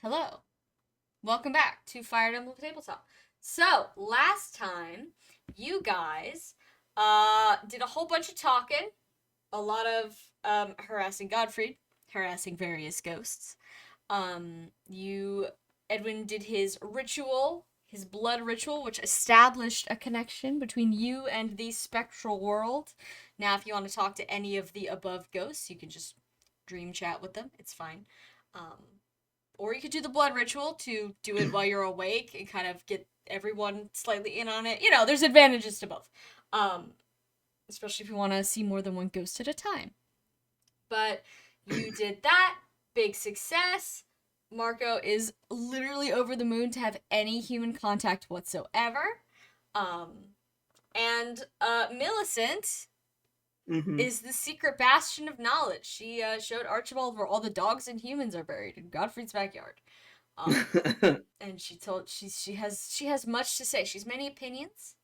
Hello. Welcome back to Fire Emblem Tabletop. So, last time, you guys did a whole bunch of talking, a lot of harassing Godfrey, harassing various ghosts. You Edwin did his ritual, his blood ritual, which established a connection between you and the spectral world. Now, if you want to talk to any of the above ghosts, you can just dream chat with them. It's fine. Um, or you could do the blood ritual to do it while you're awake and kind of get everyone slightly in on it. You know, there's advantages to both. Um, Especially if you want to see more than one ghost at a time. But you did that. Big success. Marco is literally over the moon to have any human contact whatsoever. And Millicent is the secret bastion of knowledge. She showed Archibald where all the dogs and humans are buried in Godfrey's backyard. And she has much to say. She's many opinions.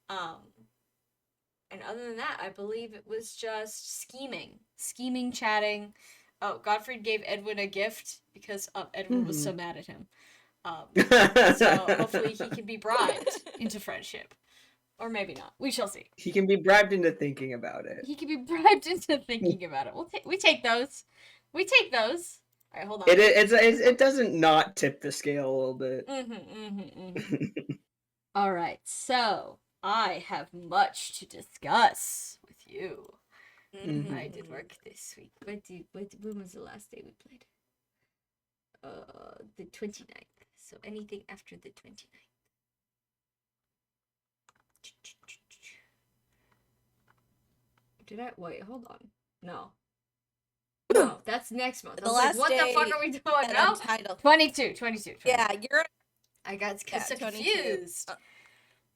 And other than that, I believe it was just scheming, chatting. Oh, Godfrey gave Edwin a gift because Edwin was so mad at him. So hopefully he can be bribed into friendship. Or maybe not. We shall see. He can be bribed into thinking about it. He can be bribed into thinking about it. We take those. We take those. All right, hold on. It doesn't not tip the scale a little bit. All right, so I have much to discuss with you. I did work this week. When was the last day we played? The 29th. So anything after the 29th. Did I? Wait, hold on. No. No, that's next month. I was like, what the fuck are we doing now? 22. Yeah, you're... I got so confused.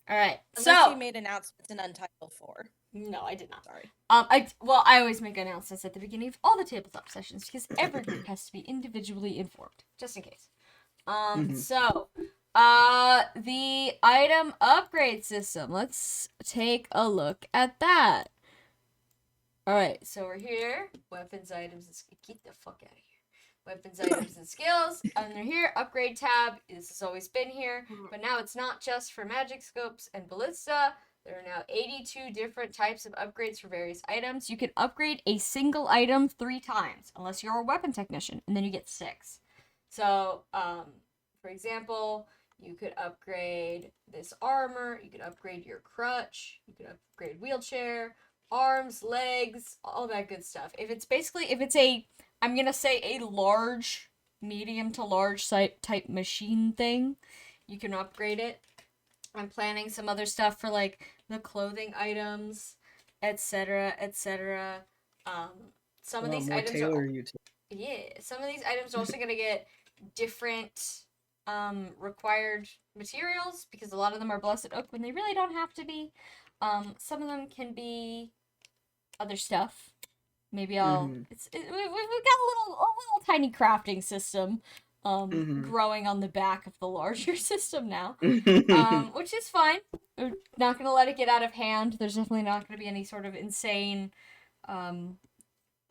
All right, Unless you made announcements in Untitled 4. No, I did not. Sorry. I always make announcements at the beginning of all the tabletop sessions because every group has to be individually informed, just in case. So, the item upgrade system. Let's take a look at that. All right, so we're here. Weapons, items, and get the fuck out of here. Weapons, items, and skills. Under here, upgrade tab. This has always been here, but now it's not just for magic scopes and ballista. There are now 82 different types of upgrades for various items. You can upgrade a single item 3 times, unless you're a weapon technician, and then you get 6. So, for example, you could upgrade this armor, you could upgrade your crutch, you could upgrade wheelchair, arms, legs, all that good stuff. If it's a, I'm gonna say a large, medium to large type machine thing, you can upgrade it. I'm planning some other stuff for like the clothing items, etc., etc. Some of these items some of these items are also gonna get different required materials because a lot of them are blessed oak when they really don't have to be. Some of them can be other stuff. Maybe I'll. We've got a little tiny crafting system, growing on the back of the larger system now, which is fine. We're not gonna let it get out of hand. There's definitely not gonna be any sort of insane,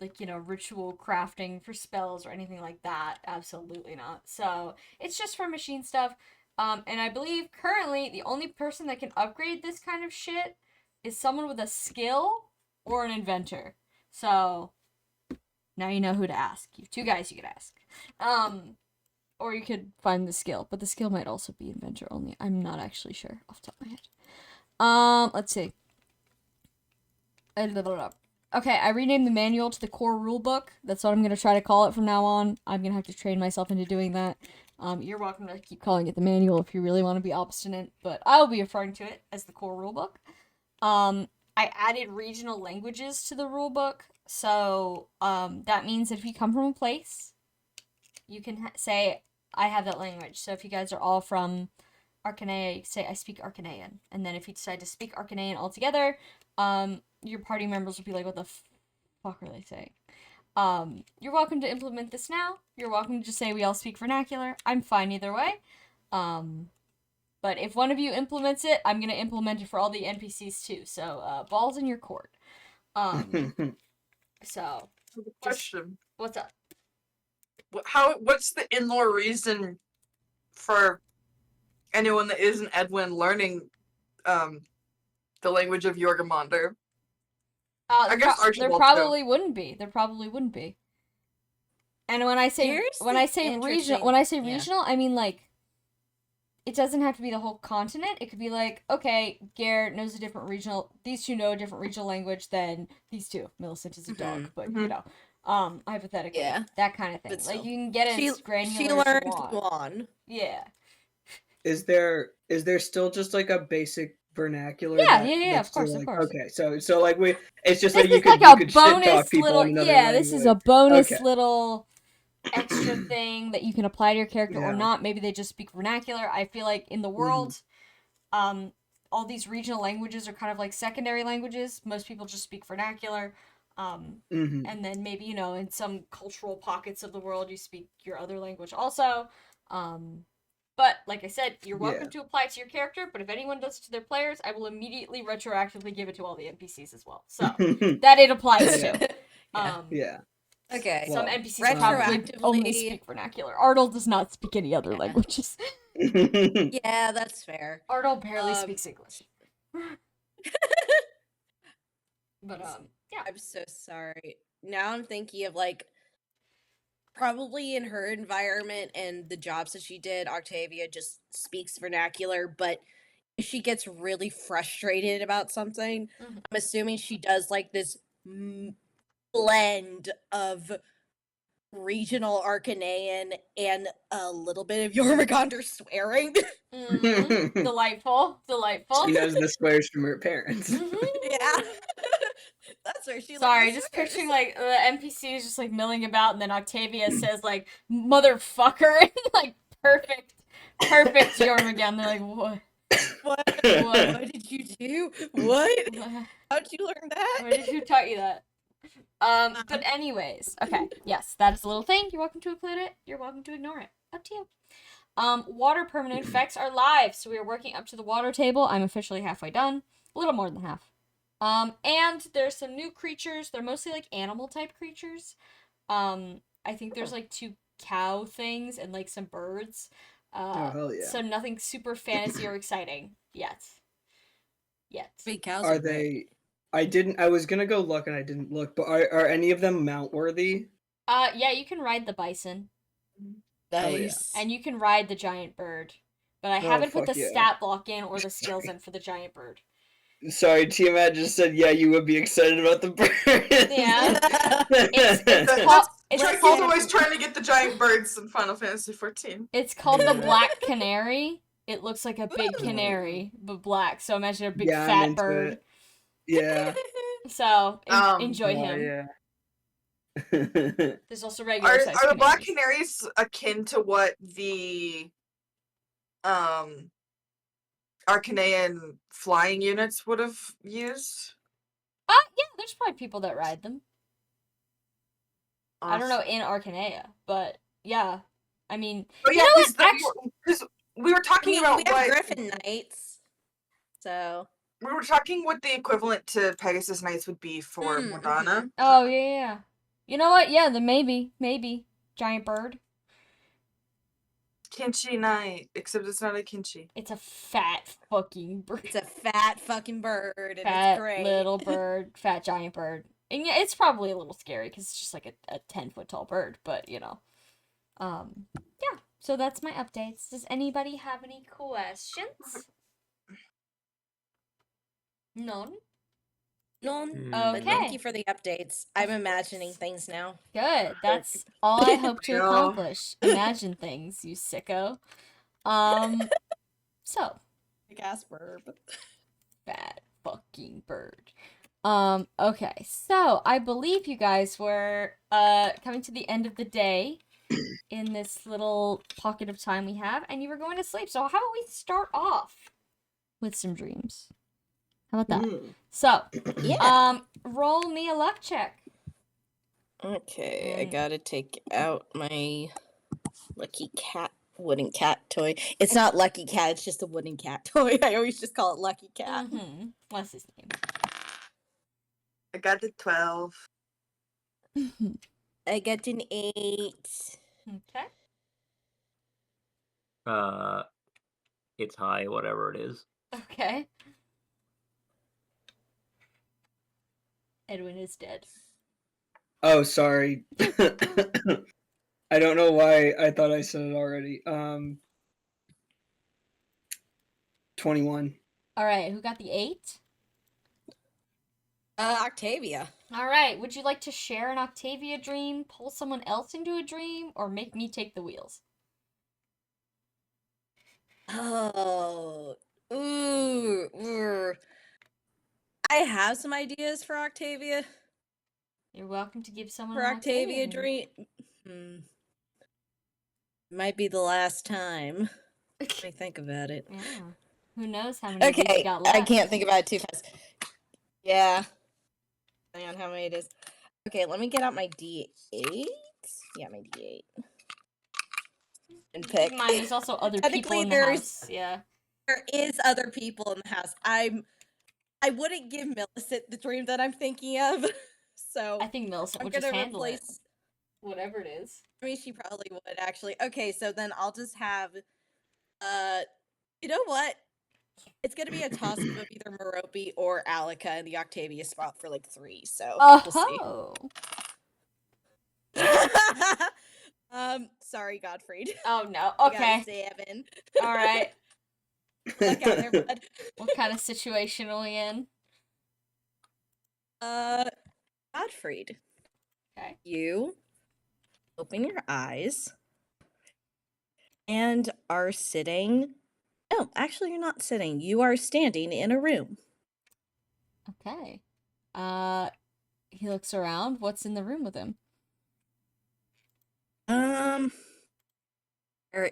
ritual crafting for spells or anything like that. Absolutely not. So it's just for machine stuff. And I believe currently the only person that can upgrade this kind of shit is someone with a skill or an inventor. So now you know who to ask. You have 2 guys you could ask. Or you could find the skill, but the skill might also be inventor only. I'm not actually sure off the top of my head. Let's see. Okay, I renamed the manual to the core rulebook. That's what I'm going to try to call it from now on. I'm going to have to train myself into doing that. You're welcome to keep calling it the manual if you really want to be obstinate, but I'll be referring to it as the core rulebook. I added regional languages to the rulebook, so that means that if you come from a place, you can say, I have that language. So if you guys are all from Arcanea, you can say, I speak Arcanean. And then if you decide to speak Arcanean altogether, your party members will be like, what the fuck are they saying? You're welcome to implement this now. You're welcome to just say we all speak vernacular. I'm fine either way. But if one of you implements it, I'm going to implement it for all the NPCs too. So, balls in your court. So. Question. What's up? What's the in-lore reason for anyone that isn't Edwin learning the language of Jorgamander? I guess there Archibald probably wouldn't be. There probably wouldn't be. And when I say Here's when the I say regional, interesting- when I say yeah. regional, I mean like it doesn't have to be the whole continent. It could be like, okay, Garrett knows a different regional. These two know a different regional language than these two. Millicent is a dog, but you know, hypothetically, Yeah. that kind of thing. But Like still. you can get She as granular she as you learned want. one. Yeah. Is there still just like a basic vernacular? Yeah, that, yeah, that's of course, still, of like, course. Okay, so like it's just This like you is could like you a could shit talk bonus people little. in another Yeah, this is a language. bonus Okay. little extra thing that you can apply to your character or Yeah. not. Maybe they just speak vernacular. I feel like in the world, all these regional languages are kind of like secondary languages. Most people just speak vernacular. Mhm. And then maybe, you know, in some cultural pockets of the world, you speak your other language also. But like I said, you're welcome to apply it to your character. But if anyone does it to their players, I will immediately retroactively give it to all the NPCs as well. So that it applies to. Yeah. Yeah. Okay. Well, Some NPCs probably retroactively- only speak vernacular. Arnold does not speak any other languages. Yeah, that's fair. Arnold barely Um, speaks English. But yeah. I'm so sorry. Now I'm thinking of like probably in her environment and the jobs that she did, Octavia just speaks vernacular, but if she gets really frustrated about something, Mhm. I'm assuming she does like this blend of regional Arcanean and a little bit of Jormungandr swearing. Delightful. She knows the swears from her parents. Yeah. That's where she Sorry, learned the just swears. picturing like the NPCs just like milling about, and then Octavia says like "motherfucker" and like perfect Jormungand. They're like, what? What? What? What did you do? What? How'd you learn that? Who taught you that? But anyways, okay, yes, that is a little thing. You're welcome to include it. You're welcome to ignore it. Up to you. Water permanent effects are live, so we are working up to the water table. I'm officially halfway done. A little more than half. And there's some new creatures. They're mostly like animal type creatures. I think there's like 2 cow things and like some birds. Oh, hell yeah. So nothing super fantasy or exciting yet. Big cows Are they? I was gonna go look and I didn't look, but are any of them mount worthy? Yeah, you can ride the bison. Nice. And you can ride the giant bird. But I Oh, haven't put the fuck yeah. stat block in or the skills in for the giant bird. Sorry, Tiamat just said, yeah, you would be excited about the bird. Yeah. It's Trickle's always trying to get the giant birds in Final Fantasy XIV. It's called the black canary. It looks like a big canary, but black. So imagine a big Yeah, I'm fat into bird. it. Yeah. So enjoy him. Yeah. There's also regular size Are the black canaries. canaries akin to what the Arcanean flying units would have used? Yeah, there's probably people that ride them. I don't know in Arcanea, but yeah. I mean, Oh yeah, you know what? because we were talking about we have what Griffin Knights, so we were talking what the equivalent to Pegasus Knights would be for Morgana. Oh yeah. You know what? Yeah, then maybe giant bird. Kinchi Knight, except it's not a Kinchi. It's a fat fucking bird. it's a fat fucking bird, and Fat it's great. little bird, fat giant bird. And yeah, it's probably a little scary because it's just like a 10-foot tall bird, but you know. Yeah, so that's my updates. Does anybody have any questions? None? None. Okay. But thank you for the updates. I'm imagining things now. Good. That's all I hope to Yeah. accomplish. Imagine things, you sicko. So, Big ass burb. fat fucking bird. Okay, so I believe you guys were coming to the end of the day in this little pocket of time we have, and you were going to sleep. So how about we start off with some dreams? How about that? So, Yeah. roll me a luck check. Okay, I gotta take out my Lucky Cat wooden cat toy. It's not Lucky Cat, it's just a wooden cat toy. I always just call it Lucky Cat. Mm-hmm. What's his name? I got the 12. I got an 8. Okay. It's high, whatever it is. Okay. Edwin is dead. Oh, sorry. I don't know why I thought I said it already. 21. All right, who got the 8? Octavia. All right, would you like to share an Octavia dream, pull someone else into a dream, or make me take the wheels? Oh, ooh. I have some ideas for Octavia. You're welcome to give someone For an Octavia dream. Might be the last time. Let me think about it. Yeah. Who knows how many of these you Okay, got left? I can't think about it too fast. Yeah. Depending on how many it is. Okay, let me get out my D8. Yeah, my D8. And Keep pick. in mind, there's also other people Technically, in the house. Yeah. There is other people in the house. I wouldn't give Millicent the dream that I'm thinking of. So I think Millicent I'm would just gonna handle it. replace. Whatever it is. I mean, she probably would actually. Okay, so then I'll just have. You know what? It's gonna be a toss up of either Merope or Alika in the Octavia spot for like 3. So we'll see. Oh. Sorry, Godfried. Oh no. I got a Okay. 7. All right. Look out there, bud. What kind of situation are we in? Godfried. Okay. You open your eyes and are sitting. No, actually, you're not sitting. You are standing in a room. Okay. He looks around. What's in the room with him? There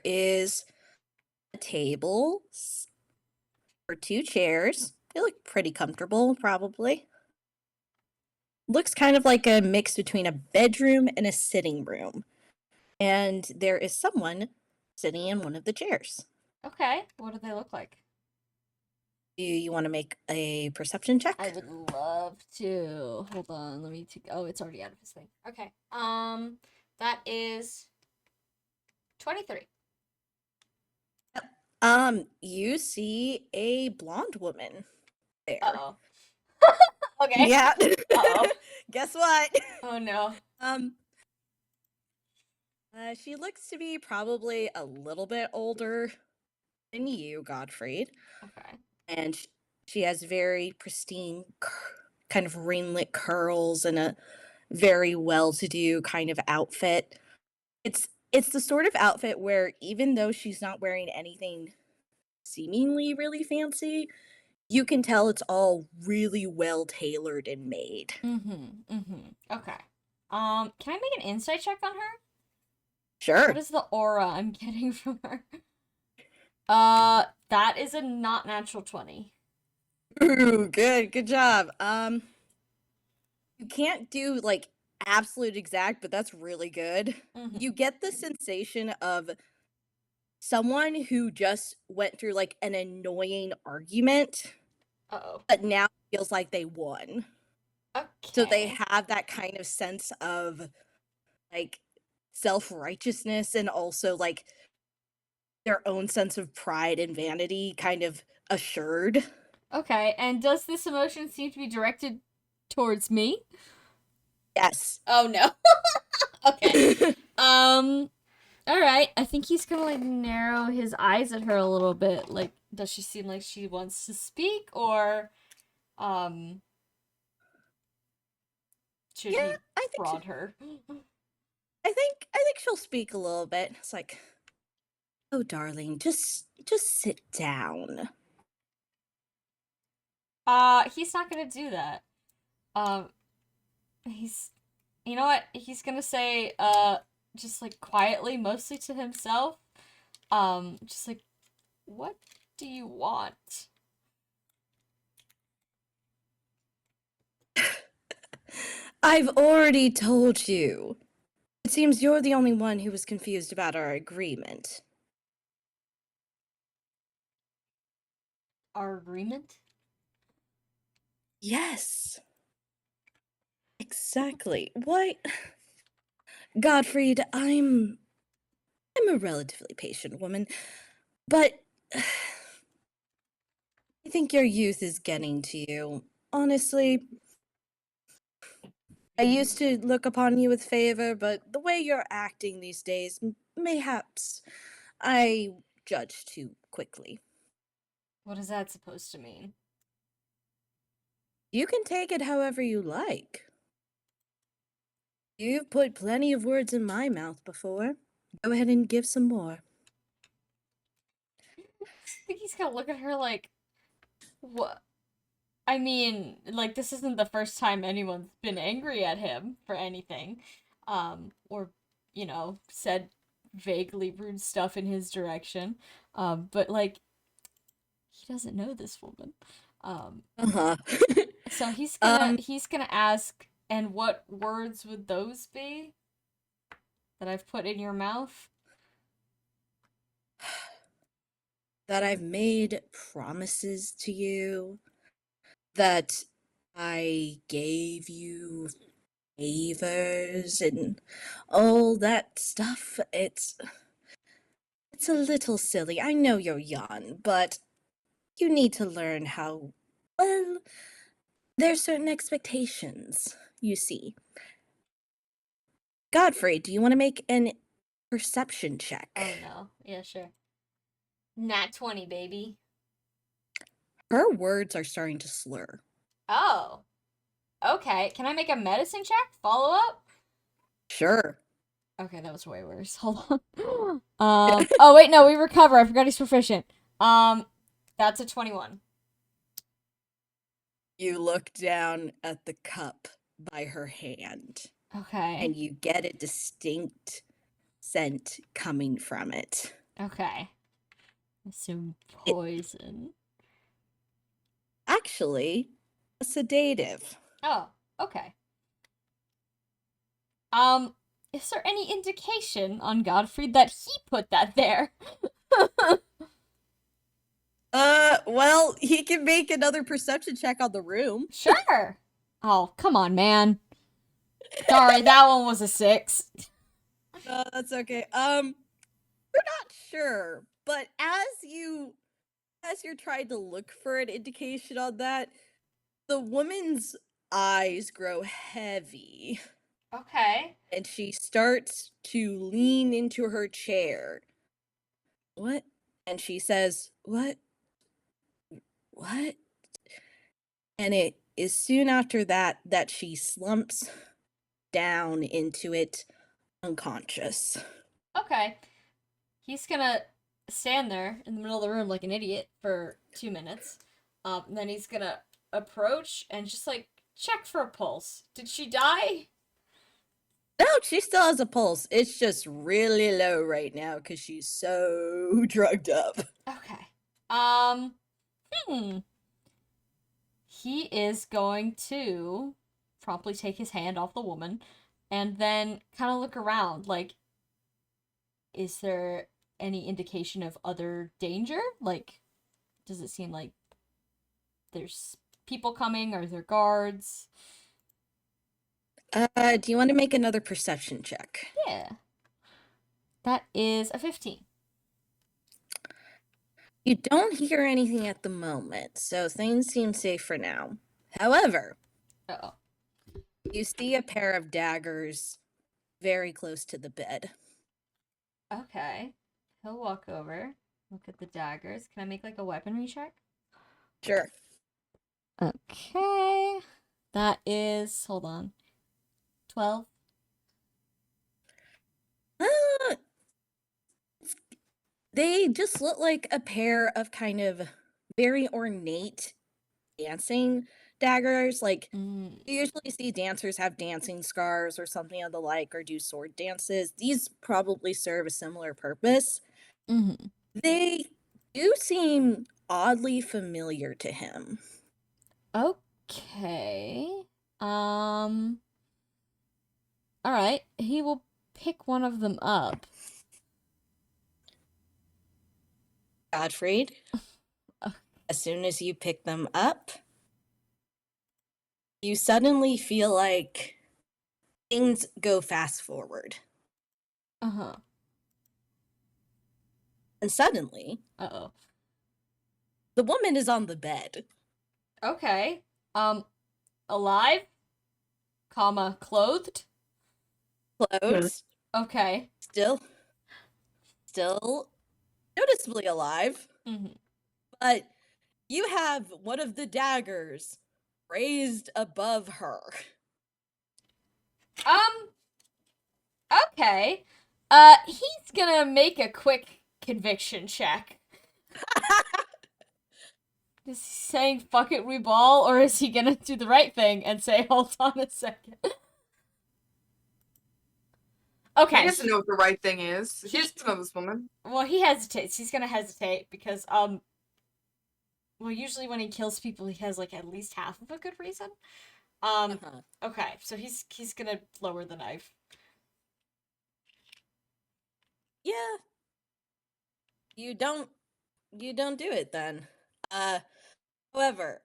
is a table or 2 chairs. They look pretty comfortable, probably. Looks kind of like a mix between a bedroom and a sitting room. And there is someone sitting in one of the chairs. Okay. What do they look like? Do you want to make a perception check? I would love to. Hold on. Let me take. Oh, it's already out of his thing. Okay. That is 23. You see a blonde woman there. Uh-oh. Okay. Yeah. Uh-oh. Guess what? Oh no. She looks to be probably a little bit older than you, Godfried. Okay. And she has very pristine, kind of ringlet curls and a very well-to-do kind of outfit. It's the sort of outfit where even though she's not wearing anything seemingly really fancy, you can tell it's all really well tailored and made. Okay. Can I make an insight check on her? Sure. What is the aura I'm getting from her? That is a not natural 20. Ooh, good job. You can't do like absolute exact, but that's really good. You get the sensation of someone who just went through like an annoying argument, Uh-oh. but now feels like they won. Okay. So they have that kind of sense of like self-righteousness and also like their own sense of pride and vanity kind of assured. Okay, and does this emotion seem to be directed towards me? Yes. Oh no. Okay. All right. I think he's gonna like narrow his eyes at her a little bit. Like, does she seem like she wants to speak, or should Yeah, he I think prod her? I think she'll speak a little bit. It's like, "Oh, darling, just sit down." He's not gonna do that. He's, you know what? He's gonna say, just like quietly, mostly to himself, just like, what do you want? I've already told you. It seems you're the only one who was confused about our agreement. Our agreement? Yes. Exactly. What? Godfried, I'm I'm a relatively patient woman, but I think your youth is getting to you. Honestly, I used to look upon you with favor, but the way you're acting these days, mayhaps I judge too quickly. What is that supposed to mean? You can take it however you like. You've put plenty of words in my mouth before. Go ahead and give some more. I think he's gonna look at her like, what? I mean, like, this isn't the first time anyone's been angry at him for anything. Or, said vaguely rude stuff in his direction. But, like, he doesn't know this woman. Uh-huh. So he's gonna ask, and what words would those be that I've put in your mouth? That I've made promises to you, that I gave you favors and all that stuff. It's a little silly. I know you're young, but you need to learn how, well, there's certain expectations, you see. Godfrey, do you want to make an perception check? Oh no. Yeah, sure. Nat 20, baby. Her words are starting to slur. Oh. Okay. Can I make a medicine check? Follow up? Sure. Okay, that was way worse. Hold on. Oh wait, no, we recover. I forgot he's proficient. That's a 21. You look down at the cup by her hand, Okay. and you get a distinct scent coming from it. Okay. Assume poison. Actually, a sedative. Oh, okay. Is there any indication on Godfrey that he put that there? Well, he can make another perception check on the room. Sure. Oh, come on, man. Sorry, that one was a 6. No, that's okay. We're not sure, but as you're trying to look for an indication on that, the woman's eyes grow heavy, Okay. and she starts to lean into her chair. What? And she says, "What? What?" And it is soon after that she slumps down into it, unconscious. Okay. He's gonna stand there in the middle of the room like an idiot for 2 minutes. And then he's gonna approach and just like check for a pulse. Did she die? No, she still has a pulse. It's just really low right now because she's so drugged up. Okay. He is going to promptly take his hand off the woman and then kind of look around. Like, is there any indication of other danger? Like, does it seem like there's people coming? Are there guards? Do you want to make another perception check? Yeah. That is a 15. You don't hear anything at the moment, so things seem safe for now. However, Uh-oh. you see a pair of daggers very close to the bed. Okay. He'll walk over, look at the daggers. Can I make like a weaponry check? Sure. Okay. That is, hold on, 12. They just look like a pair of kind of very ornate dancing daggers. Like, you usually see dancers have dancing scars or something of the like, or do sword dances. These probably serve a similar purpose. Mm-hmm. They do seem oddly familiar to him. Okay. All right. He will pick one of them up. Godfried, as soon as you pick them up, you suddenly feel like things go fast forward. Uh-huh. And suddenly, Uh-oh. the woman is on the bed. Okay. Alive? Comma, clothed? Clothes, Okay. still noticeably alive, Mm-hmm. but you have one of the daggers raised above her. Okay. He's gonna make a quick conviction check. Is he saying fuck it, we ball, or is he gonna do the right thing and say, hold on a second? He Okay. doesn't know what the right thing is. He He- doesn't know this woman. Well, he hesitates. He's gonna hesitate because, well, usually when he kills people, he has, like, at least half of a good reason. Okay, so he's gonna lower the knife. Yeah. You don't do it then. However,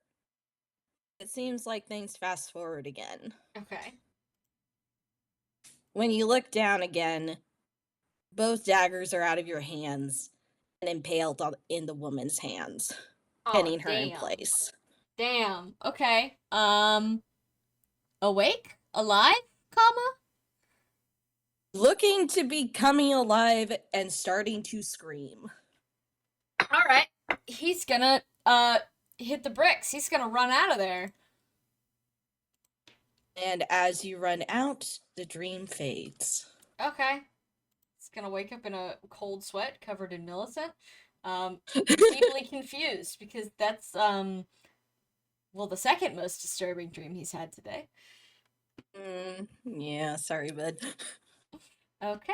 it seems like things fast forward again. Okay. When you look down again, both daggers are out of your hands and impaled in the woman's hands, pinning her in place. Damn. Okay. Awake? Alive? Comma? Looking to be coming alive and starting to scream. Alright. He's gonna, hit the bricks. He's gonna run out of there. And as you run out, the dream fades. Okay. He's gonna wake up in a cold sweat covered in Millicent. Deeply confused because that's, well, the second most disturbing dream he's had today. Yeah, sorry, bud. Okay.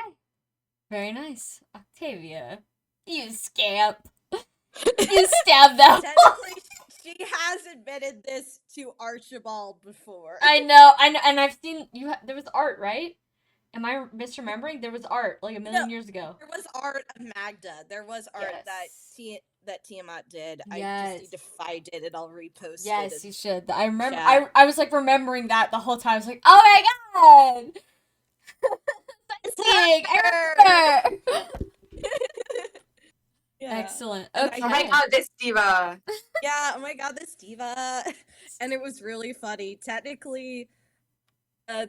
Very nice. Octavia. You scamp. You stabbed that one. Technically, she has admitted this to Archibald before. I know, and I've seen you. There was art, right? Am I misremembering? There was art like a million years ago. There was art of Magda. There was art that Tiamat did. I just need to find it and I'll repost it. Yes, you should. I remember. chat. I was like remembering that the whole time. I was like, oh my god. Sightseeing. I remember. Yeah. Excellent. And Okay. Oh my god, this diva. Yeah, oh my god, this diva. And it was really funny. Technically,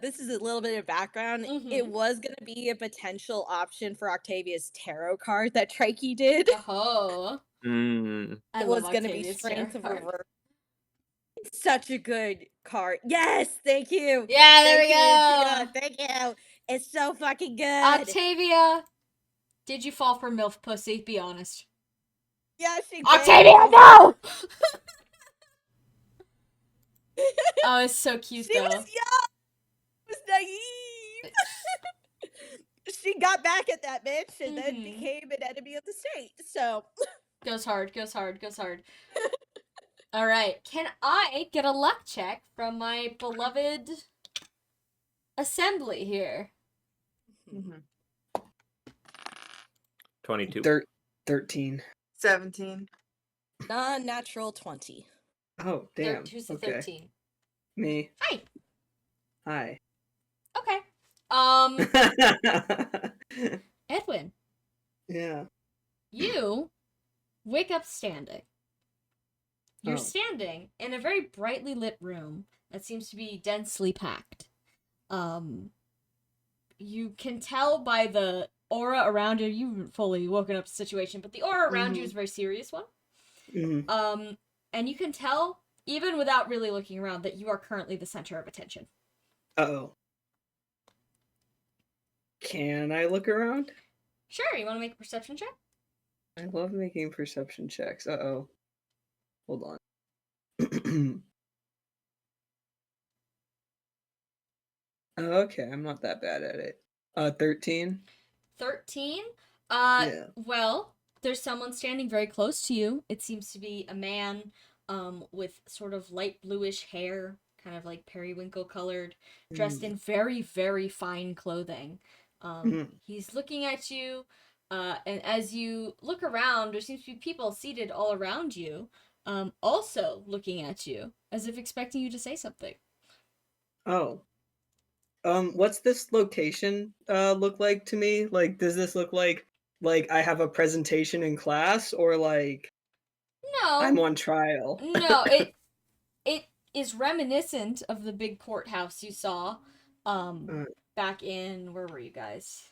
this is a little bit of background. It was going to be a potential option for Octavia's tarot card that Trikey did. Oh. It was going to be Strength of Reverse. It's such a good card. Yes, thank you. Yeah, there we Thank go. you. Thank you. It's so fucking good. Octavia, did you fall for MILF pussy? Be honest. Yeah, she did. Octavia, no! Oh, it's so cute, She though. was young. She was naive. She got back at that bitch and then became an enemy of the state. So goes hard, goes hard, goes hard. All right, can I get a luck check from my beloved assembly here? 22. 13. 17. non-natural 20. Oh, damn. Who's the Okay. 13? Me. Hi. Hi. Okay. Edwin, Yeah. you wake up standing. You're Oh. standing in a very brightly lit room that seems to be densely packed. You can tell by the aura around you, you've fully woken up to the situation, but the aura around you is a very serious one. And you can tell, even without really looking around, that you are currently the center of attention. Uh-oh. Can I look around? Sure, you want to make a perception check? I love making perception checks. Uh-oh. Hold on. Okay, I'm not that bad at it. 13? 13? Yeah. Well, there's someone standing very close to you. It seems to be a man, with sort of light bluish hair, kind of like periwinkle colored, dressed in very, very fine clothing. He's looking at you, and as you look around, there seems to be people seated all around you, also looking at you, as if expecting you to say something. Oh. What's this location look like to me? Like, does this look like like I have a presentation in class, or like I'm No, on trial? no, it is reminiscent of the big courthouse you saw, Uh, back in, where were you guys?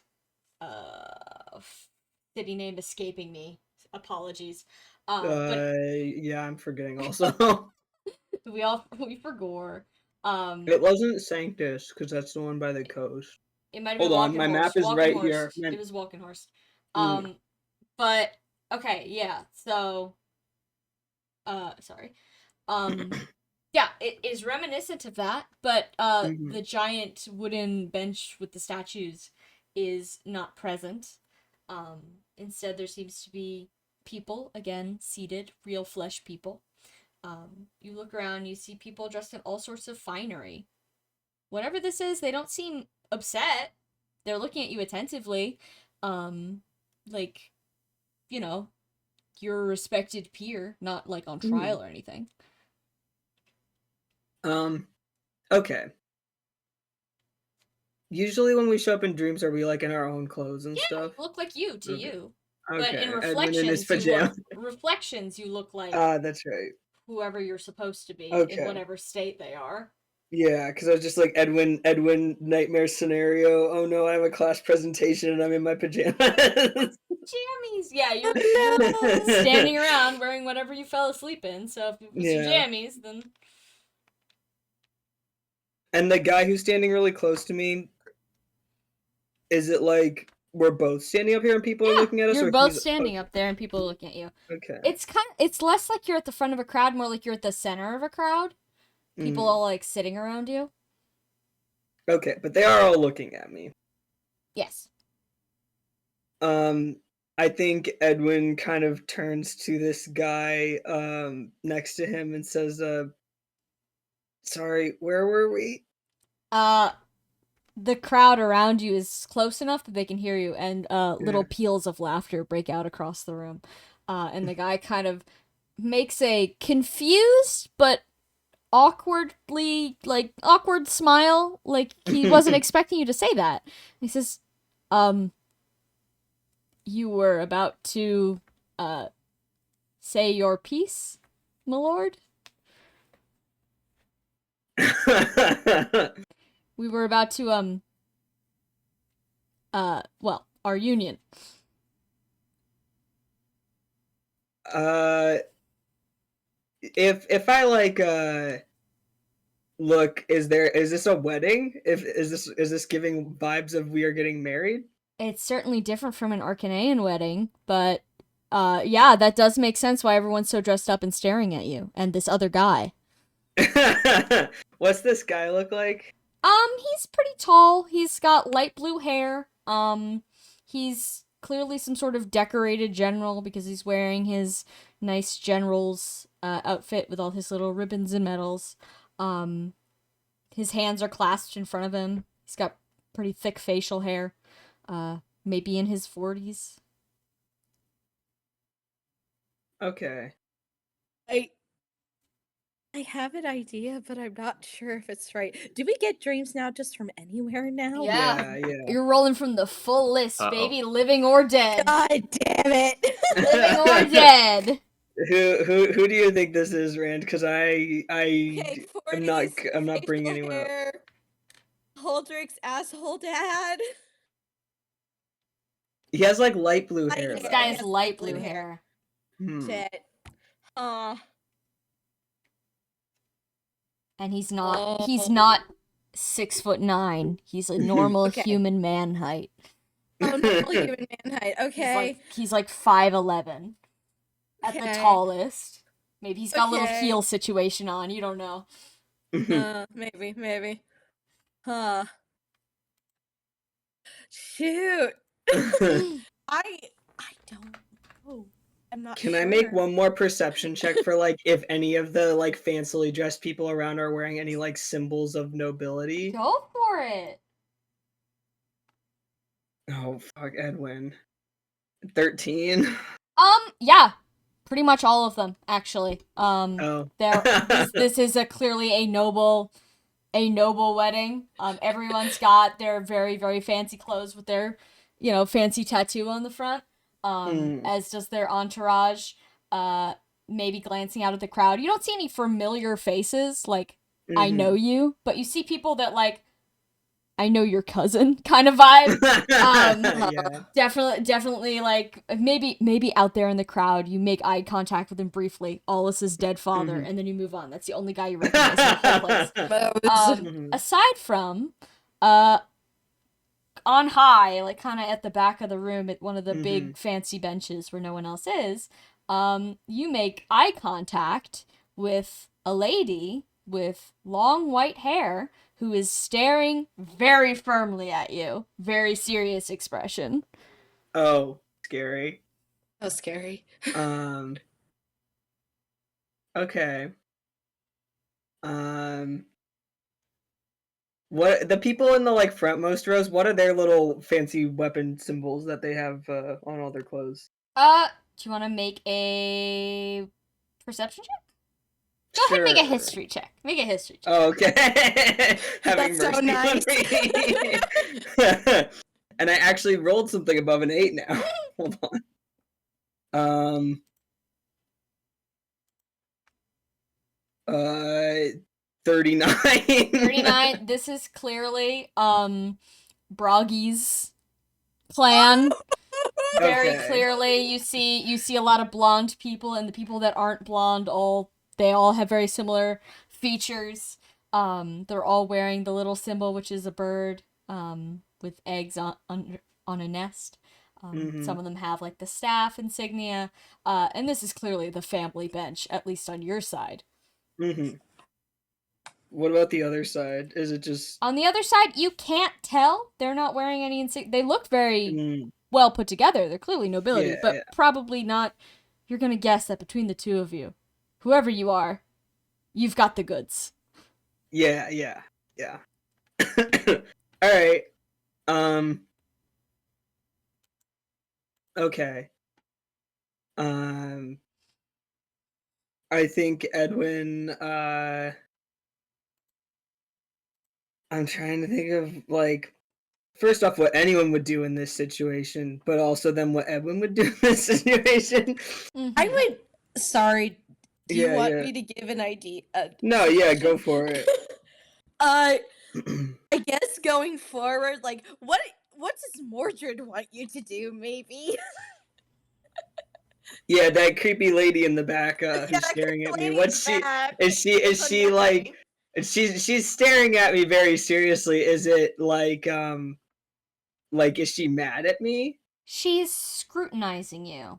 City name escaping me. Apologies. But yeah, I'm forgetting also. we forgot. It wasn't Sanctus, because that's the one by the coast. It might have been Hold on, Walking my Horse. map is Walking right Horse. here. It was Walking Horse. Mm. But okay, yeah. So, sorry. Yeah, it is reminiscent of that, but Mhm. the giant wooden bench with the statues is not present. Instead, there seems to be people again seated, real flesh people. You look around, you see people dressed in all sorts of finery. Whatever this is, they don't seem upset. They're looking at you attentively, like, you know, you're a respected peer, not like on trial or anything. Okay. Usually when we show up in dreams, are we like in our own clothes and Yeah, stuff? look like you to Okay. you. Okay. But in Edwin in his reflections, pajamas. you look like That's right. whoever you're supposed to be in Okay. whatever state they are. Yeah, because I was just like Edwin nightmare scenario. Oh no, I have a class presentation and I'm in my pajamas. Jammies! Yeah, you're standing around wearing whatever you fell asleep in, so if it was your Yeah. jammies, then... And the guy who's standing really close to me, is it like we're both standing up here and people are looking at us? You're Or both he's... standing up there and people are looking at you. Okay. It's less like you're at the front of a crowd, more like you're at the center of a crowd. People all like sitting around you. Okay, but they are all looking at me. Yes. I think Edwin kind of turns to this guy next to him and says, sorry, where were we? The crowd around you is close enough that they can hear you, and little peals of laughter break out across the room. And the guy kind of makes a confused but awkward smile, like he wasn't expecting you to say that. He says, you were about to say your piece, my lord? We were about to well, our union. If I like look, is this a wedding? Is this giving vibes of we are getting married? It's certainly different from an Arcanean wedding, but yeah, that does make sense why everyone's so dressed up and staring at you and this other guy. What's this guy look like? He's pretty tall. He's got light blue hair. He's clearly some sort of decorated general because he's wearing his nice general's outfit with all his little ribbons and medals. His hands are clasped in front of him. He's got pretty thick facial hair. Maybe in his 40s. Okay. I have an idea, but I'm not sure if it's right. Do we get dreams now just from anywhere now? Yeah. Yeah. You're rolling from the full list, Uh-oh. baby. Living or dead. God damn it! Living or dead. Who do you think this is, Rand? Because Okay, I'm 40s, not bringing facial anyone up. hair, Holdrick's asshole dad. He has like light blue Light hair. hair. This though. guy has Yes, light blue blue hair. hair. Shit. And he's not 6'9". He's a normal Okay. human man height. Oh, normal human man height. Okay. He's like 5'11". At the Okay. tallest. Maybe he's got a little Okay. heel situation on, you don't know. Maybe. Huh. Shoot. I don't know. I'm not Can sure. I make one more perception check for like if any of the like fancily dressed people around are wearing any like symbols of nobility? Go for it. Oh fuck, Edwin. 13. Yeah. Pretty much all of them, actually. Oh. This is clearly a noble wedding. Everyone's got their very, very fancy clothes with their, fancy tattoo on the front. as does their entourage, maybe glancing out at the crowd. You don't see any familiar faces, like, I know you, but you see people that, like, I know your cousin kind of vibe. Definitely, like, maybe out there in the crowd, you make eye contact with him briefly, Olis's dead father, and then you move on. That's the only guy you recognize in the whole place. Aside from, on high, like, kind of at the back of the room at one of the big fancy benches where no one else is, you make eye contact with a lady with long white hair who is staring very firmly at you. Very serious expression. Oh, scary. So scary. Okay. What the people in the like frontmost rows? What are their little fancy weapon symbols that they have on all their clothes? Do you want to make a perception check? Go ahead and make a history check. Make a history check. Oh, okay. Having That's so mercy on nice. me. And I actually rolled something above an 8 now. Hold on. 39. 39. This is clearly Broggy's clan. Very clearly, you see a lot of blonde people, and the people that aren't blonde they all have very similar features. They're all wearing the little symbol, which is a bird with eggs on a nest. Some of them have like the staff insignia, and this is clearly the family bench, at least on your side. What about the other side? Is it just on the other side? You can't tell. They're not wearing any insignia. They look very well put together. They're clearly nobility, but probably not. You're gonna guess that between the two of you, whoever you are, you've got the goods. Yeah. All right. Okay. I think Edwin, I'm trying to think of, like, first off, what anyone would do in this situation, but also then what Edwin would do in this situation. I would, sorry, do you want me to give an idea? No, yeah, go for it. I guess going forward, like, what does Mordred want you to do, maybe? Yeah, that creepy lady in the back who's staring at me. What's she? Is she like? She's staring at me very seriously. Is it like is she mad at me? She's scrutinizing you.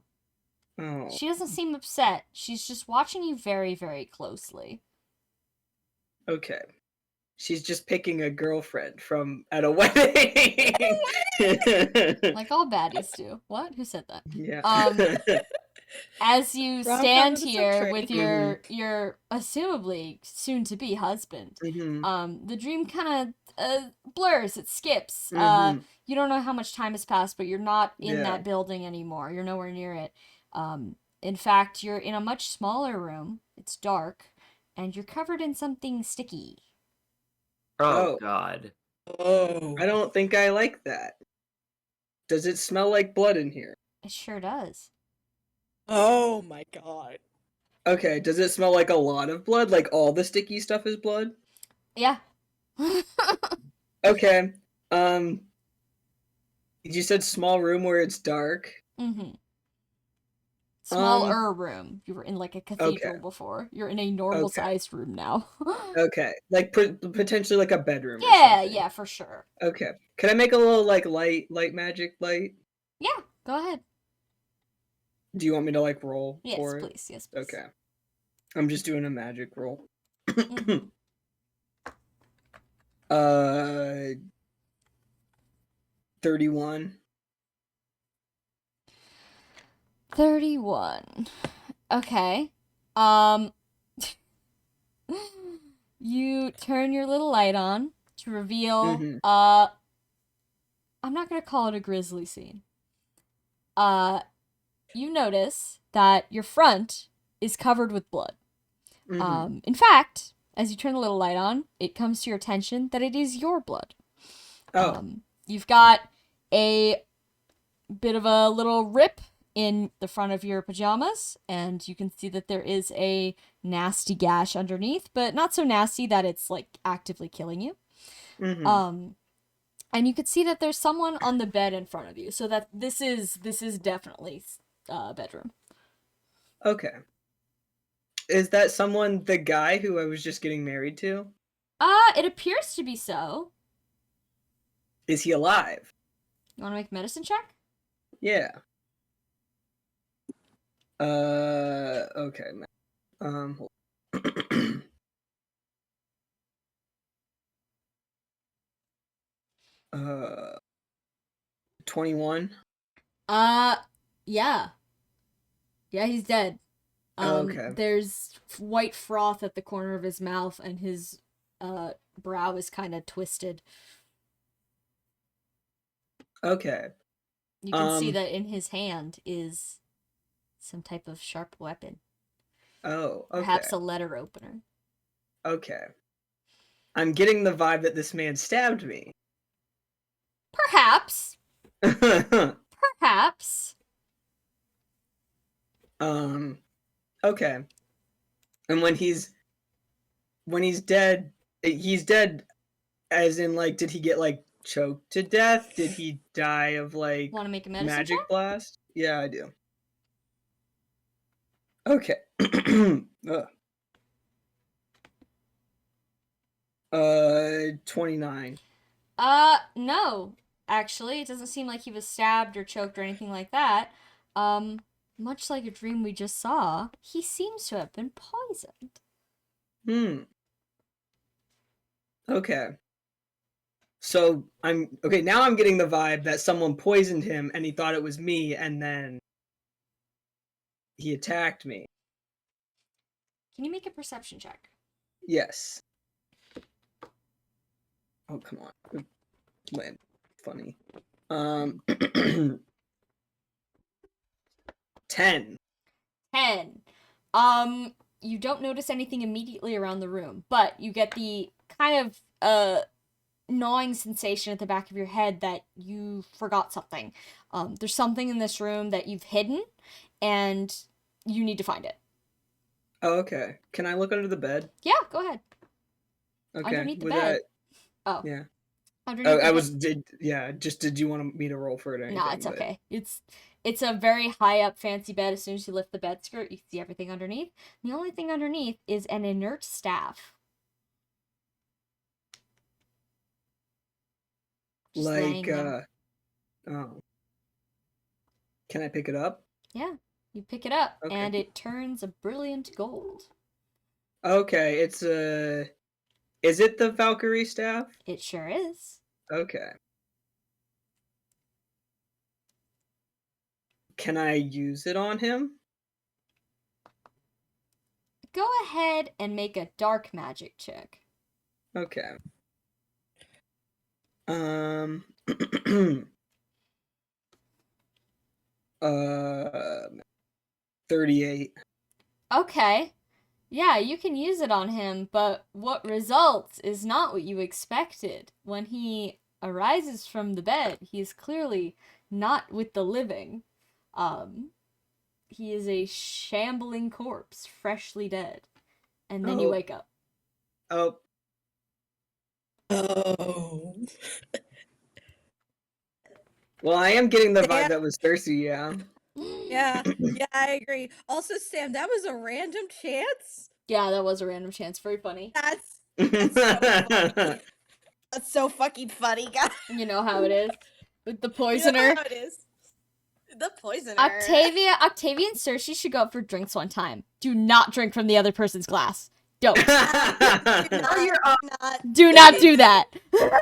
Oh. She doesn't seem upset. She's just watching you very, very closely. Okay. She's just picking a girlfriend at a wedding. Like all baddies do. What? Who said that? Yeah. As you stand here with your assumably soon to be husband, the dream kind of blurs. It skips. You don't know how much time has passed, but you're not in that building anymore. You're nowhere near it. In fact, you're in a much smaller room. It's dark, and you're covered in something sticky. Oh God. Oh. I don't think I like that. Does it smell like blood in here? It sure does. Oh my God. Okay, does it smell like a lot of blood? Like all the sticky stuff is blood? Yeah. Okay. You said small room where it's dark? Smaller room. You were in like a cathedral before. You're in a normal sized room now. Okay. Like potentially like a bedroom. Yeah, for sure. Okay. Can I make a little like light magic light? Yeah, go ahead. Do you want me to like roll yes, for it? Yes, please. Okay. I'm just doing a magic roll. 31. 31. Okay. You turn your little light on to reveal I'm not gonna call it a grisly scene. You notice that your front is covered with blood. In fact, as you turn the little light on, it comes to your attention that it is your blood. Oh. You've got a bit of a little rip in the front of your pajamas, and you can see that there is a nasty gash underneath, but not so nasty that it's like actively killing you. Mhm. And you can see that there's someone on the bed in front of you, so that this is definitely a bedroom. Okay. Is that someone, the guy who I was just getting married to? It appears to be so. Is he alive? You want to make a medicine check? Yeah. Okay. Hold uh, 21. Yeah. Yeah, he's dead. Okay. There's white froth at the corner of his mouth, and his brow is kind of twisted. Okay. You can see that in his hand is some type of sharp weapon. Oh, okay. Perhaps a letter opener. Okay. I'm getting the vibe that this man stabbed me. Perhaps. Perhaps. Okay. And when he's dead, he's dead as in, like, did he get, like, choked to death? Did he die of, like, Want to make a medicine magic check? blast? Yeah, I do. Okay. Ugh. 29. No. Actually, it doesn't seem like he was stabbed or choked or anything like that. Much like a dream we just saw, he seems to have been poisoned. Okay. So now I'm getting the vibe that someone poisoned him and he thought it was me and then he attacked me. Can you make a perception check? Yes. Oh, come on. Man, funny. 10. 10. You don't notice anything immediately around the room, but you get the kind of gnawing sensation at the back of your head that you forgot something. There's something in this room that you've hidden, and you need to find it. Oh, okay. Can I look under the bed? Yeah, go ahead. Okay. Underneath the Would bed. That... Oh. Yeah. Underneath the bed. Did you want me to roll for it or anything? Nah, it's okay. It's a very high up fancy bed. As soon as you lift the bed skirt, you can see everything underneath. The only thing underneath is an inert staff. Just laying there. Oh. Can I pick it up? Yeah. You pick it up, Okay. and it turns a brilliant gold. Okay, is it the Valkyrie staff? It sure is. Okay. Can I use it on him? Go ahead and make a dark magic check. Okay. 38. Okay. Yeah, you can use it on him, but what results is not what you expected. When he arises from the bed, he is clearly not with the living. He is a shambling corpse, freshly dead. And then you wake up. Oh. Oh. Well, I am getting the vibe that was Cersei, yeah. Yeah, I agree. Also, Sam, that was a random chance? Yeah, that was a random chance. Very funny. That's so funny. That's so fucking funny, guys. You know how it is with the poisoner. You know how it is. The poisoner. Octavia and Cersei should go up for drinks one time. Do not drink from the other person's glass. Don't. Do not do that.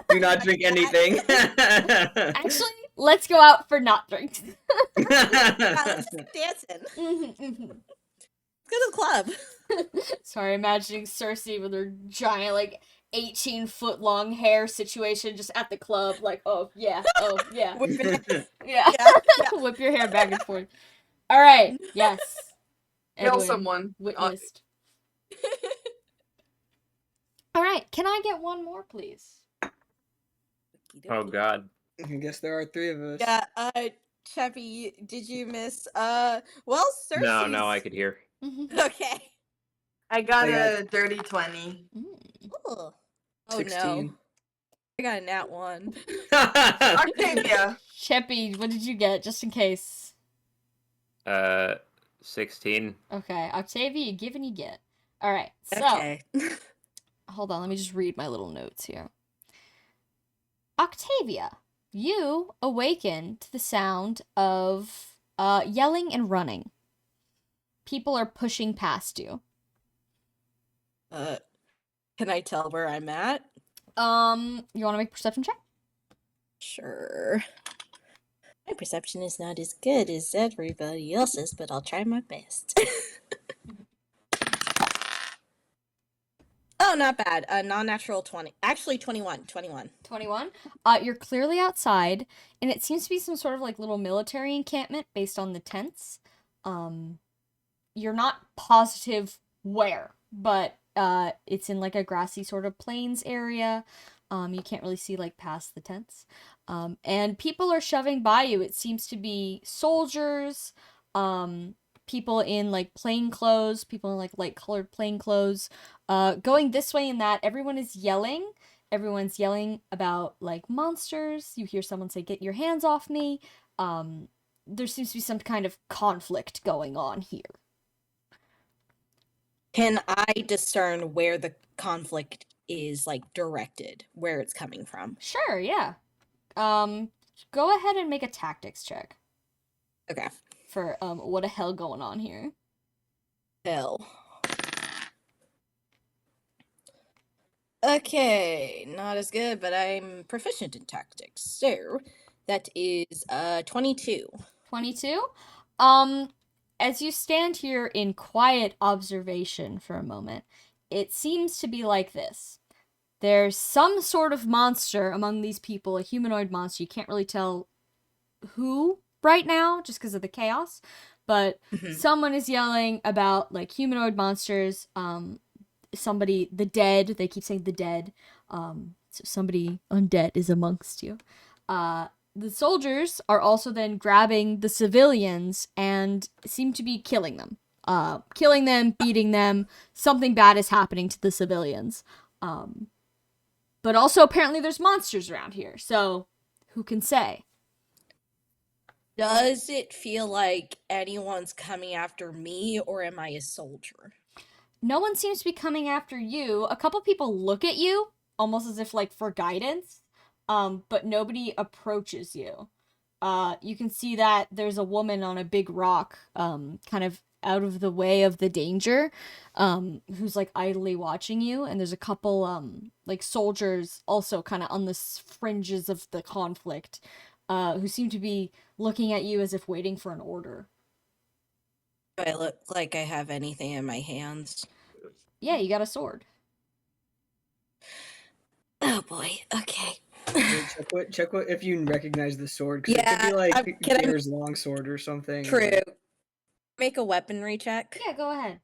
Do not drink anything. Actually, let's go out for not drinks. Let's keep dancing. Let's go to the club. Sorry, imagining Cersei with her giant, like, 18-foot-long hair situation just at the club, like, oh yeah. Yeah. Whip your hair back and forth. Alright, yes. Kill Edwin someone. Witnessed. Alright, can I get one more, please? Oh god. I guess there are 3 of us. Yeah, Cheppy, did you miss? Well, Cersei's... No, I could hear. Okay. I got I got- a dirty 20. Oh 16. no. I got a nat 1. Octavia. Cheppy, what did you get, just in case? 16. Okay, Octavia, you give and you get. Alright, so, Okay. hold on, let me just read my little notes here. Octavia, you awaken to the sound of yelling and running. People are pushing past you. Can I tell where I'm at? You want to make a perception check? Sure. My perception is not as good as everybody else's, but I'll try my best. Oh, not bad. Non-natural 20. Actually, 21. 21. You're clearly outside, and it seems to be some sort of like little military encampment based on the tents. You're not positive where, but it's in like a grassy sort of plains area. You can't really see like past the tents. And people are shoving by you. It seems to be soldiers, people in like plain clothes, people in like light colored plain clothes, going this way and that. Everyone is yelling. Everyone's yelling about like monsters. You hear someone say, "Get your hands off me." There seems to be some kind of conflict going on here. Can I discern where the conflict is like directed, where it's coming from? Sure, yeah. Go ahead and make a tactics check Okay. for what the hell going on here. Hell. Okay, not as good, but I'm proficient in tactics. So that is 22. 22. As you stand here in quiet observation for a moment, it seems to be like this. There's some sort of monster among these people, a humanoid monster. You can't really tell who right now, just because of the chaos. But someone is yelling about, like, humanoid monsters. Somebody, the dead. They keep saying the dead. So somebody undead is amongst you. The soldiers are also then grabbing the civilians and seem to be killing them. Killing them, beating them. Something bad is happening to the civilians. But also, apparently, there's monsters around here, so who can say? Does it feel like anyone's coming after me, or am I a soldier? No one seems to be coming after you. A couple people look at you, almost as if, like, for guidance, but nobody approaches you. You can see that there's a woman on a big rock, kind of out of the way of the danger, who's like idly watching you, and there's a couple like soldiers also kind of on the fringes of the conflict, who seem to be looking at you as if waiting for an order. Do I look like I have anything in my hands? Yeah, you got a sword. Oh boy, okay. Check what if you recognize the sword, because it could be like Gator's longsword or something. True. Make a weaponry check. Yeah, go ahead.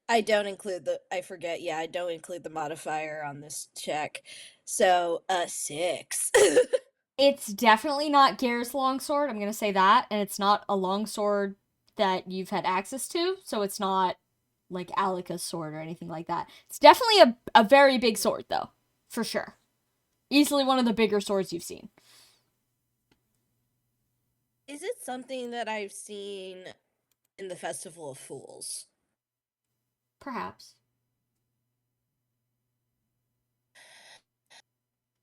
I don't include I forget, yeah, I don't include the modifier on this check. So, 6. It's definitely not Gar's longsword, I'm gonna say that, and it's not a longsword that you've had access to, so it's not like Alika's sword or anything like that. It's definitely a very big sword, though, for sure. Easily one of the bigger swords you've seen. Is it something that I've seen in the Festival of Fools? Perhaps.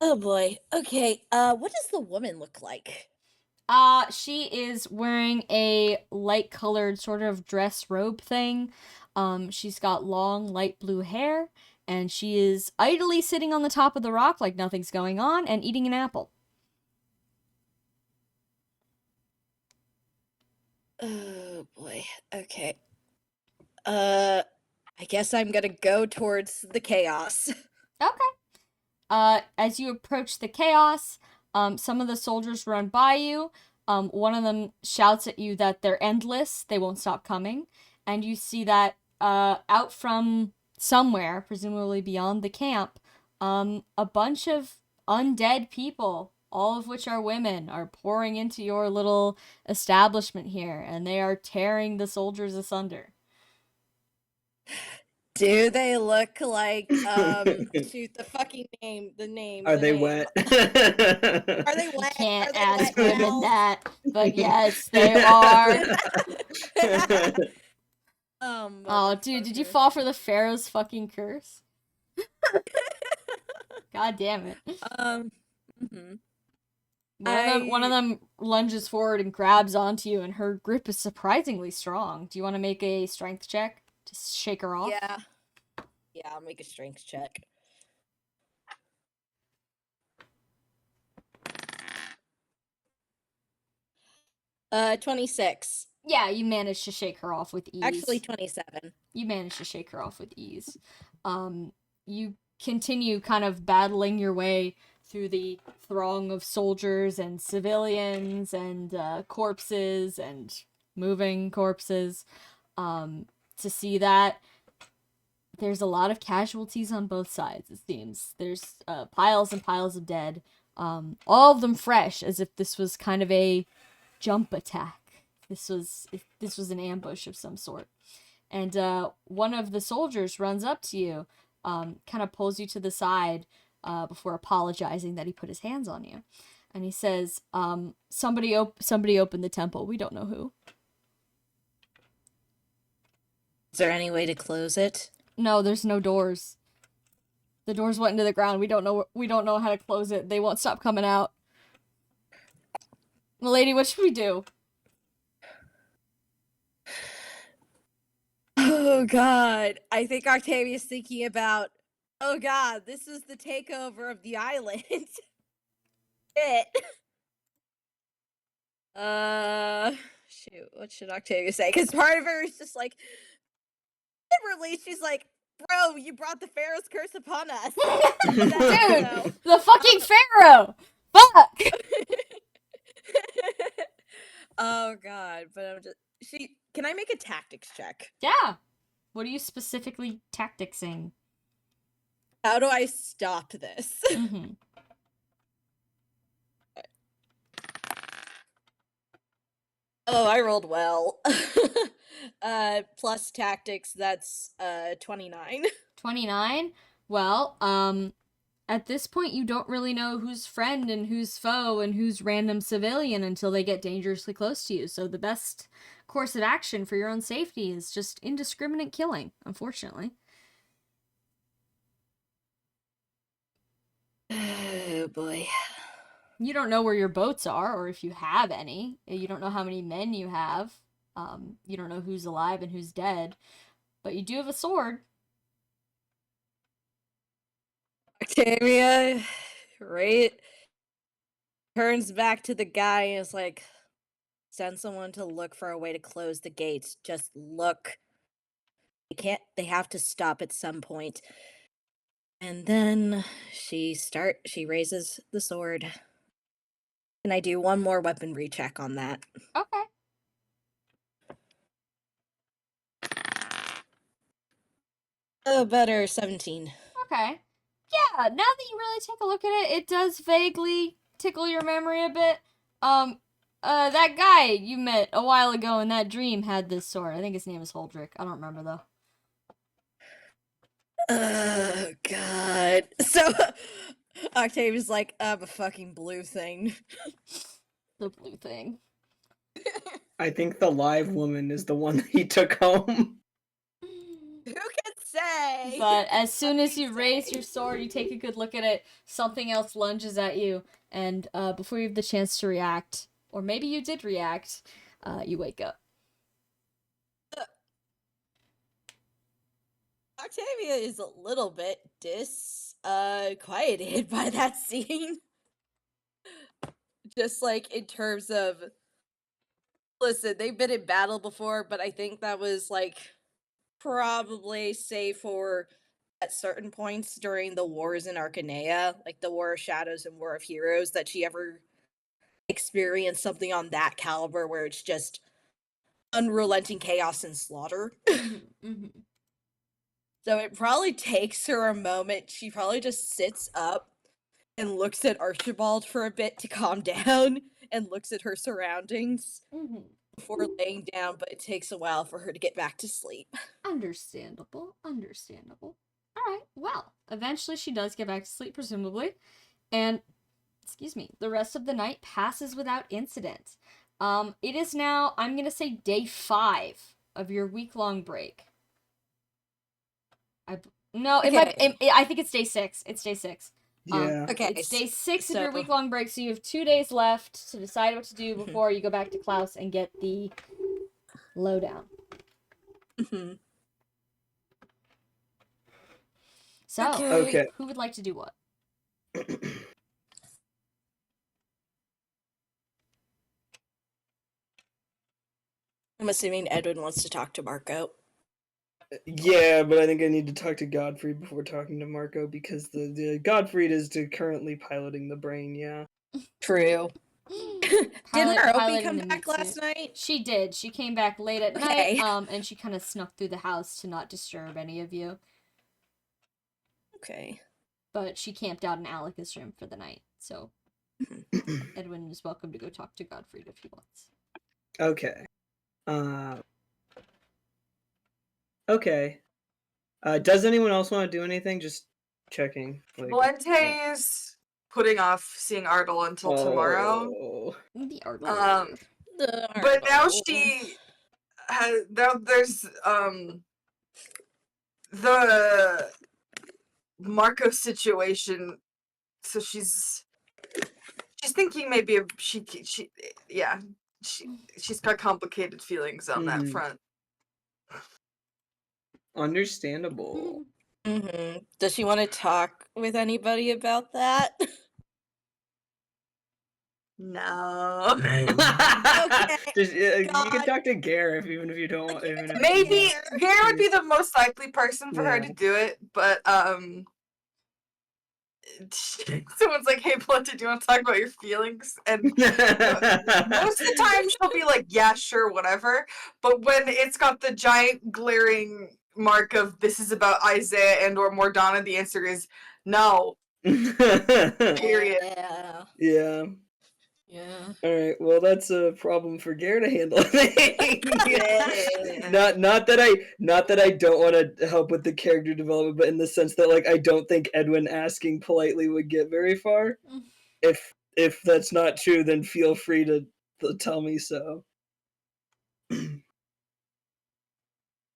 Oh boy. Okay. What does the woman look like? She is wearing a light-colored sort of dress robe thing. She's got long, light blue hair, and she is idly sitting on the top of the rock like nothing's going on and eating an apple. Oh boy. Okay. I guess I'm gonna go towards the chaos. Okay. As you approach the chaos, some of the soldiers run by you. one of them shouts at you that they're endless, they won't stop coming, and you see that out from somewhere, presumably beyond the camp, a bunch of undead people, all of which are women, are pouring into your little establishment here, and they are tearing the soldiers asunder. Do they look like shoot the fucking name, the name. Are the they name. wet? Are they wet? Can't Are they ask wet women now? that, but yes, they are. Oh, dude, did you motherfucker. fall for the Pharaoh's fucking curse? God damn it. Mhm. One of them lunges forward and grabs onto you, and her grip is surprisingly strong. Do you want to make a strength check to shake her off? Yeah. Yeah, I'll make a strength check. Uh, 26. Yeah, you managed to shake her off with ease. Actually, 27. You managed to shake her off with ease. You continue kind of battling your way through the throng of soldiers and civilians and corpses and moving corpses to see that there's a lot of casualties on both sides, it seems. There's piles and piles of dead, all of them fresh, as if this was kind of a jump attack. This was an ambush of some sort. And one of the soldiers runs up to you, kind of pulls you to the side before apologizing that he put his hands on you. And he says, somebody opened the temple. We don't know who. Is there any way to close it? No, there's no doors. The doors went into the ground. We don't know how to close it. They won't stop coming out. Milady, what should we do? Oh god, I think Octavia's thinking about, oh god, this is the takeover of the island. Shit. Shoot, what should Octavia say? Because part of her is just like, literally, she's like, bro, you brought the Pharaoh's curse upon us. Dude, the fucking Pharaoh! Fuck! Oh god, but I'm just, can I make a tactics check? Yeah. What are you specifically tacticsing? How do I stop this? Mm-hmm. Oh, I rolled well. Plus tactics, that's 29. 29? Well, at this point you don't really know who's friend and who's foe and who's random civilian until they get dangerously close to you. So the best course of action for your own safety is just indiscriminate killing, unfortunately. Oh boy. You don't know where your boats are, or if you have any. You don't know how many men you have. You don't know who's alive and who's dead. But you do have a sword. Octavia, right? Turns back to the guy and is like, send someone to look for a way to close the gates. Just look. They have to stop at some point. And then she raises the sword. Can I do one more weaponry check on that? Okay. Oh, better, 17. Okay. Yeah, now that you really take a look at it, it does vaguely tickle your memory a bit. That guy you met a while ago in that dream had this sword. I think his name is Holdrick. I don't remember, though. Oh, God. So, Octavia's like, a fucking blue thing. The blue thing. I think the live woman is the one that he took home. Who can say? But as soon as you raise your sword, you take a good look at it, something else lunges at you, and before you have the chance to react, or maybe you did react, you wake up. Octavia is a little bit quieted by that scene. Just like in terms of, listen, they've been in battle before, but I think that was like probably save for at certain points during the wars in Arcanea, like the War of Shadows and War of Heroes, that she ever experience something on that caliber where it's just unrelenting chaos and slaughter. So it probably takes her a moment. She probably just sits up and looks at Archibald for a bit to calm down and looks at her surroundings before laying down, but it takes a while for her to get back to sleep. Understandable. Alright, well, eventually she does get back to sleep, presumably, and, excuse me, the rest of the night passes without incident. It is now, I'm gonna say, day 5 of your week-long break. I think it's day 6. It's day 6. Yeah. Okay. It's day 6 of your week-long break, so you have 2 days left to decide what to do before you go back to Klaus and get the lowdown. So, Okay. who would like to do what? I'm assuming Edwin wants to talk to Marco. Yeah, but I think I need to talk to Godfrey before talking to Marco because the Godfrey is currently piloting the brain. Yeah. True. Didn't Naropi piloting come the back meat last suit. night? She did. She came back late at Okay. night, and she kind of snuck through the house to not disturb any of you. Okay. But she camped out in Alika's room for the night, so Edwin is welcome to go talk to Godfrey if he wants. Okay. Okay. Does anyone else want to do anything? Just checking. Valente's putting off seeing Ardal until tomorrow. The Ardal. But now she has there's the Marco situation, so she's thinking maybe she's got complicated feelings on that front. Understandable. Does she want to talk with anybody about that? No. Just, you can talk to Gareth even if you don't. Maybe Gare would be the most likely person for her to do it, but someone's like, "Hey, Blunted, do you want to talk about your feelings?" And most of the time she'll be like, "Yeah, sure, whatever." But when it's got the giant glaring mark of "This is about Isaiah and or Mordana," the answer is no. Period. Yeah. All right. Well, that's a problem for Gare to handle. Not that I don't want to help with the character development, but in the sense that like I don't think Edwin asking politely would get very far. If that's not true, then feel free to tell me so.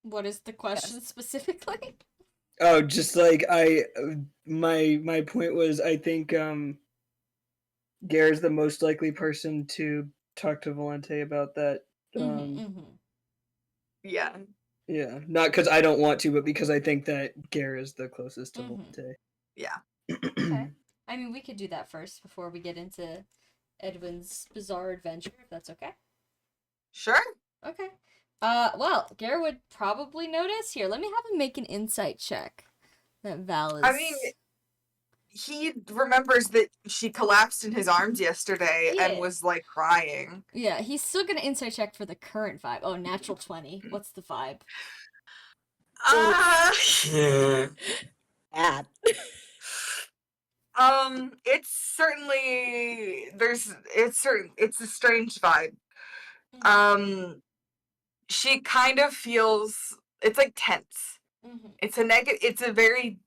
What is the question specifically? Oh, just like my point was, I think Gare's the most likely person to talk to Valente about that. Yeah. Yeah, not because I don't want to, but because I think that Gare is the closest to Valente. Yeah. Okay. I mean, we could do that first before we get into Edwin's bizarre adventure, if that's okay. Sure. Okay. Well, Gare would probably notice. Here, let me have him make an insight check. That Val is... I mean, he remembers that she collapsed in his arms yesterday and was, like, crying. Yeah, he's still gonna insight check for the current vibe. Oh, natural 20. What's the vibe? Bad. It's certainly... It's a strange vibe. She kind of feels... It's, like, tense. It's a very,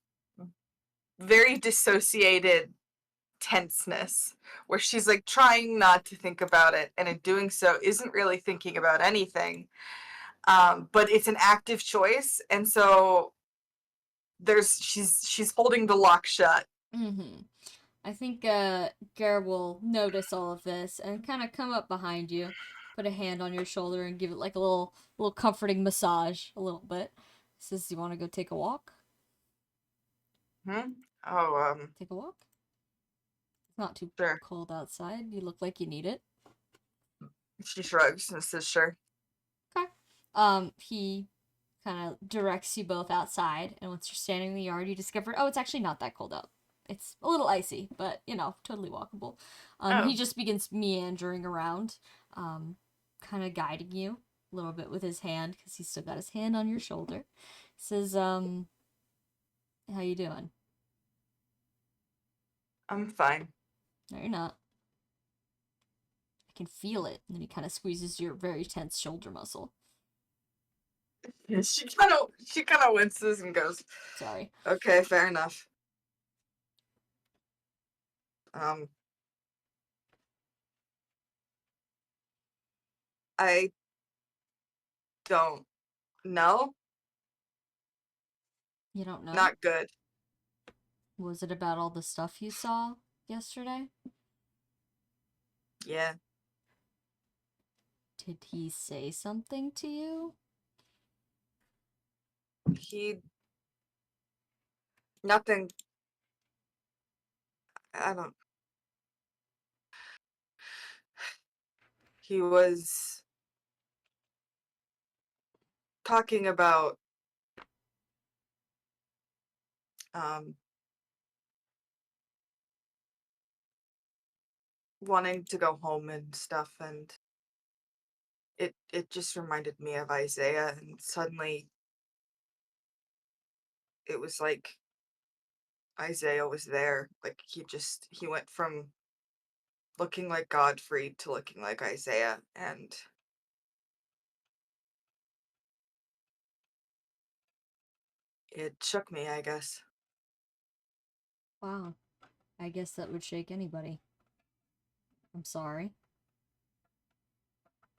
very dissociated tenseness where she's like trying not to think about it, and in doing so isn't really thinking about anything, but it's an active choice, and so she's holding the lock shut. I think Gare will notice all of this and kind of come up behind you, put a hand on your shoulder, and give it like a little comforting massage a little bit. Says, "You want to go take a walk?" Oh, take a walk? It's not too sure. cold outside. You look like you need it. She shrugs and says, "Sure." Okay. He kind of directs you both outside, and once you're standing in the yard, you discover, oh, it's actually not that cold out. It's a little icy, but, you know, totally walkable. He just begins meandering around, kind of guiding you a little bit with his hand, because he's still got his hand on your shoulder. Says, how you doing? I'm fine. No, you're not. I can feel it. And then he kind of squeezes your very tense shoulder muscle. She kind of winces and goes, Sorry. "Okay, fair enough." I don't know. You don't know? Not good. Was it about all the stuff you saw yesterday? Yeah. Did he say something to you? Nothing. I don't. He was talking about wanting to go home and stuff, and it just reminded me of Isaiah, and suddenly it was like Isaiah was there. Like he went from looking like Godfrey to looking like Isaiah, and it shook me, I guess. Wow. I guess that would shake anybody. I'm sorry.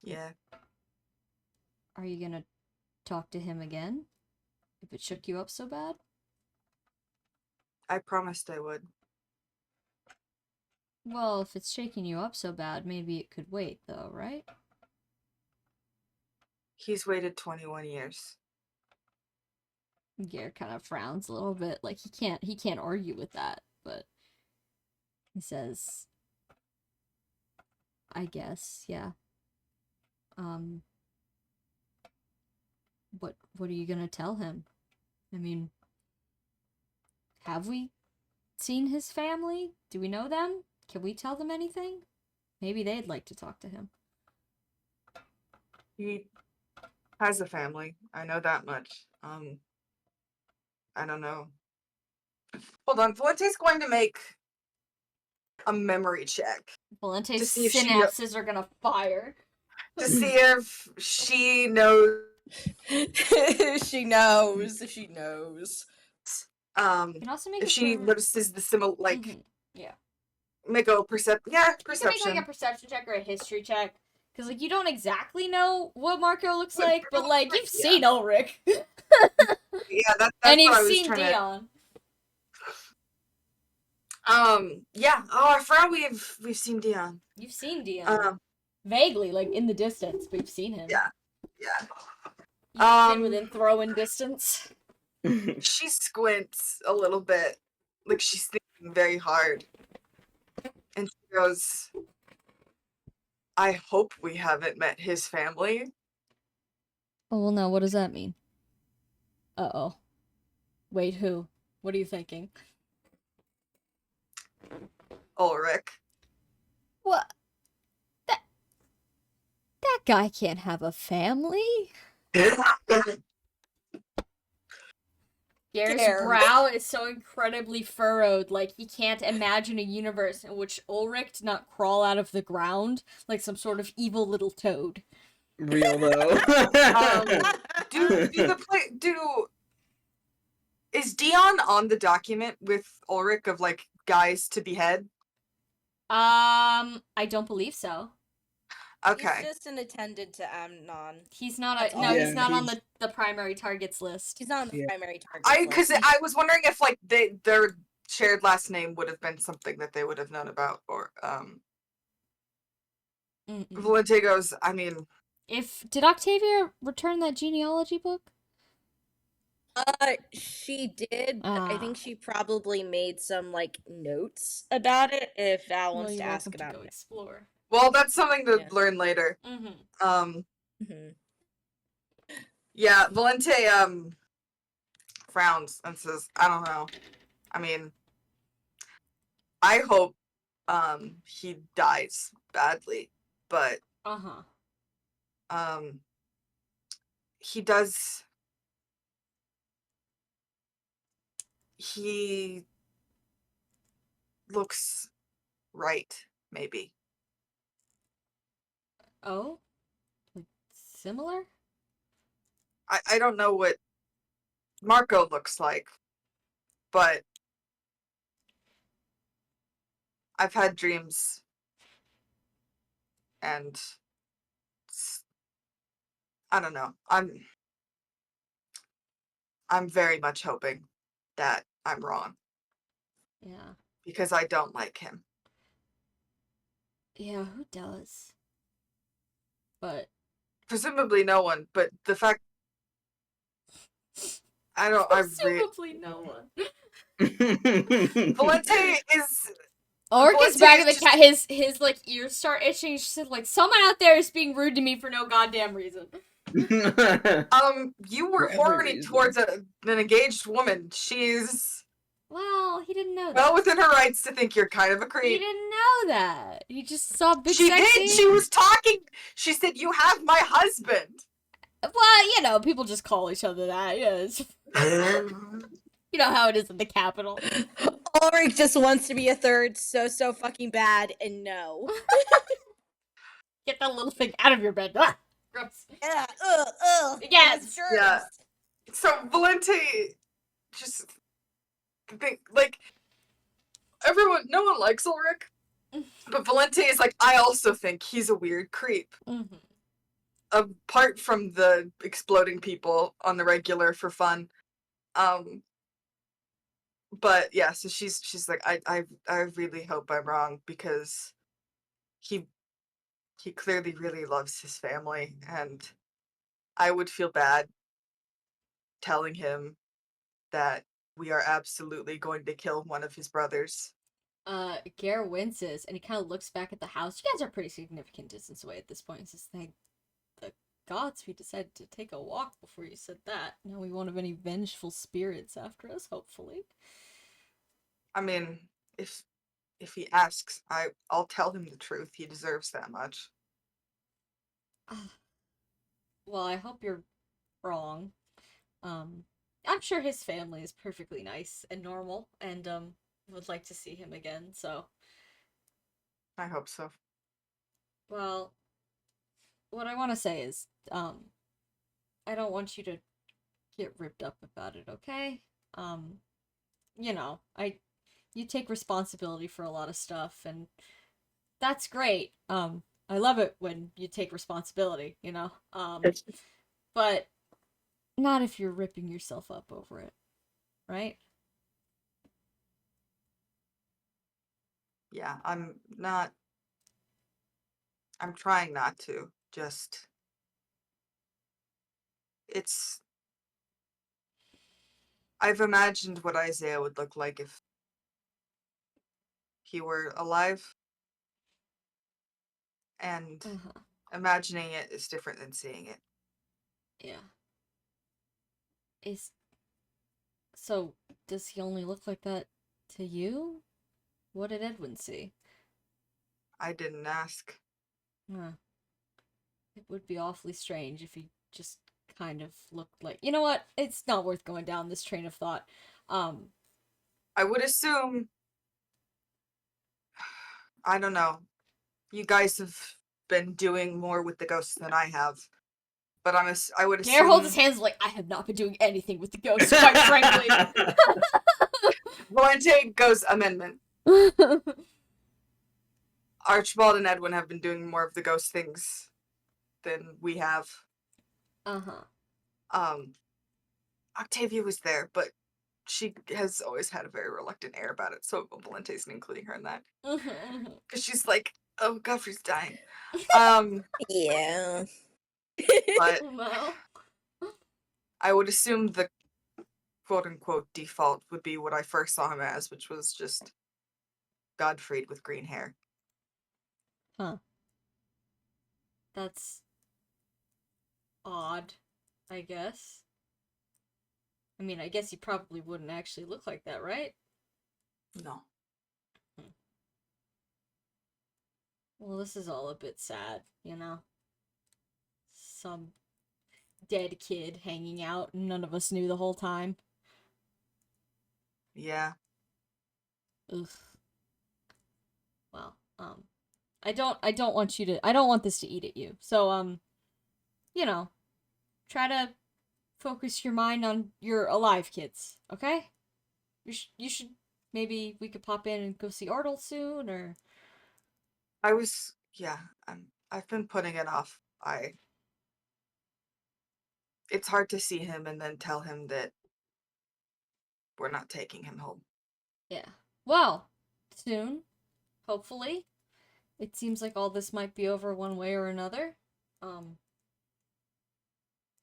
Yeah. Are you gonna talk to him again? If it shook you up so bad? I promised I would. Well, if it's shaking you up so bad, maybe it could wait, though, right? He's waited 21 years. Gare kind of frowns a little bit, like he can't argue with that, but he says, I guess, yeah. What are you gonna tell him? I mean, have we seen his family? Do we know them? Can we tell them anything? Maybe they'd like to talk to him. He has a family. I know that much. I don't know. Hold on. Valente's going to make a memory check. Valente's synapses are gonna fire. To see if she knows. She knows. She knows. You can also make If she notices the similar, like, yeah. make a perception. Yeah, You can perception. make like a perception check or a history check. Because, like, you don't exactly know what Marco looks like, but, like, you've seen Ulrich. Yeah, that's and what you've I was seen trying Dion. Yeah. Oh, I forgot we've seen Dion. You've seen Dion. Vaguely, like, in the distance, but you've seen him. Yeah. You've been within throwing distance. She squints a little bit. Like, she's thinking very hard. And she goes, I hope we haven't met his family. Oh, well, no, what does that mean? Uh-oh. Wait, who? What are you thinking? Ulrich. What? That guy can't have a family? Gare's brow is so incredibly furrowed, like he can't imagine a universe in which Ulrich did not crawl out of the ground like some sort of evil little toad. Real though. Is Dion on the document with Ulrich of like guys to behead? I don't believe so. Okay. He's just an attendant to Amnon. He's not he's not on the primary targets list. He's not on the primary targets Because list. I was wondering if like their shared last name would have been something that they would have known about, or Valente goes, I mean, did Octavia return that genealogy book? She did. I think she probably made some like notes about it. If Val wants to ask about it, explore. Well, that's something to learn later. Yeah, Valente frowns and says, I don't know. I mean, I hope he dies badly, but he does. He looks right, maybe. Oh? Like, similar? I don't know what Marco looks like, but I've had dreams, and I don't know. I'm very much hoping that I'm wrong. Yeah. Because I don't like him. Yeah, who does? But Presumably no one, but the fact presumably no one. Valente is Ulrich gets Valente back in the is cat. His like ears start itching. She said, like, someone out there is being rude to me for no goddamn reason. you were For every horny reason. towards an engaged woman. She's Well, he didn't know that. well within her rights to think you're kind of a He creep. didn't know that. He just saw big She sexy. did. She was talking. She said, "You have my husband." Well, you know, people just call each other that. Yes. You know how it is in the capital. Ulrich just wants to be a third so fucking bad, and no. Get that little thing out of your bed. Ah, gross. Yeah, Yes. Yeah. So Valente just think like everyone. No one likes Ulrich, but Valente is like, I also think he's a weird creep. Mm-hmm. Apart from the exploding people on the regular for fun, but yeah, so she's like, I really hope I'm wrong, because he clearly really loves his family, and I would feel bad telling him that we are absolutely going to kill one of his brothers. Gare winces, and he kind of looks back at the house. You guys are pretty significant distance away at this point. He says, thank the gods we decided to take a walk before you said that. Now we won't have any vengeful spirits after us, hopefully. I mean, if he asks, I'll tell him the truth. He deserves that much. Well, I hope you're wrong. I'm sure his family is perfectly nice and normal, and would like to see him again, so. I hope so. Well, what I want to say is, I don't want you to get ripped up about it, okay? You know, you take responsibility for a lot of stuff, and that's great. I love it when you take responsibility, you know? But not if you're ripping yourself up over it, right? Yeah, I'm trying not to. Just I've imagined what Isaiah would look like if he were alive, and imagining it is different than seeing it. Yeah. So, does he only look like that to you? What did Edwin see? I didn't ask. Huh. It would be awfully strange if he just kind of looked like... You know what? It's not worth going down this train of thought. I would assume... I don't know. You guys have been doing more with the ghosts than I have. But I would assume... Gare holds his hands like, I have not been doing anything with the ghosts, quite frankly. Valente goes, amendment. Archibald and Edwin have been doing more of the ghost things than we have. Octavia was there, but she has always had a very reluctant air about it, so Valente's including her in that. Because she's like, oh, Godfrey's dying. Yeah. But Well, I would assume the quote-unquote default would be what I first saw him as, which was just Godfrey with green hair. huh. That's odd, I guess. I mean, I guess he probably wouldn't actually look like that, right? No. Well, this is all a bit sad, you know? Some dead kid hanging out, and none of us knew the whole time. Yeah. Ugh. Well, I don't want this to eat at you. So, you know, try to focus your mind on your alive kids, okay? You should, maybe we could pop in and go see Ardle soon, or... I've been putting it off. It's hard to see him and then tell him that we're not taking him home. Yeah. Well, soon, hopefully. It seems like all this might be over one way or another.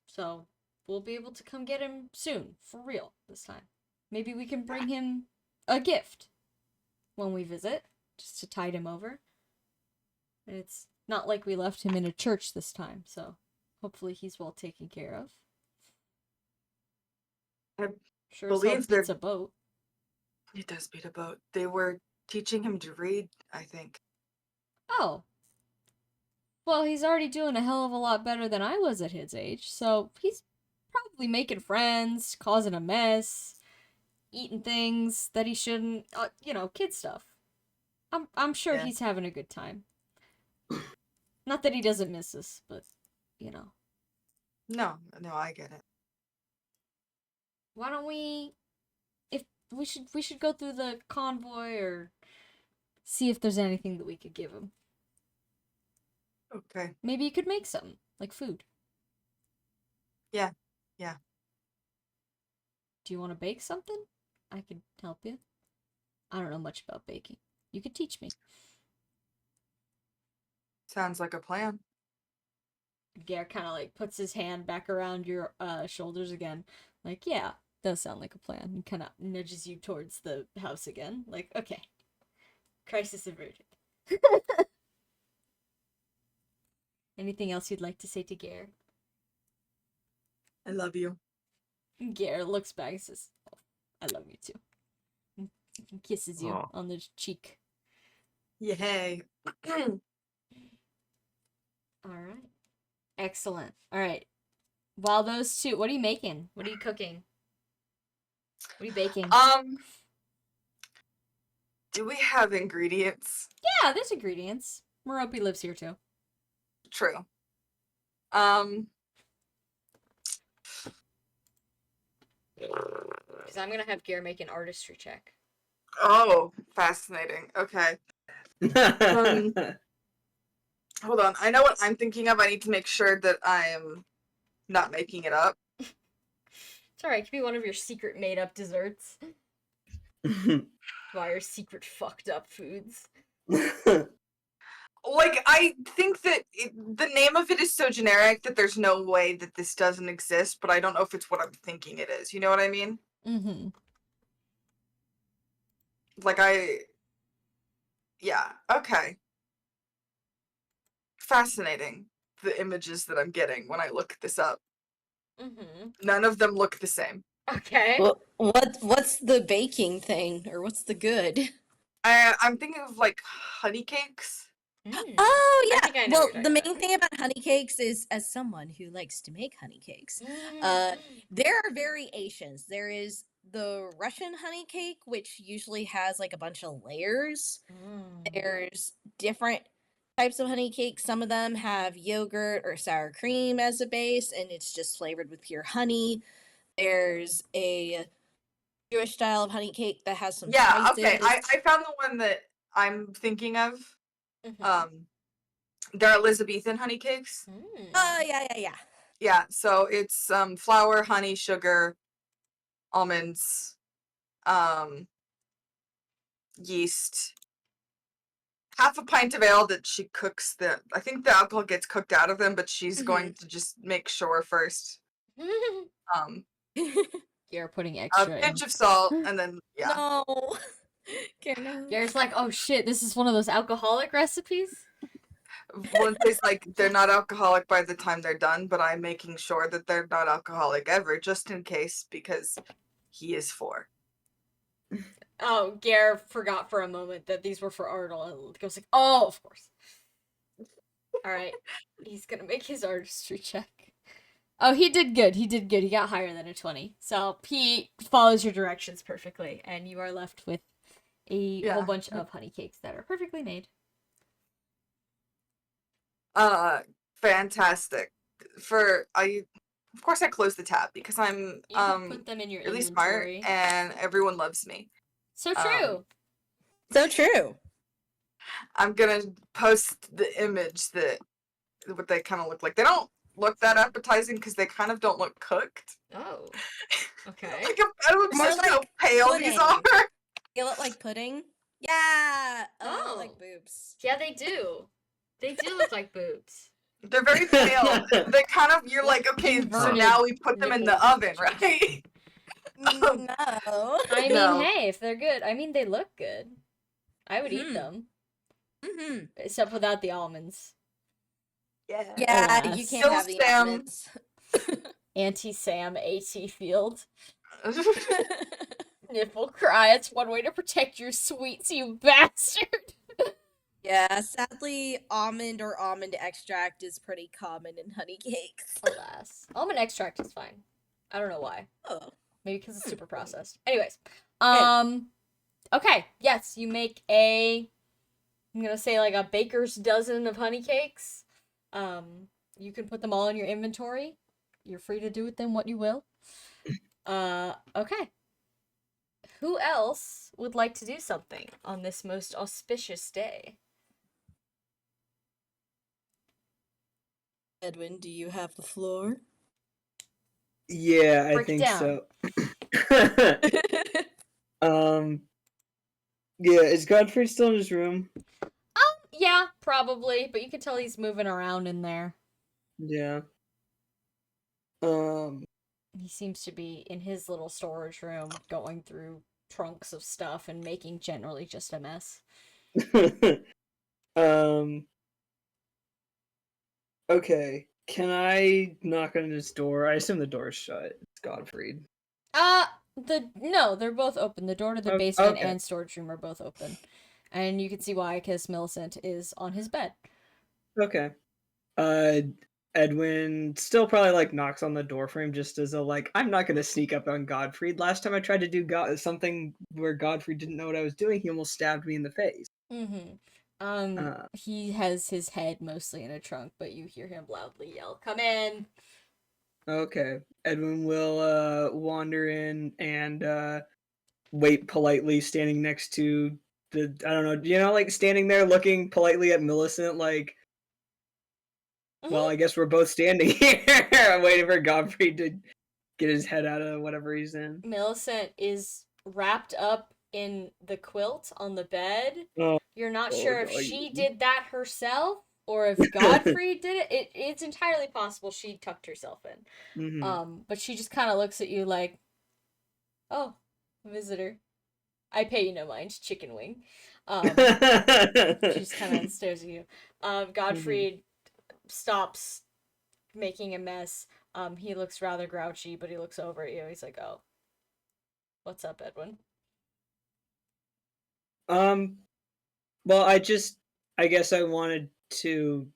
So we'll be able to come get him soon, for real, this time. Maybe we can bring him a gift when we visit, just to tide him over. And it's not like we left him in a church this time, so hopefully he's well taken care of. I sure believe beats a boat. He does beat a boat. They were teaching him to read, I think. Oh. Well, he's already doing a hell of a lot better than I was at his age, so he's probably making friends, causing a mess, eating things that he shouldn't, kid stuff. I'm sure he's having a good time. Not that he doesn't miss us, but, No, I get it. Why don't we... We should go through the convoy or see if there's anything that we could give him. Okay. Maybe you could make something, like food. Yeah. Do you want to bake something? I could help you. I don't know much about baking. You could teach me. Sounds like a plan. Gare kind of puts his hand back around your shoulders again. Yeah, does sound like a plan. And kind of nudges you towards the house again. Okay. Crisis averted. Anything else you'd like to say to Gare? I love you. Gare looks back and says, oh, I love you too. And kisses you on the cheek. Yay. Alright. Excellent. Alright. While those two, what are you making? What are you cooking? What are you baking? Do we have ingredients? Yeah, there's ingredients. Merope lives here too. True. Because I'm gonna have Gare make an artistry check. Oh, fascinating. Okay. Hold on. I know what I'm thinking of. I need to make sure that I am not making it up. It's alright. It could be one of your secret made-up desserts. Why your secret fucked up foods? I think that the name of it is so generic that there's no way that this doesn't exist, but I don't know if it's what I'm thinking it is. You know what I mean? Mm-hmm. Yeah, okay. Fascinating, the images that I'm getting when I look this up. Mm-hmm. None of them look the same. Okay. Well, what's the baking thing, or what's the good? I'm thinking of honey cakes. Oh I think I yeah. know Well, what you're the talking main thing about honey cakes is, as someone who likes to make honey cakes, there are variations. There is the Russian honey cake, which usually has a bunch of layers. There's different types of honey cakes. Some of them have yogurt or sour cream as a base, and it's just flavored with pure honey. There's a Jewish style of honey cake that has some spices. Okay. I found the one that I'm thinking of. Mm-hmm. They're Elizabethan honey cakes. Oh, yeah. Yeah, so it's flour, honey, sugar, almonds, yeast, half a pint of ale that she cooks. I think the alcohol gets cooked out of them, but she's going to just make sure first. You're putting extra A pinch of salt, and then No. Gare's oh shit, this is one of those alcoholic recipes? One tastes they're not alcoholic by the time they're done, but I'm making sure that they're not alcoholic ever, just in case, because he is 4. Oh, Gare forgot for a moment that these were for Ardle, and goes oh, of course. Alright. He's gonna make his artistry check. Oh, he did good. He did good. He got higher than a 20. So he follows your directions perfectly, and you are left with a whole bunch of honey cakes that are perfectly made. Fantastic. Of course I closed the tab because I'm You can put them in your really smart inventory. and everyone loves me. So true. So true. I'm gonna post the image that what they kind of look like. They don't look that appetizing because they kind of don't look cooked. Oh. Okay. Like I'm obsessed with how pale these pudding. are. They look like pudding. Yeah. They Oh. look like boobs. Yeah, they do. They do look like boobs. They're very pale. They kind of you're like, okay, so Inverted now we put them in the nipples. oven, right? No. I mean, No. hey, if they're good. I mean, they look good. I would eat them. Mm-hmm. Except without the almonds. Yeah, Alas. you can't Still have the Sam. almonds. Anti-Sam, AT Field. Nipple cry. It's one way to protect your sweets, you bastard. Yeah, sadly, almond or almond extract is pretty common in honey cakes. Alas. Almond extract is fine. I don't know why. Oh. Maybe because it's super processed. Anyways. Okay. Yes, you make I'm gonna say like a baker's dozen of honey cakes. You can put them all in your inventory. You're free to do with them what you will. Okay. Who else would like to do something on this most auspicious day? Edwin, do you have the floor? Yeah, I Break think down. so. Yeah, is Godfrey still in his room? Yeah, probably, but you can tell he's moving around in there. Yeah. He seems to be in his little storage room, going through trunks of stuff and making generally just a mess. Okay. Can I knock on his door? I assume the door's shut. It's Godfrey. No, they're both open. The door to the Oh, basement okay. and storage room are both open. And you can see why, because Millicent is on his bed. Okay. Edwin still probably like knocks on the door frame just as a like, I'm not gonna sneak up on Godfrey. Last time I tried to do something where Godfrey didn't know what I was doing, he almost stabbed me in the face. He has his head mostly in a trunk, but you hear him loudly yell, "Come in!" Okay. Edwin will wander in and wait politely, standing next to the I don't know, like standing there looking politely at Millicent, like, well, I guess we're both standing here. I'm waiting for Godfrey to get his head out of whatever he's in. Millicent is wrapped up in the quilt on the bed. Oh, You're not oh, sure if no, she did that herself or if Godfrey did it. It's entirely possible she tucked herself in. Mhm. But she just kind of looks at you like, "Oh, visitor. I pay you no mind, chicken wing." She just kind of stares at you. Godfrey stops making a mess. He looks rather grouchy, but he looks over at you. He's like, "Oh, what's up, Edwin?" Well, I guess I wanted to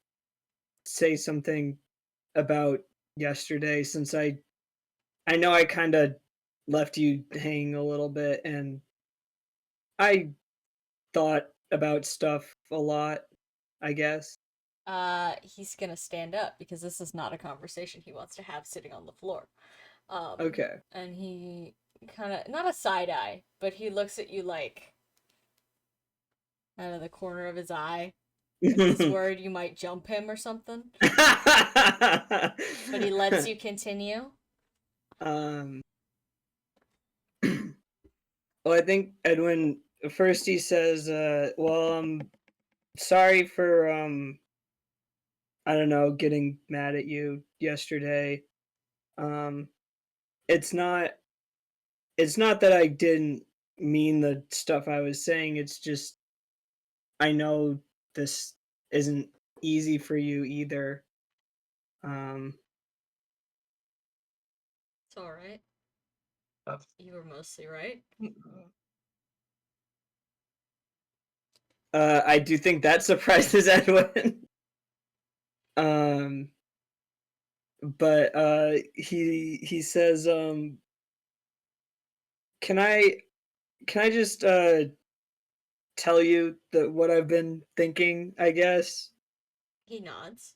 say something about yesterday since I know I kind of left you hanging a little bit and I thought about stuff a lot, I guess. He's gonna stand up because this is not a conversation he wants to have sitting on the floor. Okay. And he kind of, not a side eye, but he looks at you like out of the corner of his eye. He's worried you might jump him or something. But he lets you continue. Well, I think Edwin first he says, well, I'm sorry for I don't know, getting mad at you yesterday. It's not that I didn't mean the stuff I was saying, it's just I know this isn't easy for you either. It's alright. You were mostly right. I do think that surprises Edwin. But he says, can I just tell you what I've been thinking, I guess? He nods.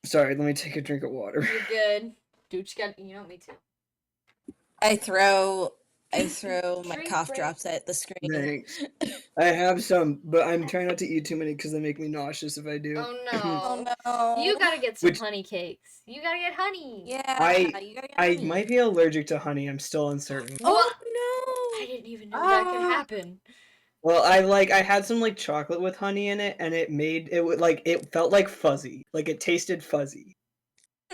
Sorry, let me take a drink of water. You're good. Dude, me too. I throw my Drink cough break. drops at the screen. Thanks. I have some, but I'm trying not to eat too many because they make me nauseous if I do. Oh no. Oh no. You gotta get some Which- honey cakes. You gotta get honey. Yeah, you gotta get I honey. might be allergic to honey. I'm still uncertain. Oh I no. didn't even know that could happen. Well, I had some like chocolate with honey in it, and it felt like fuzzy, like it tasted fuzzy.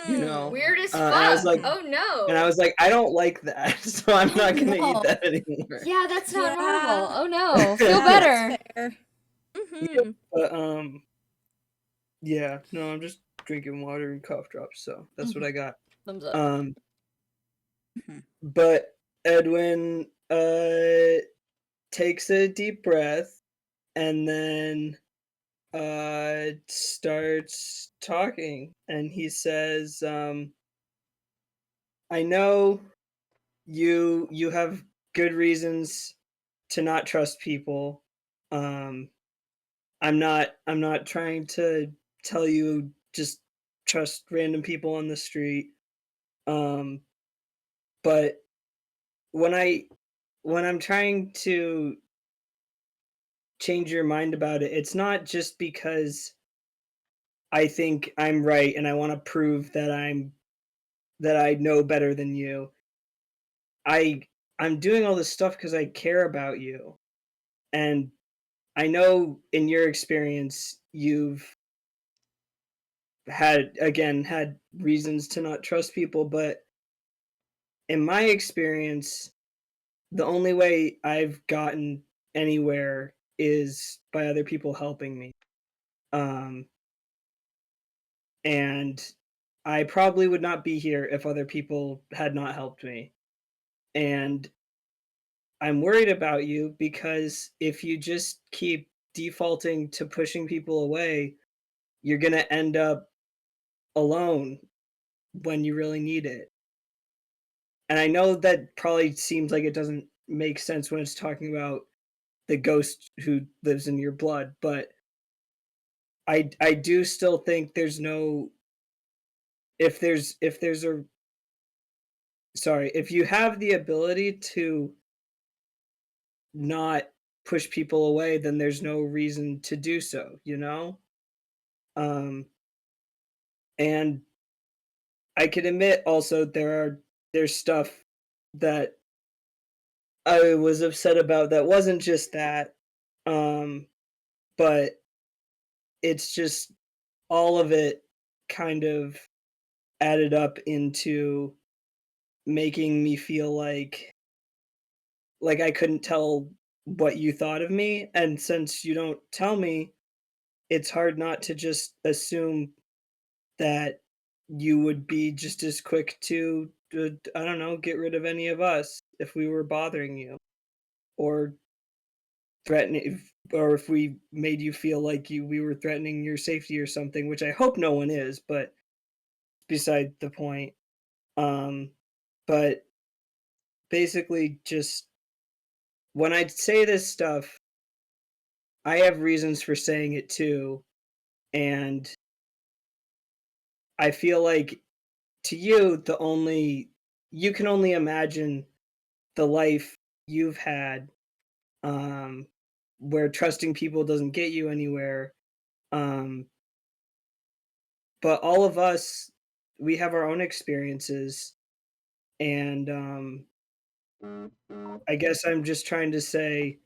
You know, Weird as and fuck. I was like, oh no. and I was like, I don't like that, so I'm not gonna no. eat that anymore. Yeah, that's not Yeah. normal. Oh no. Feel Yeah, better. That's fair. But yeah, no, I'm just drinking water and cough drops, so that's what I got. Thumbs up. But Edwin takes a deep breath and then starts talking, and he says, I know you have good reasons to not trust people. I'm not trying to tell you just trust random people on the street. But when I'm trying to change your mind about it, it's not just because I think I'm right and I want to prove that I know better than you. I'm doing all this stuff because I care about you. And I know in your experience you've had reasons to not trust people, but in my experience, the only way I've gotten anywhere is by other people helping me. And I probably would not be here if other people had not helped me. And I'm worried about you because if you just keep defaulting to pushing people away, you're going to end up alone when you really need it. And I know that probably seems like it doesn't make sense when it's talking about the ghost who lives in your blood, but I do still think there's no if you have the ability to not push people away, then there's no reason to do so, you know? And I can admit also there's stuff that I was upset about that wasn't just that. But it's just all of it kind of added up into making me feel like I couldn't tell what you thought of me, and since you don't tell me, it's hard not to just assume that you would be just as quick to I don't know, get rid of any of us if we were bothering you or threatening, or if we made you feel like we were threatening your safety or something, which I hope no one is, but beside the point. But basically just when I say this stuff, I have reasons for saying it too, and I feel like to you you can only imagine the life you've had, where trusting people doesn't get you anywhere. But all of us, we have our own experiences, and I guess I'm just trying to say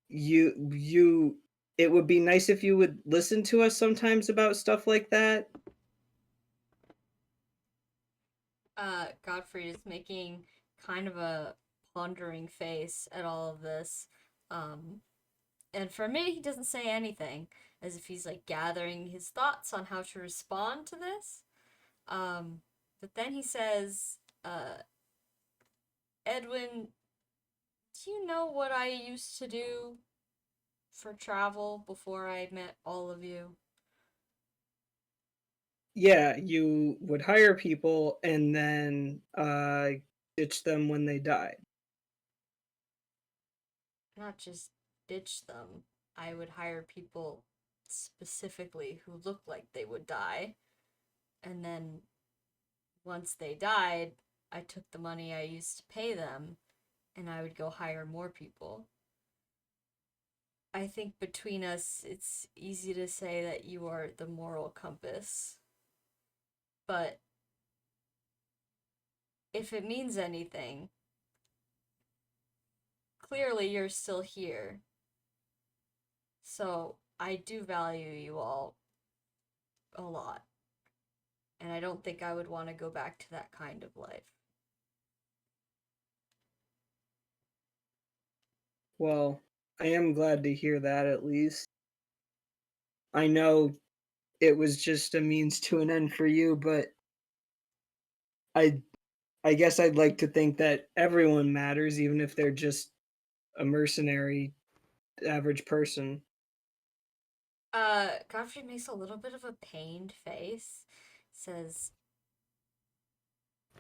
you it would be nice if you would listen to us sometimes about stuff like that. Godfrey is making kind of a pondering face at all of this. And for me, he doesn't say anything, as if he's like gathering his thoughts on how to respond to this. But then he says, Edwin, do you know what I used to do for travel before I met all of you. Yeah, you would hire people and then ditch them when they died. Not just ditch them. I would hire people specifically who looked like they would die. And then once they died, I took the money I used to pay them and I would go hire more people. I think between us, it's easy to say that you are the moral compass. But if it means anything, clearly you're still here. So I do value you all a lot. And I don't think I would want to go back to that kind of life. Well, I am glad to hear that at least. I know it was just a means to an end for you, but I guess I'd like to think that everyone matters, even if they're just a mercenary average person. Godfrey makes a little bit of a pained face. Says,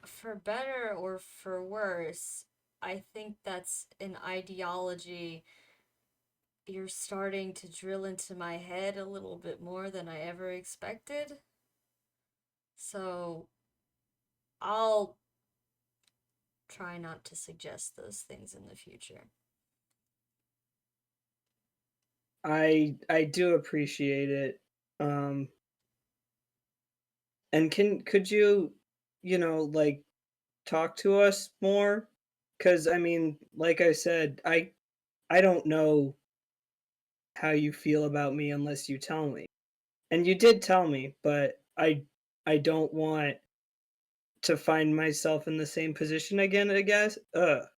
for better or for worse, I think that's an ideology you're starting to drill into my head a little bit more than I ever expected. So I'll try not to suggest those things in the future. I do appreciate it. And could you, like talk to us more? 'Cause I mean, like I said, I don't know how you feel about me unless you tell me. And you did tell me, but I don't want to find myself in the same position again, I guess.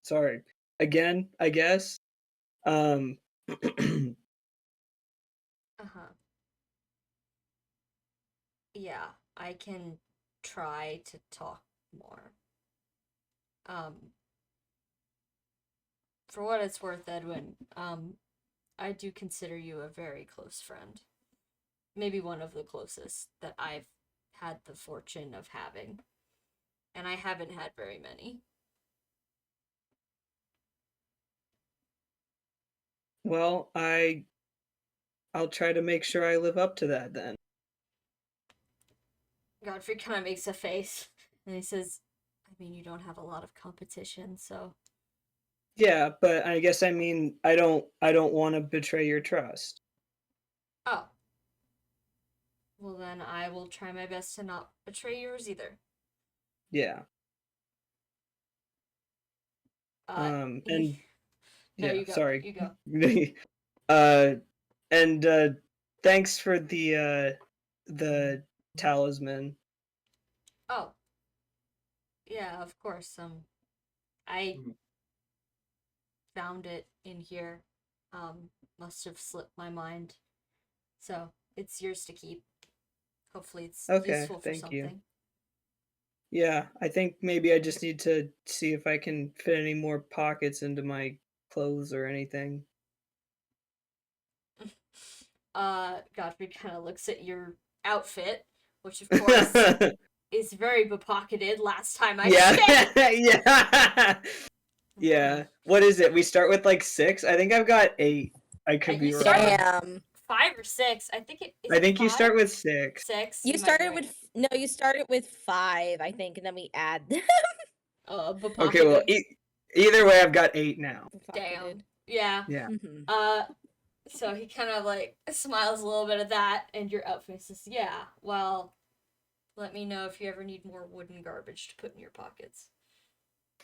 Sorry. Again, I guess. Um Uh-huh. Yeah, I can try to talk more. For what it's worth, Edwin, I do consider you a very close friend. Maybe one of the closest that I've had the fortune of having. And I haven't had very many. well, I'll try to make sure I live up to that then. Godfrey kind of makes a face and he says, I mean, you don't have a lot of competition, so. Yeah, but I guess I mean I don't want to betray your trust. Oh. Well, then I will try my best to not betray yours either. Yeah. And no, yeah, you go. sorry. You go. And thanks for the talisman. Oh. Yeah, of course. I found it in here. Must have slipped my mind. So, it's yours to keep. Hopefully it's Okay, useful for thank something. you. Yeah, I think maybe I just need to see if I can fit any more pockets into my clothes or anything. Godfrey kind of looks at your outfit, which of course is very bepocketed last time I checked. Yeah. Yeah. What is it? We start with like 6? I think I've got 8. I could be you wrong. start with Damn. 5 or 6. I think it is. I think it you 5? start with 6. 6. You might be started right. with you started with 5, I think, and then we add them. Bepocketed. Okay, well, either way, I've got 8 now. Damn. Yeah. Yeah. So he kind of like smiles a little bit at that, and your outfit says, "Yeah, well, let me know if you ever need more wooden garbage to put in your pockets.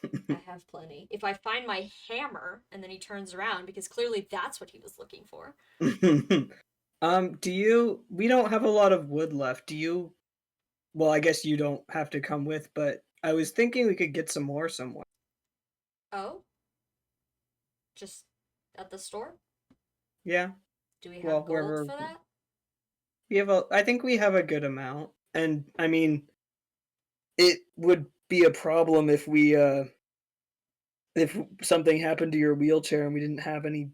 I have plenty. If I find my hammer," and then he turns around because clearly that's what he was looking for. We don't have a lot of wood left. Do you? Well, I guess you don't have to come with, but I was thinking we could get some more somewhere. Oh? Just at the store? Yeah. Do we have Well, gold wherever for that? I think we have a good amount. And I mean, it would be a problem if if something happened to your wheelchair and we didn't have any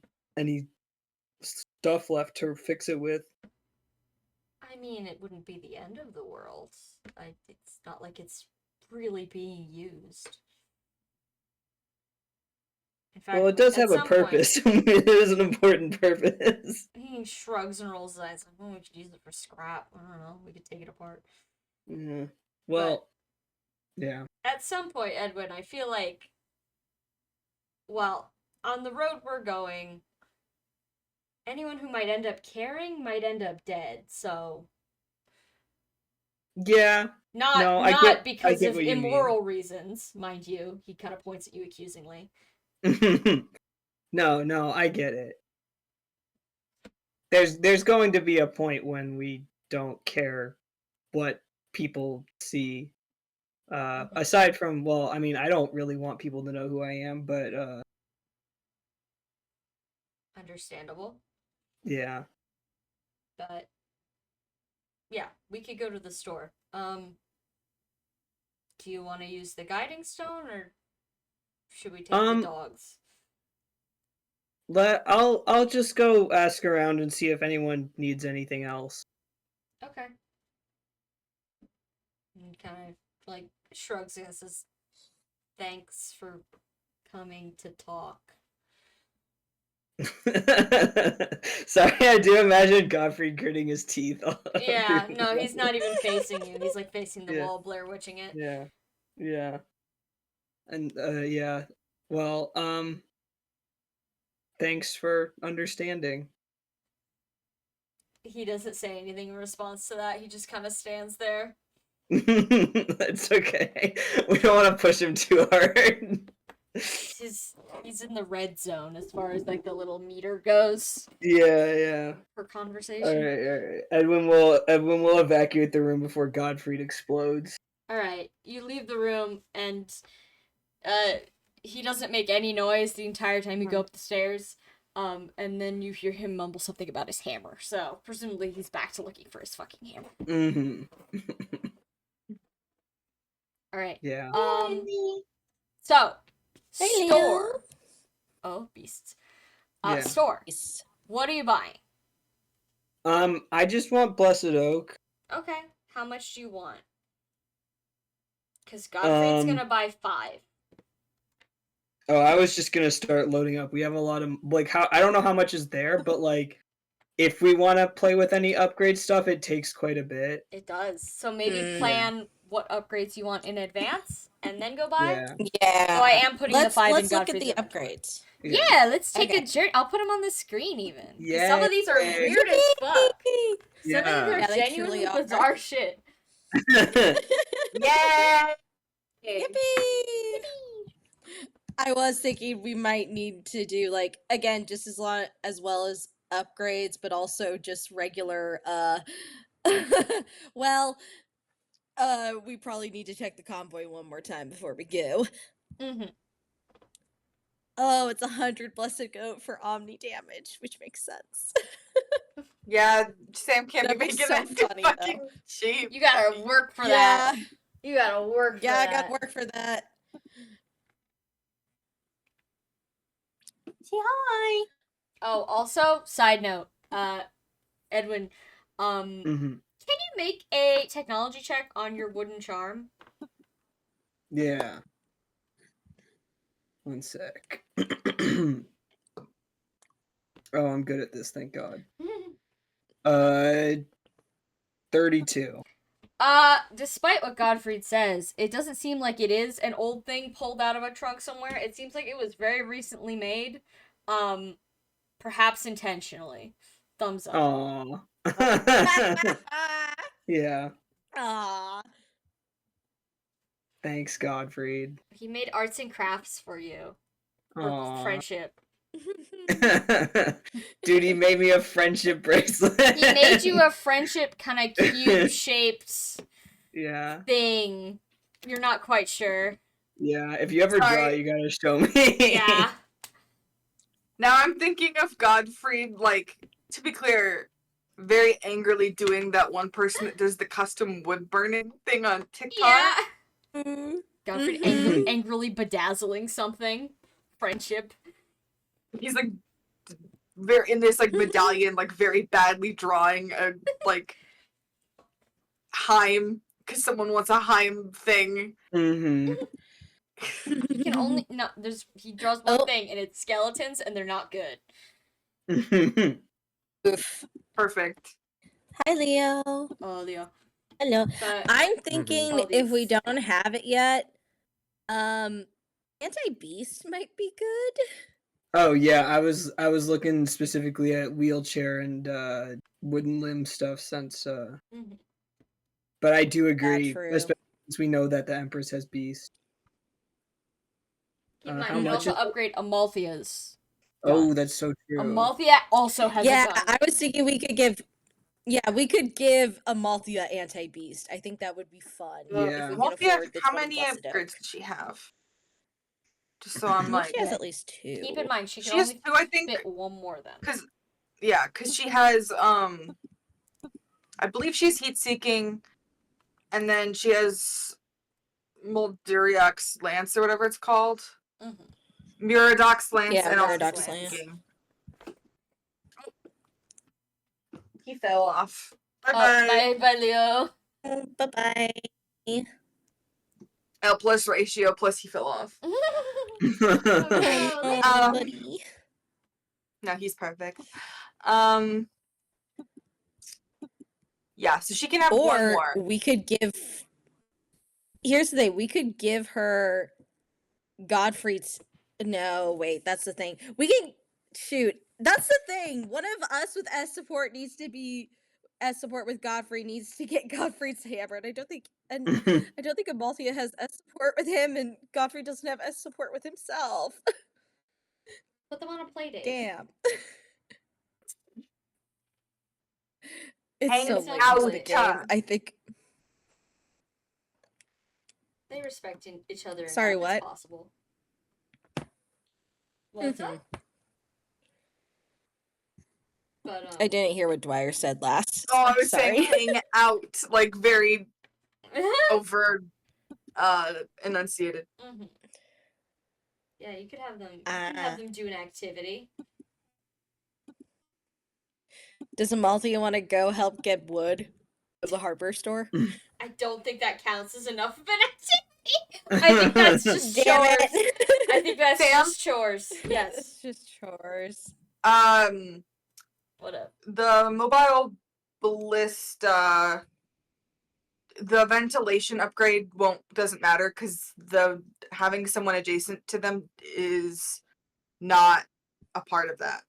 stuff left to fix it with. I mean, it wouldn't be the end of the world. It's not like it's really being used. In fact, Well, it does at have a some point, purpose. It is an important purpose. he shrugs and rolls his eyes like, "Oh, we could use it for scrap. I don't know. We could take it apart." Yeah. Well, yeah. At some point, Edwin, I feel like, well, on the road we're going, anyone who might end up caring might end up dead. So Yeah. not because get of what you mean. immoral reasons, mind you. He kind of points at you accusingly. No, I get it. There's going to be a point when we don't care what people see. Aside from, well, I mean, I don't really want people to know who I am, but Understandable. yeah. But yeah, we could go to the store. Do you want to use the guiding stone, or should we take the dogs? I'll just go ask around and see if anyone needs anything else. Okay. And kind of like shrugs and says, "Thanks for coming to talk." Sorry, I do imagine Gottfried gritting his teeth. Yeah, no, he's not even facing you. He's like facing the Yeah. wall, Blair Witching it. Yeah. And yeah. Well, thanks for understanding. He doesn't say anything in response to that. He just kind of stands there. That's okay. We don't want to push him too hard. He's in the red zone as far as like the little meter goes Yeah. for conversation. All right. Edwin will evacuate the room before Gottfried explodes. All right, you leave the room, and he doesn't make any noise the entire time you go up the stairs. And then you hear him mumble something about his hammer. So presumably he's back to looking for his fucking hammer. Mm-hmm. All right. Yeah. So Hey, store. Oh, beasts. Yeah. Store. Yes. What are you buying? I just want Blessed Oak. Okay. How much do you want? Because Gottfried's gonna buy 5. Oh, I was just gonna start loading up. We have a lot of I don't know how much is there, but if we want to play with any upgrade stuff, it takes quite a bit. It does. So maybe plan what upgrades you want in advance, and then go buy. Yeah. So I am putting the 5 in Let's look at Gottfried's the inventory. upgrades. Yeah, let's take Okay. a journey. I'll put them on the screen even. 'Cause Yeah. some of these are weird as fuck. Some of these Yeah. are Yeah, they genuinely truly are. bizarre shit. Yeah. Yippee! I was thinking we might need to do again just as well as upgrades, but also just regular we probably need to check the convoy one more time before we go. Mm-hmm. Oh, it's 100 blessed goat for omni damage, which makes sense. Yeah, Sam can't That'd be be making so that funny, fucking though. cheap. You gotta work for that. You gotta work for Yeah, that. I gotta work for that. Say hi. Oh, also, side note, Edwin, Mhm. can you make a technology check on your wooden charm? Yeah. One sec. Oh, I'm good at this, thank God. 32. Despite what Gottfried says, it doesn't seem like it is an old thing pulled out of a trunk somewhere. It seems like it was very recently made. Perhaps intentionally. Thumbs up. Aww. Yeah. Aww. Thanks, Gottfried. He made arts and crafts for you. For Aww. friendship. Dude, he made me a friendship bracelet. He made you a friendship kind of cube-shaped thing. You're not quite sure. Yeah, if you ever draw, you gotta show me. Yeah. Now I'm thinking of Godfrey, to be clear, very angrily doing that one person that does the custom wood burning thing on TikTok. Yeah. Mm-hmm. Gottfried angrily bedazzling something. Friendship. He's very in this like medallion, like very badly drawing a like Heim because someone wants a Heim thing. Mm-hmm. He can only he draws one thing and it's skeletons and they're not good. Oof. Perfect. Hi, Leo. Oh, Leo. Hello. But I'm thinking Oh, if we these- don't have it yet, anti-beast might be good. Oh yeah, I was looking specifically at wheelchair and wooden limb stuff since Mhm. but I do agree, true. especially since we know that the Empress has beast. Keep in mind, how you can much also is it? upgrade Amalthea's. Oh, gun. that's so true. Amalthea also has Yeah, a gun. I was thinking we could give Amalthea anti-beast. I think that would be fun. Yeah. If we can Amalthea, afford the how 20 many blessed upgrades oak. does she have? Just so I'm I think like, she has Yeah. at least 2. Keep in mind, she she can has only 2, I think. fit one more then. Because she has I believe she's heat seeking, and then she has Mulduriak's lance or whatever it's called. Mm-hmm. Muradox lance Yeah, and also Muradox heat lance. seeking. He fell off. Bye Bye bye, Leo. Bye-bye. L plus ratio plus he fell off. Oh, buddy. No, he's perfect. Yeah, so she can have one Or more. we could give... Here's the thing. We could give her Godfrey's... No, wait. That's the thing. We can... Shoot. That's the thing. One of us with S support needs to be... S support with Godfrey needs to get Godfrey's hammer. And I don't think... I don't think Amalthea has S support with him, and Godfrey doesn't have S support with himself. Put them on a play date. Damn. It's Hang so out late into the game. time. I think... They respect each other. Sorry, as much as what? possible. What's up? But I didn't hear what Dwyer said last. Oh, I was Sorry. saying hang out, like very over enunciated. Mm-hmm. Yeah, you could have them. You can have them do an activity. Does Amalthea want to go help get wood at the harbor store? I don't think that counts as enough of an activity. I think that's just Damn chores. it. I think that's Sam? just chores. Yes. It's just chores. What up? The mobile ballista, the ventilation upgrade doesn't matter because the having someone adjacent to them is not a part of that.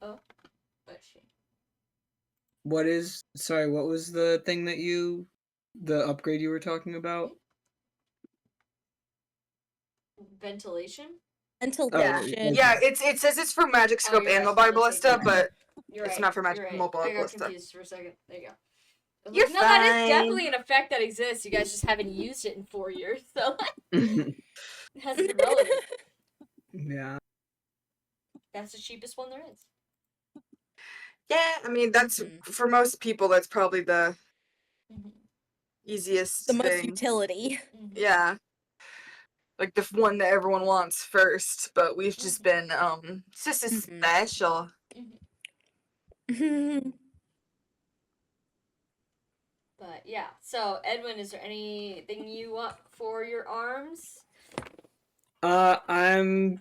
Oh, what's she? What was the thing that the upgrade you were talking about? Ventilation? Ventilation. Yeah, it says it's for magic scope you're and right. mobile Let's take ballista, that. but You're it's right. not for magic You're right. mobile I got ballista. confused for a second. There you go. You're no, that is fine. definitely an effect that exists. You guys just haven't used it in 4 years, so it hasn't been relevant. Yeah. That's the cheapest one there is. Yeah, I mean that's for most people. That's probably the easiest The most thing. utility. Yeah, like the one that everyone wants first. But we've just been it's just a special. But yeah, so Edwin, is there anything you want for your arms? I'm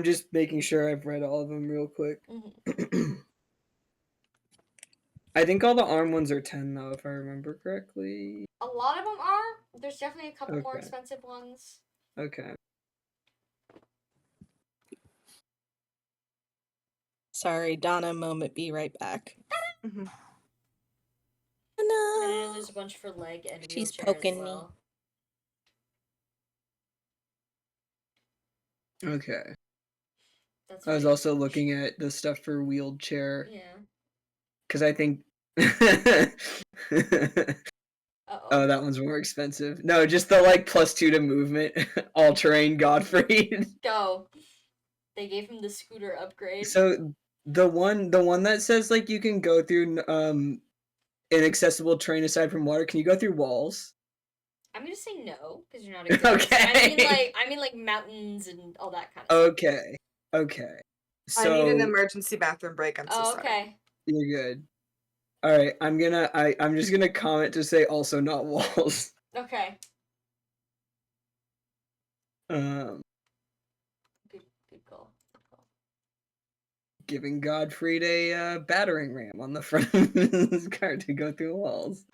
just making sure I've read all of them real quick. I think all the arm ones are 10 though, if I remember correctly. A lot of them are. There's definitely a couple more Okay. expensive ones. Okay. Sorry, Donna moment, be right back. And then No. there's a bunch for leg and She's wheelchair poking as me. well. Okay. That's I was right. also looking at the stuff for wheelchair. Yeah. Because I think... Uh-oh. Oh, that one's more expensive. No, just the +2 to movement, all-terrain Godfrey. Go. They gave him the scooter upgrade. So the one that says you can go through inaccessible terrain aside from water, can you go through walls? I'm gonna say no, because you're not a ghost. Okay. I mean like mountains and all that kind of stuff. Okay. Okay. I need an So emergency bathroom break. I'm so Oh, sorry. okay. you're good. All right, I'm just gonna comment to say also not walls. Okay. Um, Good call. giving Godfried a battering ram on the front of his car to go through walls.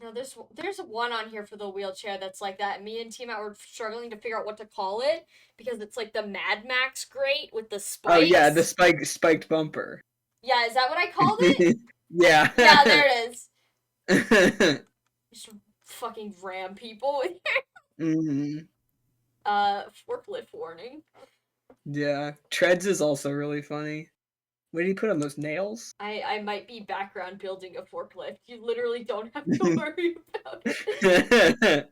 No, there's one on here for the wheelchair that's like that. Me and T-Matt were struggling to figure out what to call it because it's like the Mad Max grate with the spikes. Oh yeah, the spiked bumper. Yeah, is that what I called it? Yeah. Yeah, there it is. Just fucking ram people with Mhm. forklift warning. Yeah, treads is also really funny. What did he put on those nails? I might be background building a forklift. You literally don't have to worry about it.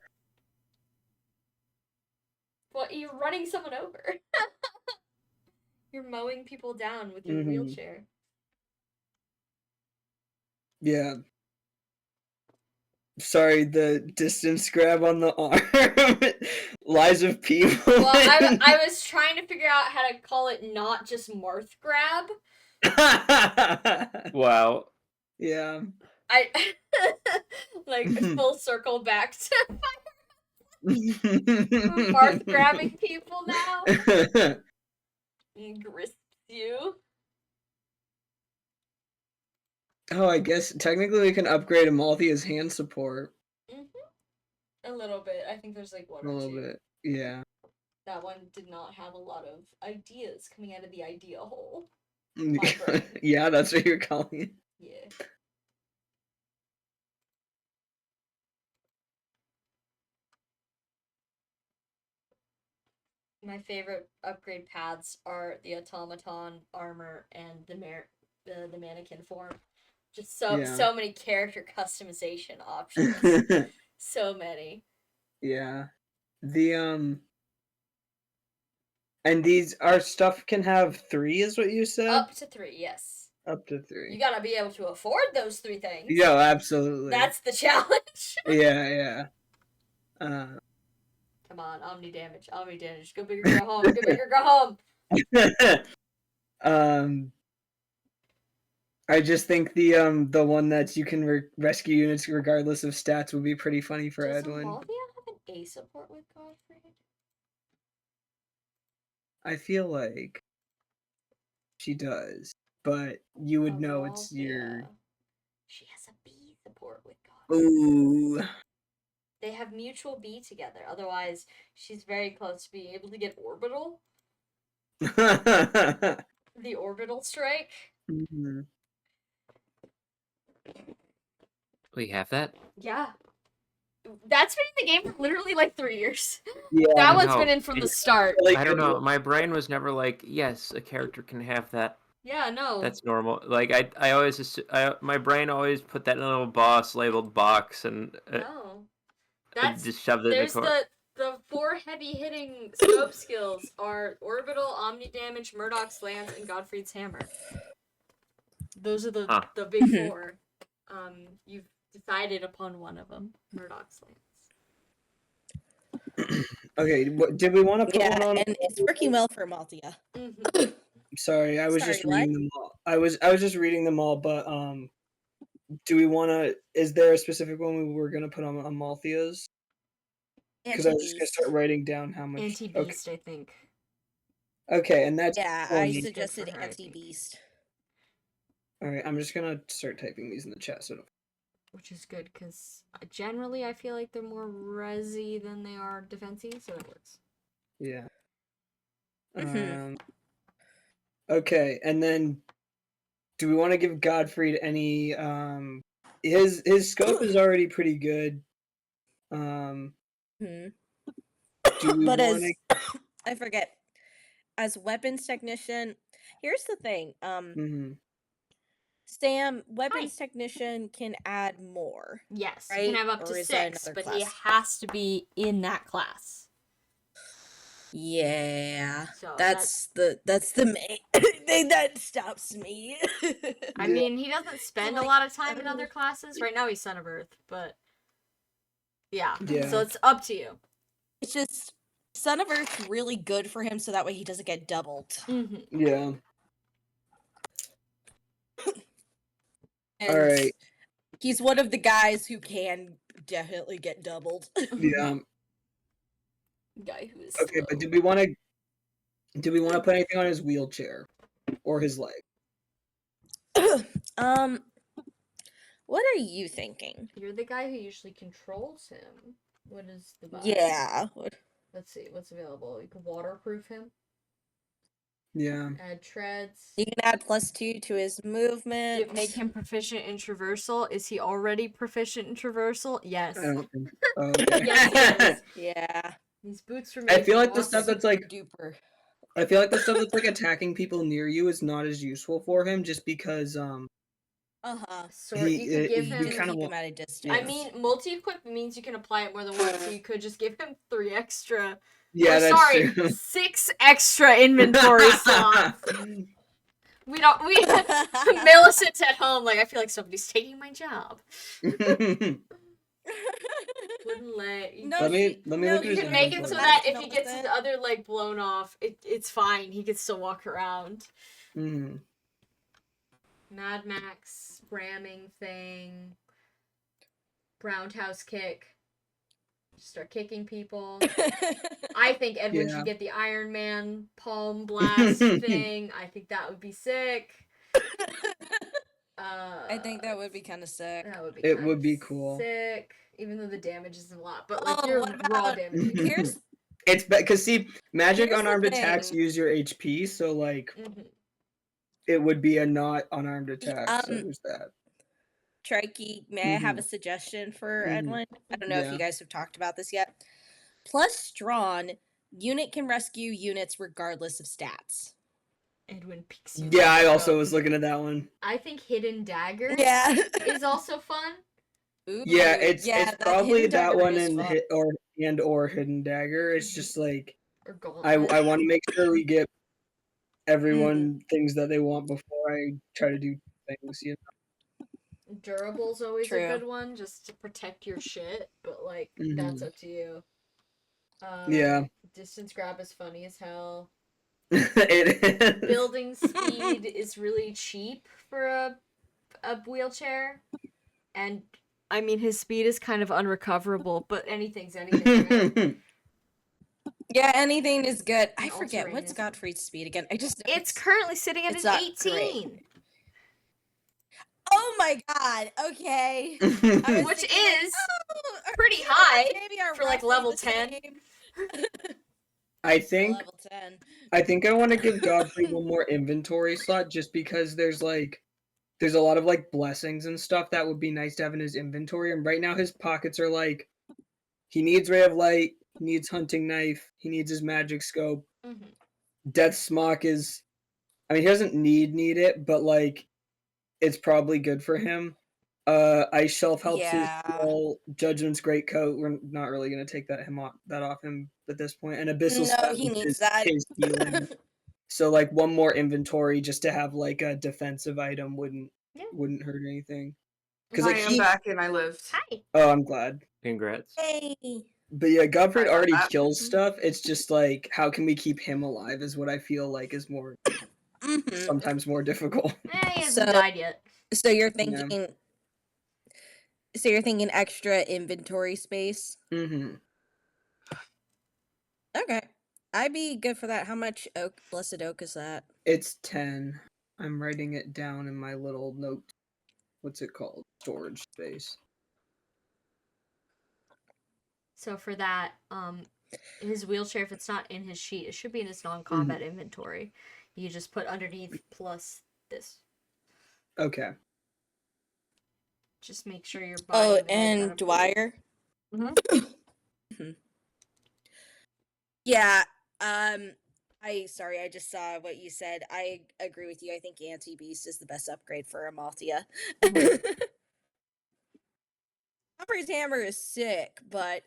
Well, you're running someone over. You're mowing people down with your wheelchair. Yeah. Sorry, the distance grab on the arm. Lies of people. Well, I was trying to figure out how to call it not just Marth grab. Wow. Yeah. I like full circle back to Marth grabbing people now. Grist you. Oh, I guess technically we can upgrade Amalthea's hand support. A little bit. I think there's like one A or little two. bit. Yeah. That one did not have a lot of ideas coming out of the idea hole. Yeah, that's what you're calling it. Yeah. My favorite upgrade paths are the automaton armor and the mannequin form. Just so many character customization options. So many. Yeah. And our stuff can have 3 is what you said? Up to 3, yes. Up to 3. You gotta be able to afford those 3 things. Yeah, absolutely. That's the challenge. Yeah. Come on, omni damage. Go big or go home. Go big or go home. I just think the one that you can rescue units regardless of stats would be pretty funny for Does Edwin. Amalthea have an A support with Godfrey? I feel like she does, but you would know it's your. She has a B support with Godfrey. Ooh. They have mutual B together. Otherwise, she's very close to being able to get orbital. The orbital strike. Mm-hmm. We have that? Yeah. That's been in the game for literally like 3 years. Yeah, that one's been in from the start. I don't know. My brain was never like, yes, a character can have that. Yeah, no. That's normal. Like I always, my brain always put that in a little boss labeled box and No. That's just shoved it in the corner. The 4 heavy hitting scope skills are Orbital, Omni Damage, Murdoch's Lance, and Godfried's Hammer. Those are the big 4. You've decided upon one of them, Murdoch's Lance. Okay, did we want to put one on? And it's working well for Amalthea. Mm-hmm. Sorry, I was just reading them all. I was just reading them all, but do we want to? Is there a specific one we were gonna put on Amalthea's? Because I was just gonna start writing down how much. Anti-Beast, I think. Okay, and that's I suggested Anti-Beast. All right, I'm just gonna start typing these in the chat. Which is good because generally I feel like they're more resi than they are defensy, so that works. Yeah. Okay, and then do we want to give Godfried any his scope is already pretty good. Do we I forget. As weapons technician, here's the thing. Sam, weapons technician can add more. Yes, right? He can have up to 6, but he has to be in that class. Yeah, so that's the main thing that stops me. I mean, he doesn't spend a lot of time in other classes. Right now he's Son of Earth, but yeah. So it's up to you. It's just Son of Earth's really good for him, so that way he doesn't get doubled. Yeah. And Alright. he's one of the guys who can definitely get doubled. Yeah. Guy who is Okay, slow. but do we want to put anything on his wheelchair or his leg? What are you thinking? You're the guy who usually controls him. What is the vibe? Yeah. Let's see what's available. You can waterproof him. Yeah. Add treads. You can add +2 to his movement. Make him proficient in traversal. Is he already proficient in traversal? Yes. I don't think. Oh, okay. Yes, he is. Yeah. These boots were I made feel for like the walking. stuff that's like Duper. I feel like the stuff that's like attacking people near you is not as useful for him just because Sword. You could give we him. kinda keep want- him at a distance. I mean, multi-equip means you can apply it more than once, so you could just give him 3 extra. Yeah, or, that's sorry, true. 6 extra inventory slots. We don't. We Millicent's at home. Like I feel like somebody's taking my job. Wouldn't let you. Let me look at You his can make it so inventory. that if he gets his other leg blown off, it's fine. He can still walk around. Mhm. Mad Max ramming thing. Roundhouse kick. Start kicking people. I think Edwin Yeah. should get the Iron Man palm blast thing. I think that would be sick. I think that would be kind of sick. That would be. It kind would of be cool. Sick, even though the damage isn't a lot, but like Oh, your what raw about- damage. Here's It's because see, magic Here's the unarmed attacks thing. use your HP, so like Mhm. it would be a not unarmed attack. So there's that. Trikey. May I have a suggestion for Edwin? I don't know if Yeah. you guys have talked about this yet. Plus Strawn, unit can rescue units regardless of stats. Edwin peeks you. Yeah, I right also up. was looking at that one. I think Hidden Dagger Yeah. is also fun. Ooh, Yeah, it's that probably Hidden that Dagger one is and fun. or hidden dagger. It's just like Or Gauntlet. I want to make sure we get everyone things that they want before I try to do things. You Durable's always True. a good one, just to protect your shit, but like that's up to you. Yeah. Distance grab is funny as hell. It is. Building speed is really cheap for a wheelchair, and I mean his speed is kind of unrecoverable, but anything's anything. Right? Yeah, anything is good. I And forget all-terrain what's is- Godfrey's speed again. I just know It's currently sitting at it's an not 18. Oh my god. Okay. I was Which thinking, like, is oh, pretty yeah, high maybe are for, like, roughly level the 10. same. I think Level 10. I think I want to give Godfrey one more inventory slot just because there's a lot of like blessings and stuff that would be nice to have in his inventory, and right now his pockets are like he needs Ray of Light, he needs Hunting Knife, he needs his magic scope. Death Smock is I mean he doesn't need it, but like it's probably good for him. Ice Shelf helps Yeah. his heal. Judgment's Great Coat. We're not really gonna take that off him at this point. And Abyssal No, Staff he is needs that. his healing. So like one more inventory just to have like a defensive item wouldn't hurt anything. Because I like am back and I lived. Hi. oh, I'm glad. Congrats. Hey. But yeah, Godfrey I got already that. kills stuff. It's just like how can we keep him alive is what I feel like is more sometimes more difficult. He hasn't died yet. So you're thinking extra inventory space? Mm-hmm. Okay. I'd be good for that. How much blessed oak is that? It's 10. I'm writing it down in my little note. What's it called? Storage space. So for that, his wheelchair, if it's not in his sheet, it should be in his non-combat inventory. You just put underneath plus this. Okay. Just make sure your body. Oh, and Dwyer? Yeah, I just saw what you said. I agree with you. I think Anti-Beast is the best upgrade for Amalthea. Humber's Hammer is sick, but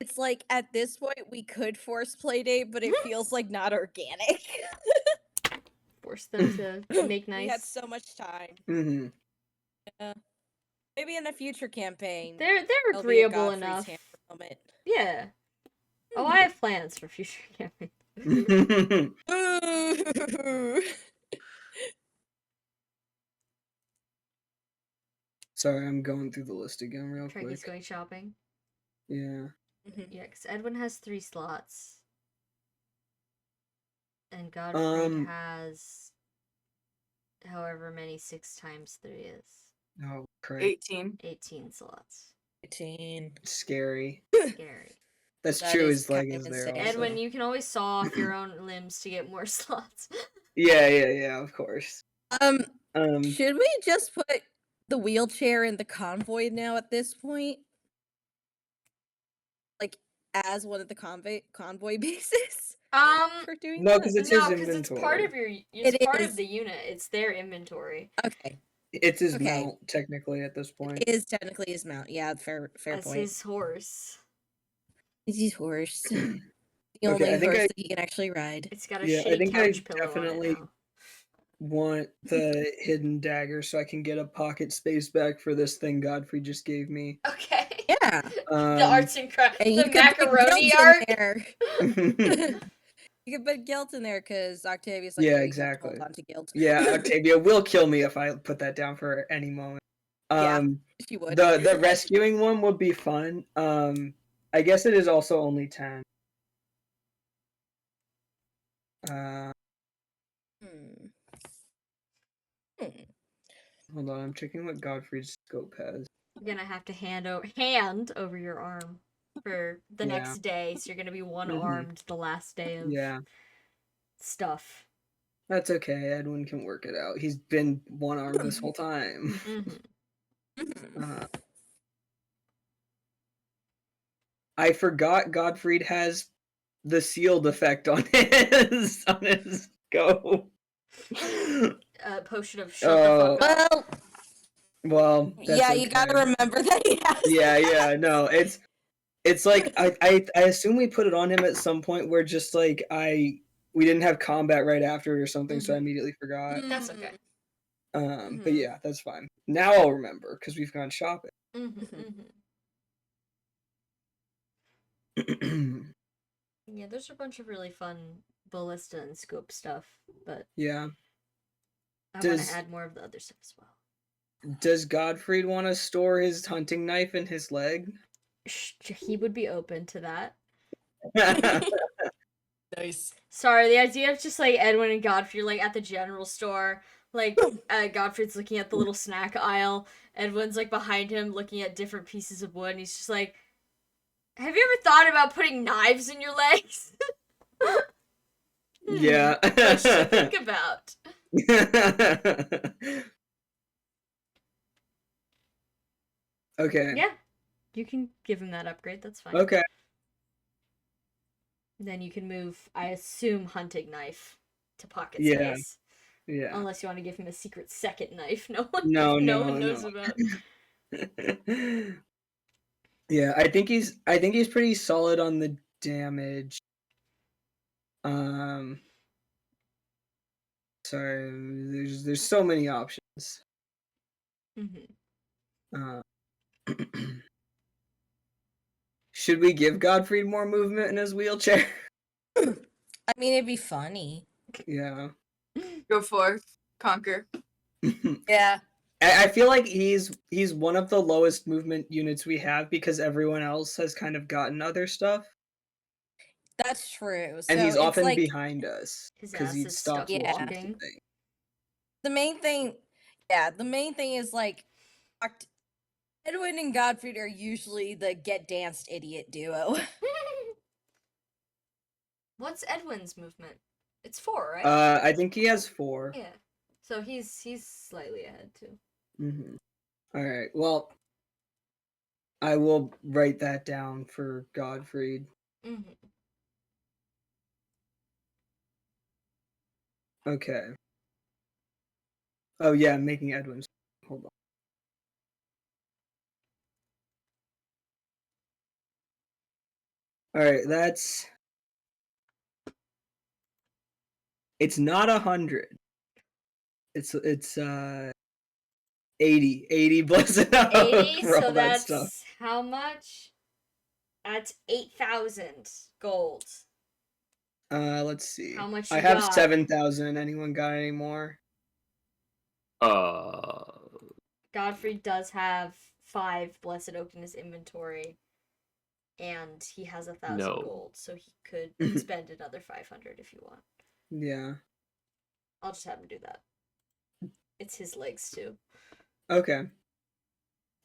it's like at this point we could force Playdate, but it feels like not organic. Force them to make nice. We had so much time. Mm-hmm. Maybe in a future campaign. They're there'll be a agreeable Godfrey's enough. Hammer moment. Yeah. Oh, I have plans for future campaigns. Ooh. Sorry, I'm going through the list again real Trekkies quick. going shopping. Yeah. Yeah, because Edwin has 3 slots. And Godfrey has however many 6 times 3 is. Oh, crap. 18. 18 slots. 18. Scary. Scary. That's That true. is His leg kind is of there. insane. Also. Edwin, you can always saw off your own limbs to get more slots. Yeah. Of course. Should we just put the wheelchair in the convoy now at this point? Like, as one of the convoy bases? For doing No, that? because it's no, his because inventory. it's part of your. It's It part is. of the unit. It's their inventory. Okay. It's his Okay. mount, technically, at this point. It is technically his mount. Yeah, fair That's point. his horse. It's his horse. The Okay, only I think horse I- that he can actually ride. It's got a Yeah, I shitty think I couch pillow definitely- on it now. Want the hidden dagger so I can get a pocket space back for this thing Godfrey just gave me. Okay. Yeah. The arts and crafts. And you The could put macaroni guilt art. in there. You could put guilt in there because Octavia's like, Yeah, "Oh, you have to exactly. hold on to guilt." Yeah, Octavia will kill me if I put that down for any moment. Yeah. She would. The rescuing one would be fun. I guess it is also only 10. Hold on, I'm checking what Godfrey's scope has. You're gonna have to hand over your arm for the Yeah. next day, so you're gonna be one-armed the last day of Yeah, stuff. that's okay. Edwin can work it out. He's been one armed this whole time. I forgot Godfrey has the sealed effect on his scope. Potion of shut the fuck up. Well, that's yeah, you gotta okay. remember that he has. Yeah. No, it's like I assume we put it on him at some point where just like we didn't have combat right after it or something, so I immediately forgot. That's okay. But yeah, that's fine. Now I'll remember because we've gone shopping. Yeah, there's a bunch of really fun ballista and scope stuff, but Yeah. I want to add more of the other stuff as well. Does Godfrey want to store his hunting knife in his leg? He would be open to that. Nice. Sorry, the idea of just like Edwin and Godfrey like at the general store, like Godfrey's looking at the little snack aisle, Edwin's like behind him looking at different pieces of wood, and he's just like, "Have you ever thought about putting knives in your legs?" Yeah. Much to think about. Okay. Yeah, you can give him that upgrade. That's fine. Okay. Then you can move, I assume, hunting knife to pocket Yeah. space. Yeah. Unless you want to give him a secret second knife. No No, one knows about. Yeah, I think he's pretty solid on the damage. Sorry, there's so many options. Should we give Godfrey more movement in his wheelchair? I mean, it'd be funny. Yeah. Go for conquer. Yeah. I feel like he's one of the lowest movement units we have because everyone else has kind of gotten other stuff. That's true. And So he's it's often like, behind us His because ass he is stops stuck watching walking. something. the main thing is like Edwin and Godfrey are usually the get danced idiot duo. What's Edwin's movement? It's 4, right? I think he has 4. Yeah. So he's slightly ahead too. All right. Well, I will write that down for Godfrey. Okay. Oh yeah, I'm making Edwin's. Hold on. All right, that's. It's not 100. It's 80 blessed out 80, for so all that that's stuff. how much? At 8,000 gold. Let's see. How much I you have got? 7,000. Anyone got any more? Godfrey does have 5 Blessed Oak in his inventory, and he has 1,000 No. gold, so he could spend another 500 if you want. Yeah. I'll just have him do that. It's his legs too. Okay.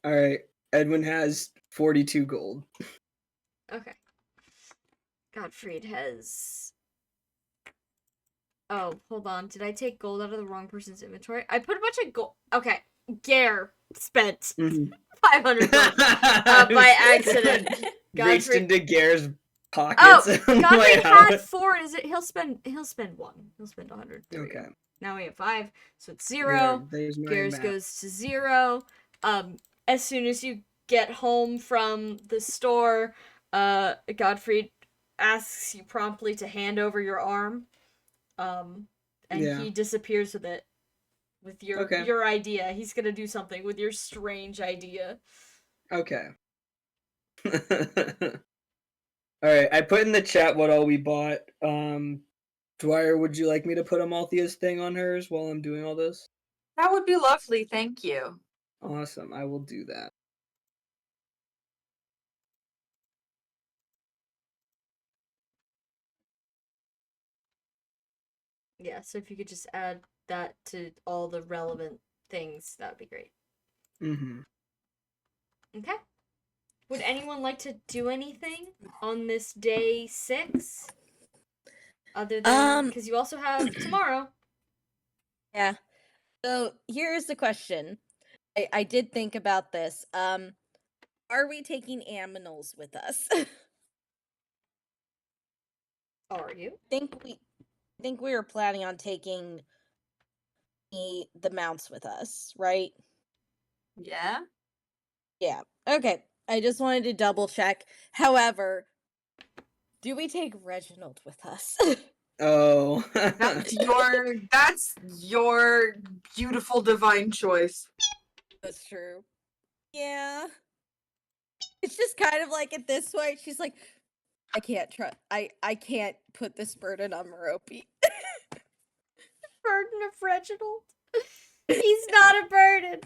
All right. Edwin has 42 gold. Okay. Gottfried has. Oh, hold on. Did I take gold out of the wrong person's inventory? I put a bunch of gold. Okay. Gare spent 500 gold by accident. Reached into Gare's Oh, pockets. Gottfried had 4. Is it? He'll spend 1. He'll spend 100. There we go. Now we have 5, so it's 0. Gare's goes to 0. As soon as you get home from the store, Gottfried asks you promptly to hand over your arm. And he disappears with it. With your idea. He's gonna do something with your strange idea. Okay. Alright, I put in the chat what all we bought. Dwyer, would you like me to put Amalthea's thing on hers while I'm doing all this? That would be lovely, thank you. Awesome, I will do that. Yeah, so if you could just add that to all the relevant things, that would be great. Mm-hmm. Okay. Would anyone like to do anything on this day 6? Other than, because you also have tomorrow. Yeah. So here's the question. I did think about this. Are we taking aminals with us? Are you? I think we were planning on taking the mounts with us, right? Yeah? Yeah. Okay. I just wanted to double check. However, do we take Reginald with us? Oh. That's your beautiful divine choice. That's true. Yeah. It's just kind of like at this point, she's like, I can't put this burden on Merope. Burden of Reginald. He's not a burden.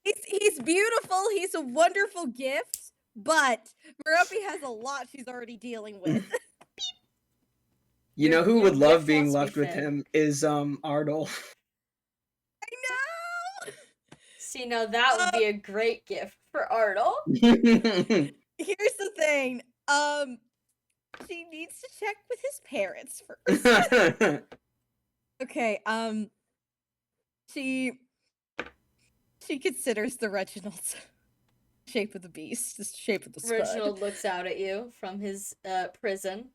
He's beautiful. He's a wonderful gift, but Merope has a lot she's already dealing with. You know who would love being left with him is Ardle. I know. See, now that would be a great gift for Ardle. Here's the thing. She needs to check with his parents first. Okay, she considers the Reginald's shape of the beast, the shape of the spud. Reginald looks out at you from his prison.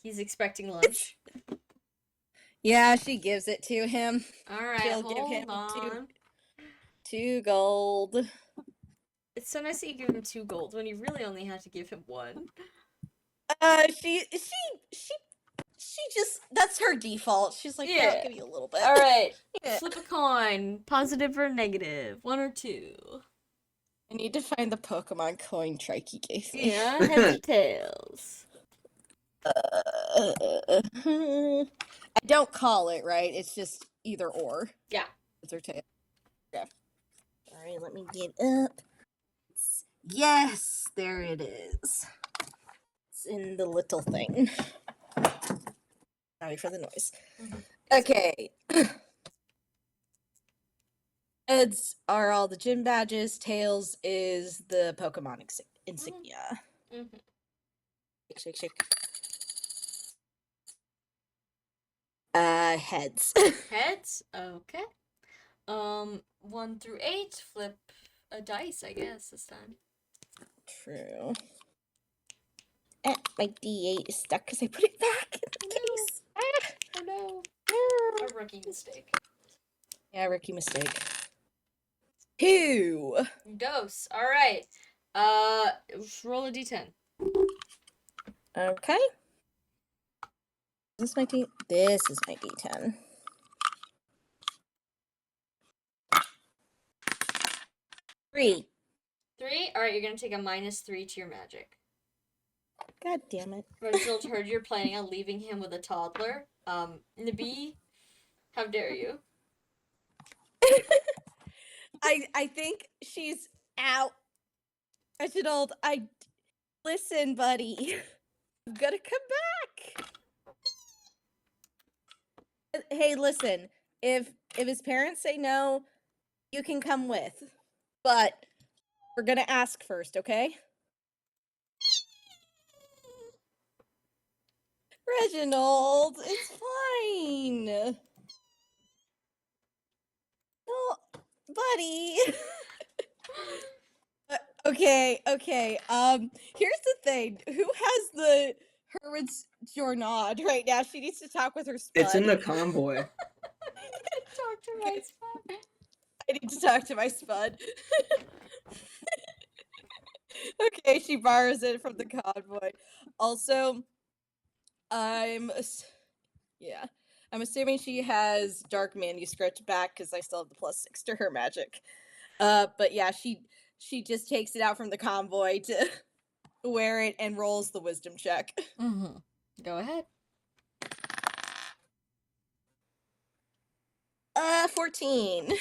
He's expecting lunch. Yeah, she gives it to him. Alright, hold on. 2 gold. It's so nice that you give him 2 gold when you really only had to give him 1. She just, that's her default. She's like, yeah, I'll give you a little bit. Alright, Yeah. flip a coin. Positive or negative? 1 or 2? I need to find the Pokemon coin Trikey gave me. Yeah, heads or tails? I don't call it, right? It's just either or. Yeah. Heads or tails. Yeah. Alright, let me get up. Yes, there it is. It's in the little thing. Sorry for the noise. Okay. Heads are all the gym badges. Tails is the Pokemon insignia. Mm-hmm. Shake, shake, shake. Heads. Heads? Okay. 1 through 8, flip a dice, I guess, this time. True. My D8 is stuck because I put it back in the case. Oh no. A rookie mistake. Yeah, rookie mistake. 2. Dose. Alright. Roll a d10. Okay. This is my D10. 3. 3? Alright, you're gonna take a -3 to your magic. God damn it. Reginald heard you're planning on leaving him with a toddler. Nabi, how dare you? I think she's out. Reginald, listen, buddy. I'm gonna come back. Hey, listen. If his parents say no, you can come with. But we're gonna ask first, okay? Reginald, it's fine. No, buddy. Okay. Here's the thing. Who has the Hermit's Journal right now? She needs to talk with her spud. It's in the convoy. Talk to my spud. I need to talk to my spud. Okay, she borrows it from the convoy. Also, I'm assuming she has dark manuscript back because I still have the +6 to her magic. But yeah, she just takes it out from the convoy to wear it and rolls the wisdom check. Mm-hmm. Go ahead. 14.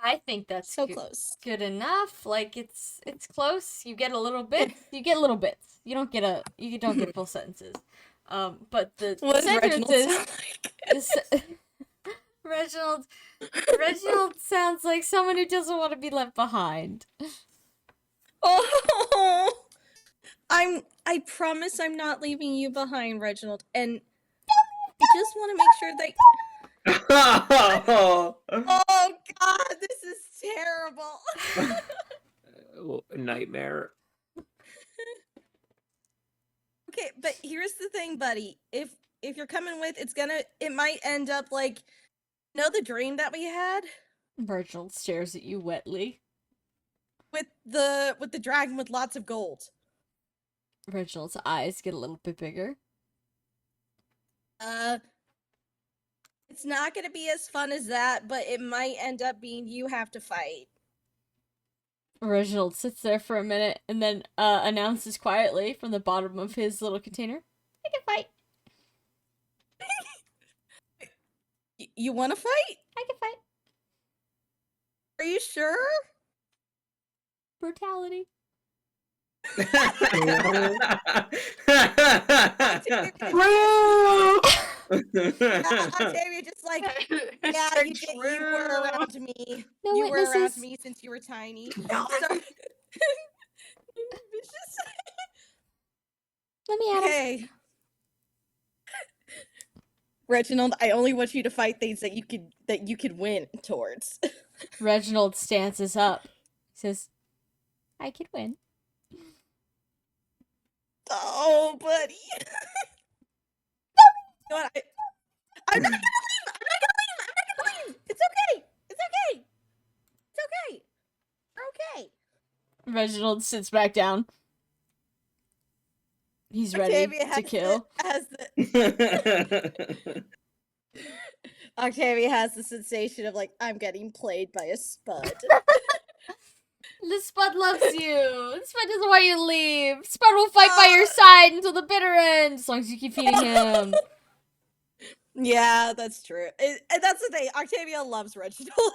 I think that's So close. good enough. Like it's close. You get a little bit. You get little bits. You don't get full sentences. But the What does Reginald sentences. sound like? Reginald sounds like someone who doesn't want to be left behind. Oh, I promise I'm not leaving you behind, Reginald. And I just want to make sure that. Oh God, this is terrible. Nightmare. Okay, but here's the thing, buddy. If you're coming with, it might end up like, the dream that we had Reginald stares at you wetly. with the dragon with lots of gold. Reginald's eyes get a little bit bigger. It's not gonna be as fun as that, but it might end up being you have to fight. Reginald sits there for a minute and then announces quietly from the bottom of his little container, "I can fight. You want to fight? I can fight." Are you sure? Brutality. Octavia just like, yeah, you were around me. No you witnesses. were around me since you were tiny. No. Let me at him. Okay. Reginald, I only want you to fight things that you could win towards. Reginald stances up. He says, "I can win." Oh, buddy. You know what, I'm not gonna leave. It's okay. We're okay. Reginald sits back down. He's ready Octavia to kill. Octavia has the sensation of like, I'm getting played by a spud. The Spud loves you. The Spud doesn't want you to leave. Spud will fight by your side until the bitter end, as long as you keep feeding him. Yeah, that's true. And that's the thing. Octavia loves Reginald.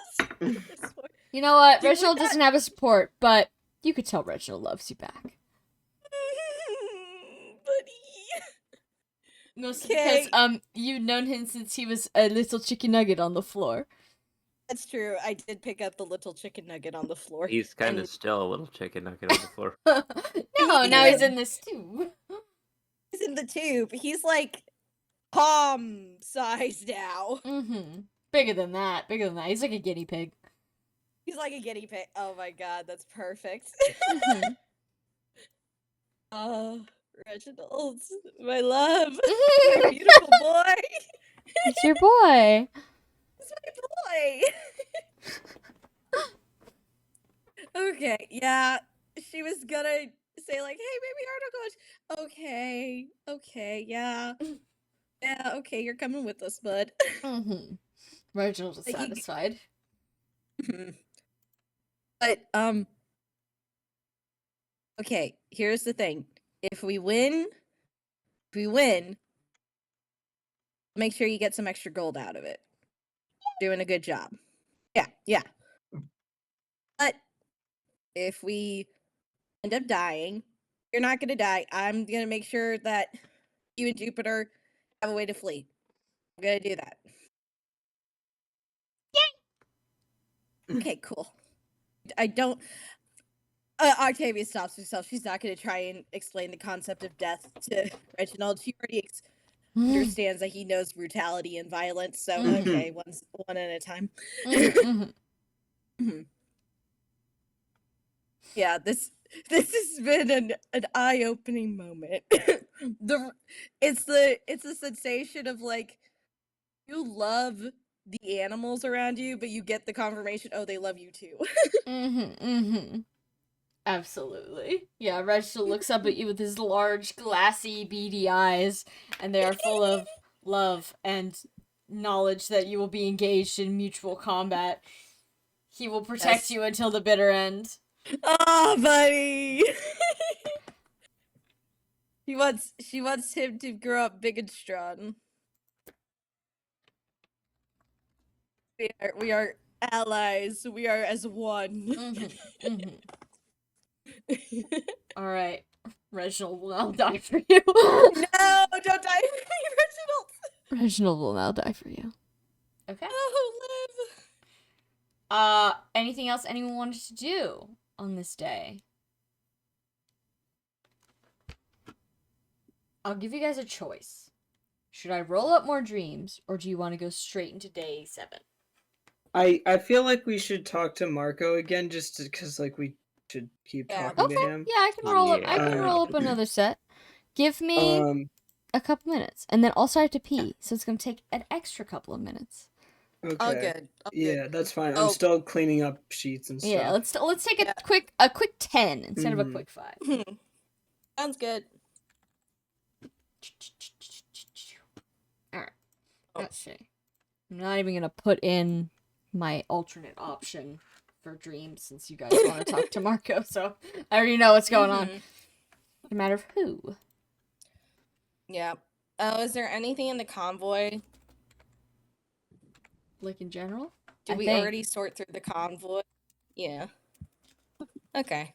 You know what? Dude, Reginald doesn't have a support, but you could tell Reginald loves you back. Buddy. Mostly because you've known him since he was a little chicken nugget on the floor. That's true. I did pick up the little chicken nugget on the floor. He's kind of still a little chicken nugget on the floor. No, now he's in this too. He's in the tube. He's like palm size now. Mm-hmm. Bigger than that. He's like a guinea pig. He's like a guinea pig. Oh my god, that's perfect. Mm-hmm. Oh, Reginald, my love. My beautiful boy. It's your boy. It's my boy. Okay, yeah. She was gonna say like, hey, maybe Arno goes. Okay, yeah. Yeah, okay, you're coming with us, bud. Mm-hmm. Reginald is Like, satisfied. But, okay, here's the thing. if we win, make sure you get some extra gold out of it. Doing a good job. Yeah. But if we end up dying, you're not gonna die. I'm gonna make sure that you and Jupiter have a way to flee. I'm gonna do that. Yay! Okay, cool. I don't. Octavia stops herself. She's not gonna try and explain the concept of death to Reginald. She already understands that he knows brutality and violence. So okay, one at a time. Yeah, this has been an eye-opening moment. It's the sensation of like you love the animals around you, but you get the confirmation, oh, they love you too. Absolutely. Yeah, Reginald looks up at you with his large, glassy, beady eyes, and they are full of love and knowledge that you will be engaged in mutual combat. He will protect you until the bitter end. Oh, buddy. She wants him to grow up big and strong. We are allies. We are as one. All right, Reginald will now die for you. No, don't die for me, Reginald. Reginald will now die for you. Okay. Oh, live. Anything else anyone wanted to do on this day? I'll give you guys a choice. Should I roll up more dreams, or do you want to go straight into day 7? I feel like we should talk to Marco again, just because like we should keep talking to him. Yeah, I can roll up. I can roll up another set. Give me a couple minutes, and then also I have to pee, so it's gonna take an extra couple of minutes. Okay. All good. Yeah, that's fine. I'm still cleaning up sheets and stuff. Yeah, let's take a quick 10 instead of a quick 5. Sounds good. All right. Let's see. I'm not even gonna put in my alternate option for dreams since you guys want to talk to Marco, so I already know what's going on. No matter of who. Yeah. Oh, is there anything in the convoy? Like in general? Did we already sort through the convoy? Yeah. Okay.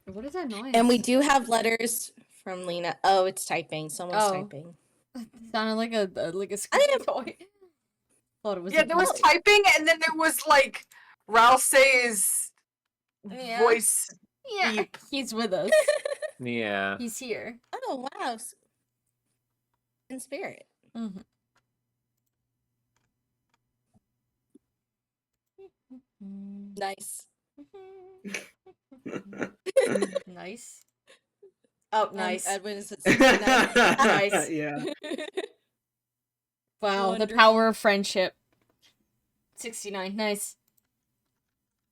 What is that noise? And we do have letters from Lena. Oh, it's typing. Someone's typing. It sounded like a screen toy. Thought it was there was typing, and then there was like Ralsei's voice. Yeah, beep. He's with us. Yeah. He's here. Oh wow! In spirit. Nice. Nice. Oh, nice. Edwin is at 69. Nice. Yeah. Wow, the power of friendship. 69. Nice.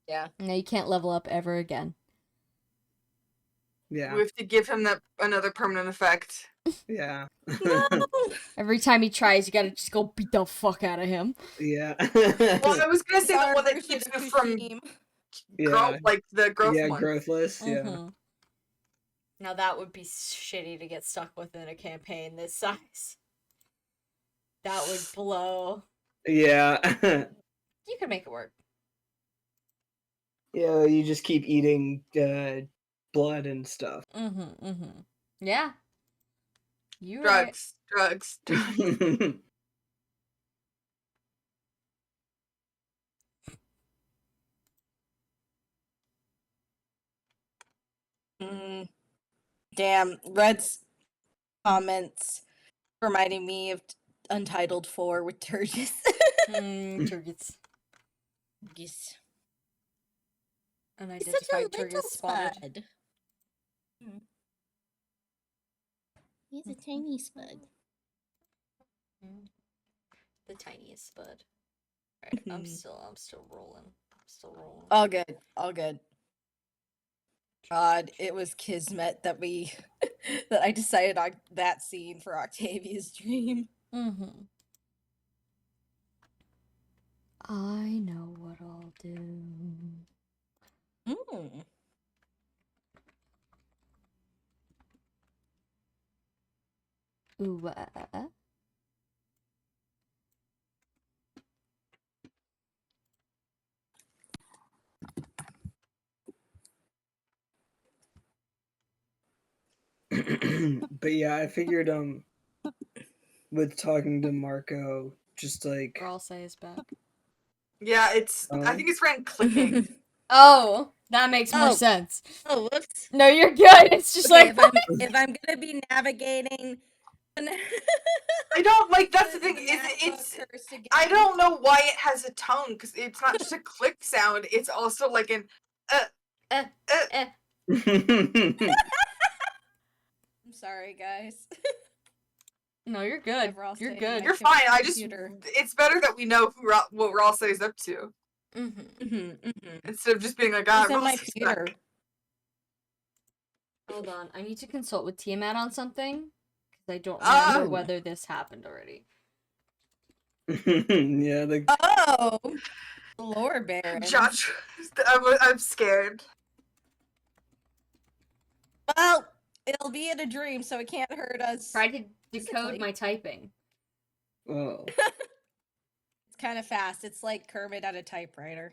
Yeah. Now you can't level up ever again. Yeah. We have to give him that another permanent effect. Yeah. No. Every time he tries, you gotta just go beat the fuck out of him. Yeah. Well, I was gonna say the one that keeps you from growth, like the growth one. Yeah, growthless. Yeah. Now that would be shitty to get stuck with in a campaign this size. That would blow. Yeah. You could make it work. Yeah, you just keep eating blood and stuff. Yeah. You drugs. Damn, Red's comments reminding me of Untitled 4 with Turgis. Turgis. Yes. Unidentified Turgis spotted. He's a tiny spud. The tiniest spud. Alright, I'm still rolling. All good. God, it was kismet that that I decided on that scene for Octavia's dream. I know what I'll do. But yeah, I figured with talking to Marco, just like Or I'll say is back. Yeah, it's. I think it's ran clicking. Oh, that makes more Oh. sense. Oh, whoops. No, you're good. It's just Okay, like if I'm gonna be navigating. I don't like. That's the Is thing. the Is MacBook it's. cursed again? I don't know why it has a tone because it's not just a click sound. It's also like an. I'm sorry, guys. no, you're good. Whatever, I'll You're say good. my You're fine. I just. computer. It's better that we know who what Ralsei is up to Mm-hmm. instead of just being like, ah, Who's on my Ralsei's computer? back. Hold on. I need to consult with Tiamat on something because I don't Oh. remember whether this happened already. yeah, the Oh, the Lore Baron. Josh, I'm scared. Well, it'll be in a dream, so it can't hurt us. Try to decode Physically. my typing. oh. It's kind of fast. It's like Kermit at a typewriter.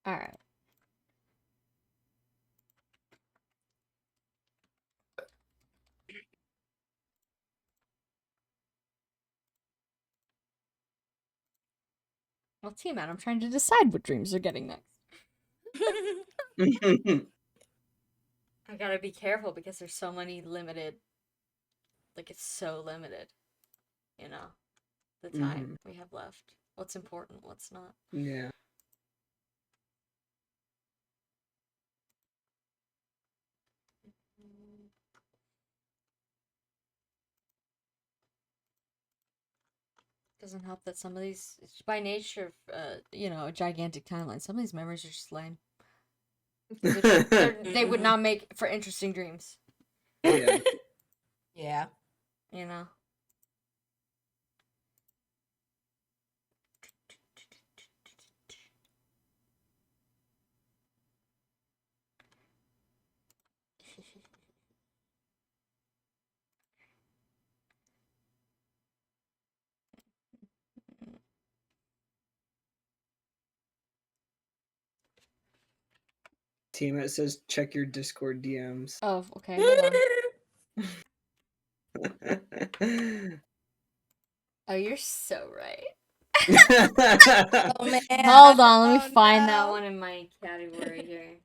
All right. Well, Tiamat, I'm trying to decide what dreams are getting next. I gotta be careful because there's so many limited. Like, it's so limited. You know, the time we have left. What's important, what's not. Yeah. Doesn't help that some of these, by nature of, a gigantic timeline, some of these memories are just lame. They would not make for interesting dreams. Yeah. Yeah. You know? Team, it says check your Discord DMs. Oh, okay, hold on. Oh, you're so right. Oh man. Hold on, let me Oh, find no. that one in my category here.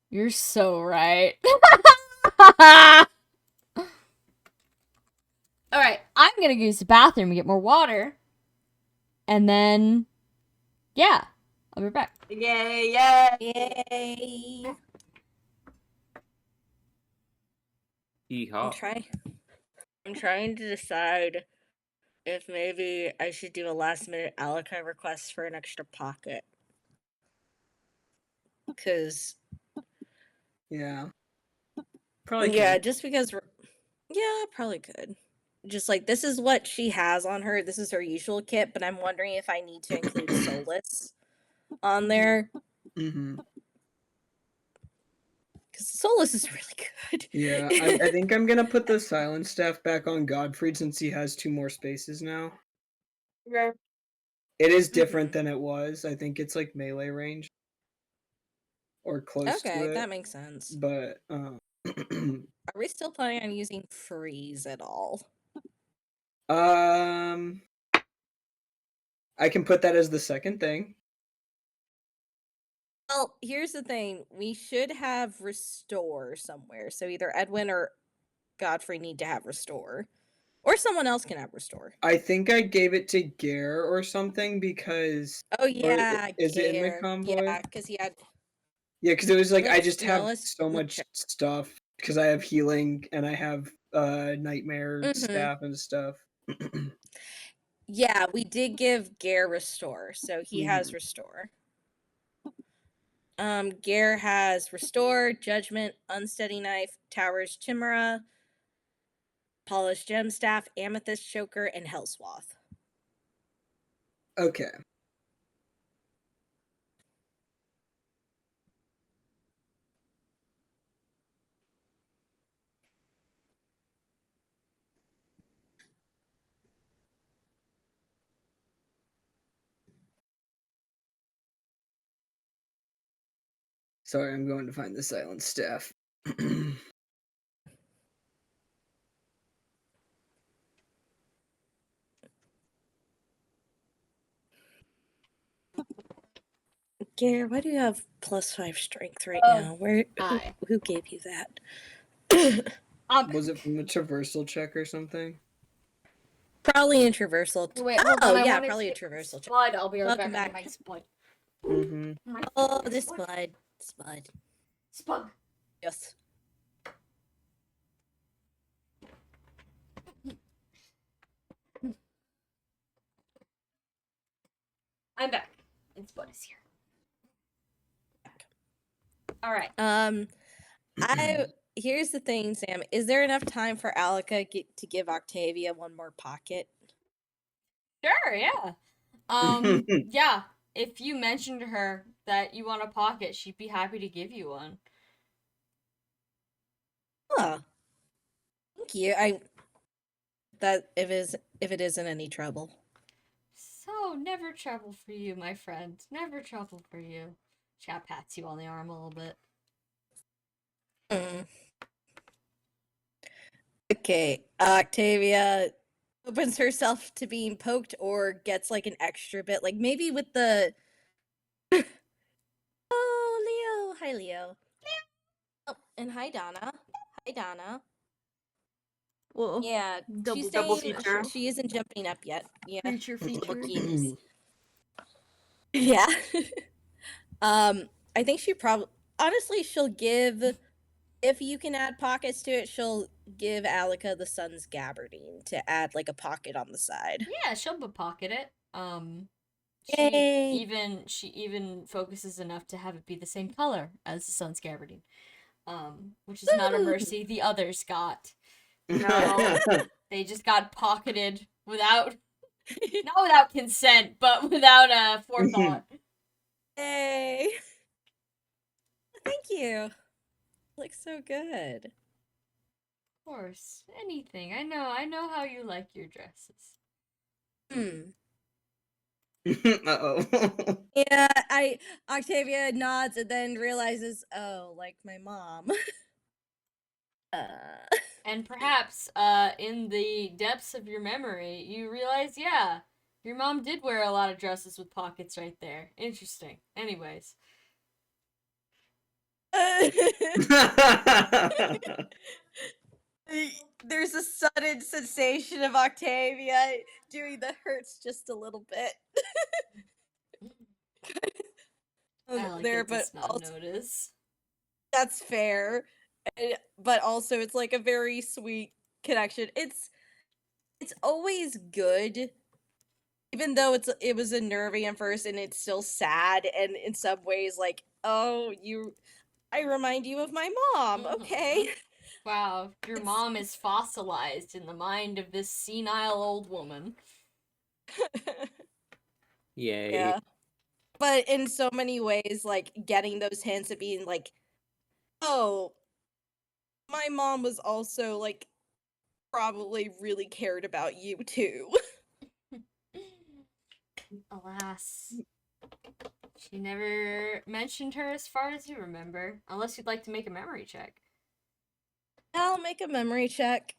You're so right. Alright, I'm gonna go use the bathroom and get more water. And then, yeah, I'll be back. Yay, yay. Yay. Yeehaw. I'm trying to decide if maybe I should do a last minute Alakai request for an extra pocket. Because yeah. Probably yeah, could. just because yeah, probably could. Just like this is what she has on her. This is her usual kit, but I'm wondering if I need to include Solus on there. Mm-hmm. Because Solus is really good. Yeah, I think I'm gonna put the silent staff back on Godfrey since he has 2 more spaces now. Yeah. It is different than it was. I think it's like melee range. Or close to Okay, it. that makes sense. But Are we still planning on using freeze at all? I can put that as the second thing. Well, here's the thing. We should have restore somewhere. So either Edwin or Godfrey need to have restore. Or someone else can have restore. I think I gave it to Gare or something because Oh yeah, is it in the Gare. convoy? Yeah, because he had Yeah, because it was like I Let's- just no, have let's- so much stuff because I have healing and I have nightmare staff and stuff. Yeah, we did give Gare restore, so he has restore. Gare has restore, judgment, unsteady knife, towers chimera, polished gem staff, amethyst choker, and hellswath. Okay. Sorry, I'm going to find the silent staff. Gare, why do you have +5 strength right Oh, now? Where? hi. Who gave you that? Was it from a traversal check or something? Probably a traversal. Wait, hold on. Yeah, probably a traversal check. Spud. I'll be right Welcome back. back. My spud. Mm-hmm. Oh, this Spud. Spud. Spud. Yes. I'm back. And Spud is here. All right. Here's the thing, Sam. Is there enough time for Alika to give Octavia one more pocket? Sure. Yeah. Yeah. If you mention to her that you want a pocket, she'd be happy to give you one. Huh. Thank you. If it isn't any trouble. So, never trouble for you, my friend. Never trouble for you. Chat pats you on the arm a little bit. Okay, Octavia opens herself to being poked or gets like an extra bit, like maybe with the. Oh, Leo! Hi, Leo. Oh, and hi, Donna. Hi, Donna. Whoa. Yeah, she's double saying feature. she isn't jumping up yet. Yeah, Feature. yeah. I think she probably honestly she'll give, if you can add pockets to it, she'll give Alika the Sun's Gabardine to add like a pocket on the side. Yeah, she'll pocket it. Yay. She even focuses enough to have it be the same color as the Sun's Gabardine. Which is not a mercy the others got. No, they just got pocketed without, not without consent, but without forethought. Yay. Thank you. Looks so good. Of course, anything. I know how you like your dresses. Uh-oh. Yeah, Octavia nods and then realizes, oh, like my mom. And perhaps, in the depths of your memory, you realize, yeah, your mom did wear a lot of dresses with pockets right there. Interesting. Anyways. There's a sudden sensation of Octavia doing the hurts just a little bit. Does not also, notice. That's fair, but also it's like a very sweet connection. It's always good, even though it was unnerving at first, and it's still sad, and in some ways, like, oh, I remind you of my mom. Okay. Wow, your mom is fossilized in the mind of this senile old woman. Yay. Yeah. But in so many ways, like, getting those hints of being like, oh, my mom was also, like, probably really cared about you, too. Alas. She never mentioned her as far as you remember. Unless you'd like to make a memory check. I'll make a memory check.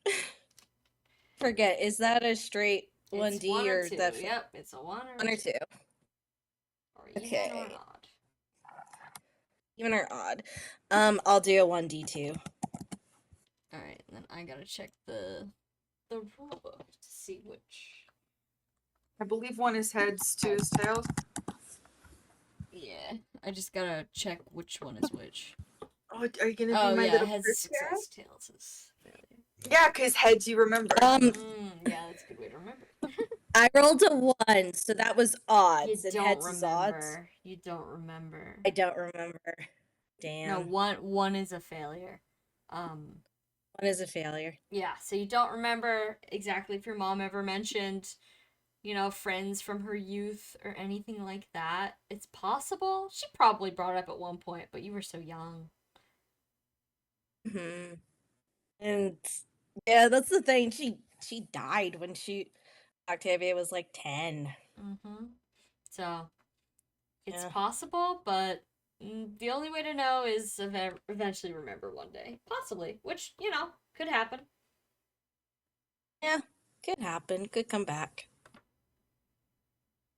Forget, is that a straight 1D It's 1 or 2. that? Yep, it's a 1 or 1 or 2. Or even Okay. or odd. Even or odd. I'll do a 1D2. Alright, then I gotta check the rule book to see which. I believe one is heads, two is tails. Yeah, I just gotta check which one is which. Oh, are you gonna be Oh my yeah, little heads first success, tails is failure. Yeah, because heads you remember. Yeah, that's a good way to remember. I rolled a 1, so that was odds. You and don't heads is odds. remember. You don't remember. I don't remember. Damn. No, one is a failure. 1 is a failure. Yeah, so you don't remember exactly if your mom ever mentioned, friends from her youth or anything like that. It's possible. She probably brought it up at one point, but you were so young. Mm-hmm. And yeah, that's the thing. She died when Octavia was like 10. Mm-hmm. So it's possible, but The only way to know is eventually remember one day. Possibly. Which, could happen. Yeah, could happen. Could come back.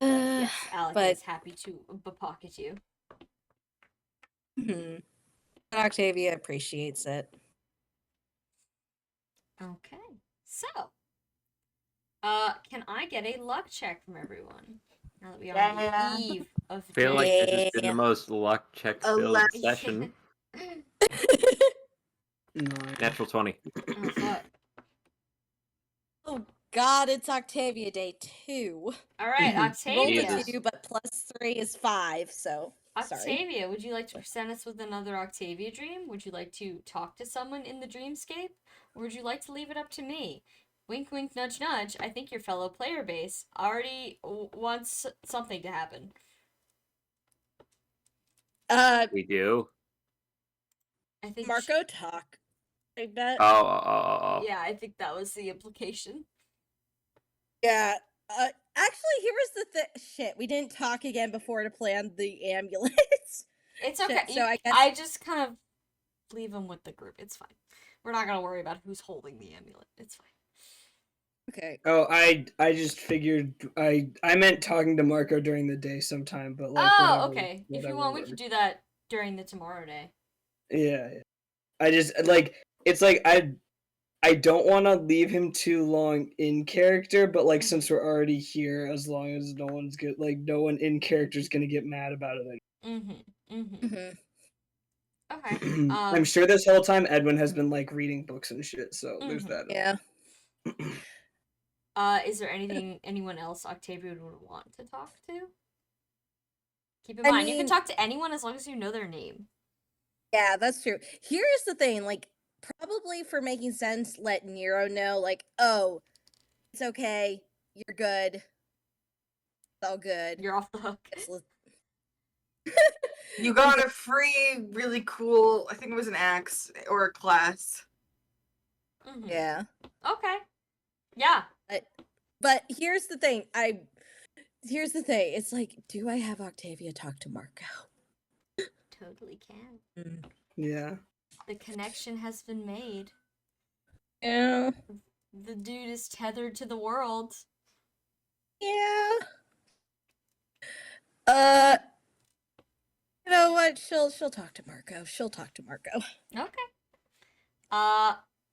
Yes, Alec but is happy to pocket you. and Octavia appreciates it. Okay. So, can I get a luck check from everyone? Now that we are on Yeah. the eve of the I feel like this has been Yeah. the most luck check filled 11. session. Natural 20. Oh, fuck. Oh God, it's Octavia Day 2. All right, Roll Octavia. Jesus. 2, but plus 3 is 5. So sorry. Octavia, would you like to present us with another Octavia dream? Would you like to talk to someone in the dreamscape? Or would you like to leave it up to me? Wink, wink, nudge, nudge. I think your fellow player base already wants something to happen. We do. I think Marco talk. I bet. Oh. Yeah, I think that was the implication. Yeah. Actually, here was the shit. We didn't talk again before to plan the ambulance. It's okay. Shit, so I guess I just kind of leave them with the group. It's fine. We're not gonna worry about who's holding the amulet. It's fine. okay. Oh, I just figured I meant talking to Marco during the day sometime, but like whatever, okay. If you whatever want, we works. could do that during the tomorrow day. Yeah. I just like it's like I don't want to leave him too long in character, but like since we're already here, as long as no one's no one in character is gonna get mad about it. Okay. I'm sure this whole time Edwin has been like reading books and shit, so there's that. Yeah. Is there anyone else Octavia would want to talk to? Keep in I mind, you can mean- talk to anyone as long as you know their name. Yeah, that's true. Here's the thing, like, probably for making sense, let Nero know, like, oh, it's okay, you're good, it's all good. You're off the hook. You got a free, really cool, I think it was an axe or a class. Yeah. Okay. Yeah. But here's the thing, it's like, do I have Octavia talk to Marco? Totally can. Yeah. The connection has been made. Yeah. The dude is tethered to the world. Yeah. You know what? She'll talk to Marco. Okay.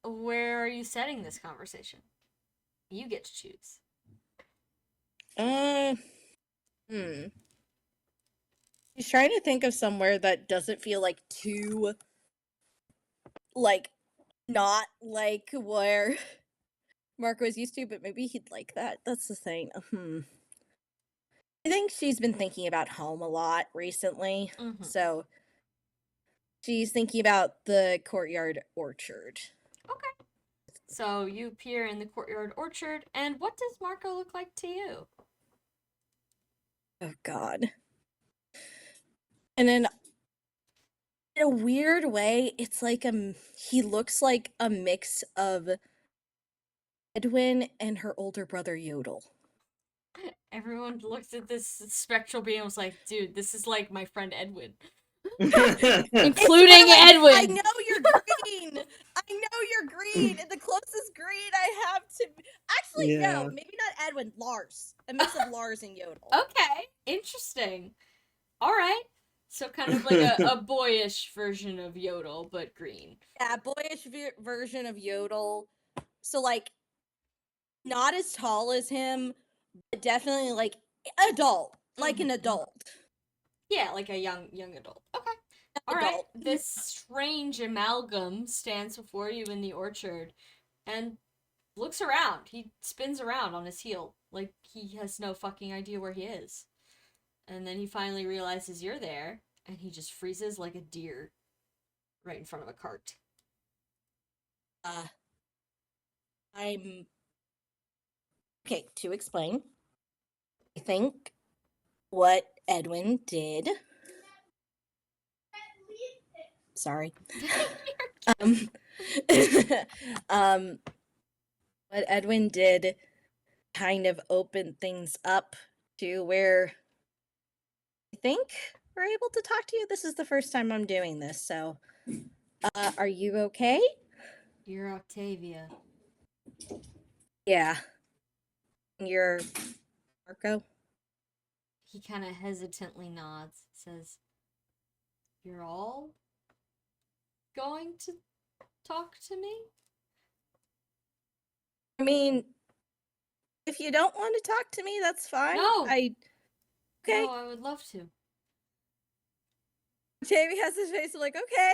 Where are you setting this conversation? You get to choose. He's trying to think of somewhere that doesn't feel like too, like, not like where Marco is used to, but maybe he'd like that. That's the thing. I think she's been thinking about home a lot recently, so she's thinking about the courtyard orchard. Okay. So you appear in the courtyard orchard, and what does Marco look like to you? Oh God. And then in a weird way, it's like he looks like a mix of Edwin and her older brother Yodel. Everyone looked at this spectral being and was like, dude, this is like my friend Edwin. Including Edwin! I know you're green! The closest green I have to... Actually, no, maybe not Edwin, Lars. A mix of Lars and Yodel. Okay, interesting. Alright. So kind of like a boyish version of Yodel, but green. Yeah, boyish version of Yodel. So, like, not as tall as him, but definitely, like, adult. Like an adult. Yeah, like a young adult. Okay. Alright. This strange amalgam stands before you in the orchard and looks around. He spins around on his heel like he has no fucking idea where he is. And then he finally realizes you're there, and he just freezes like a deer right in front of a cart. Okay, to explain. I think what Edwin did... Sorry. What Edwin did kind of opened things up to where I think were able to talk to you. This is the first time I'm doing this, so are you okay? You're Octavia. Yeah. You're Marco? He kind of hesitantly nods, says, "You're all going to talk to me?" I mean, if you don't want to talk to me, that's fine. No! Okay. No, I would love to. Octavia has his face like, okay.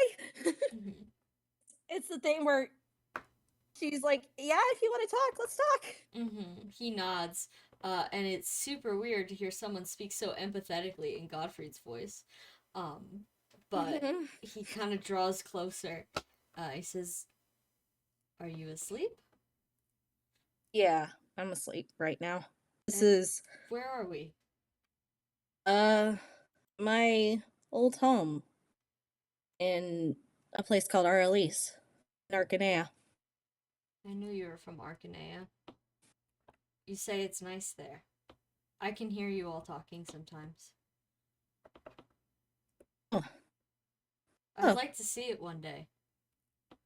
It's the thing where she's like, yeah, if you want to talk, let's talk. He nods, and it's super weird to hear someone speak so empathetically in Godfrey's voice. But he kind of draws closer. He says, "Are you asleep?" Yeah, I'm asleep right now. This is Where are we? my old home in a place called Aralise, in Arcanea. I knew you were from Arcanea. You say it's nice there. I can hear you all talking sometimes. Oh. I'd like to see it one day.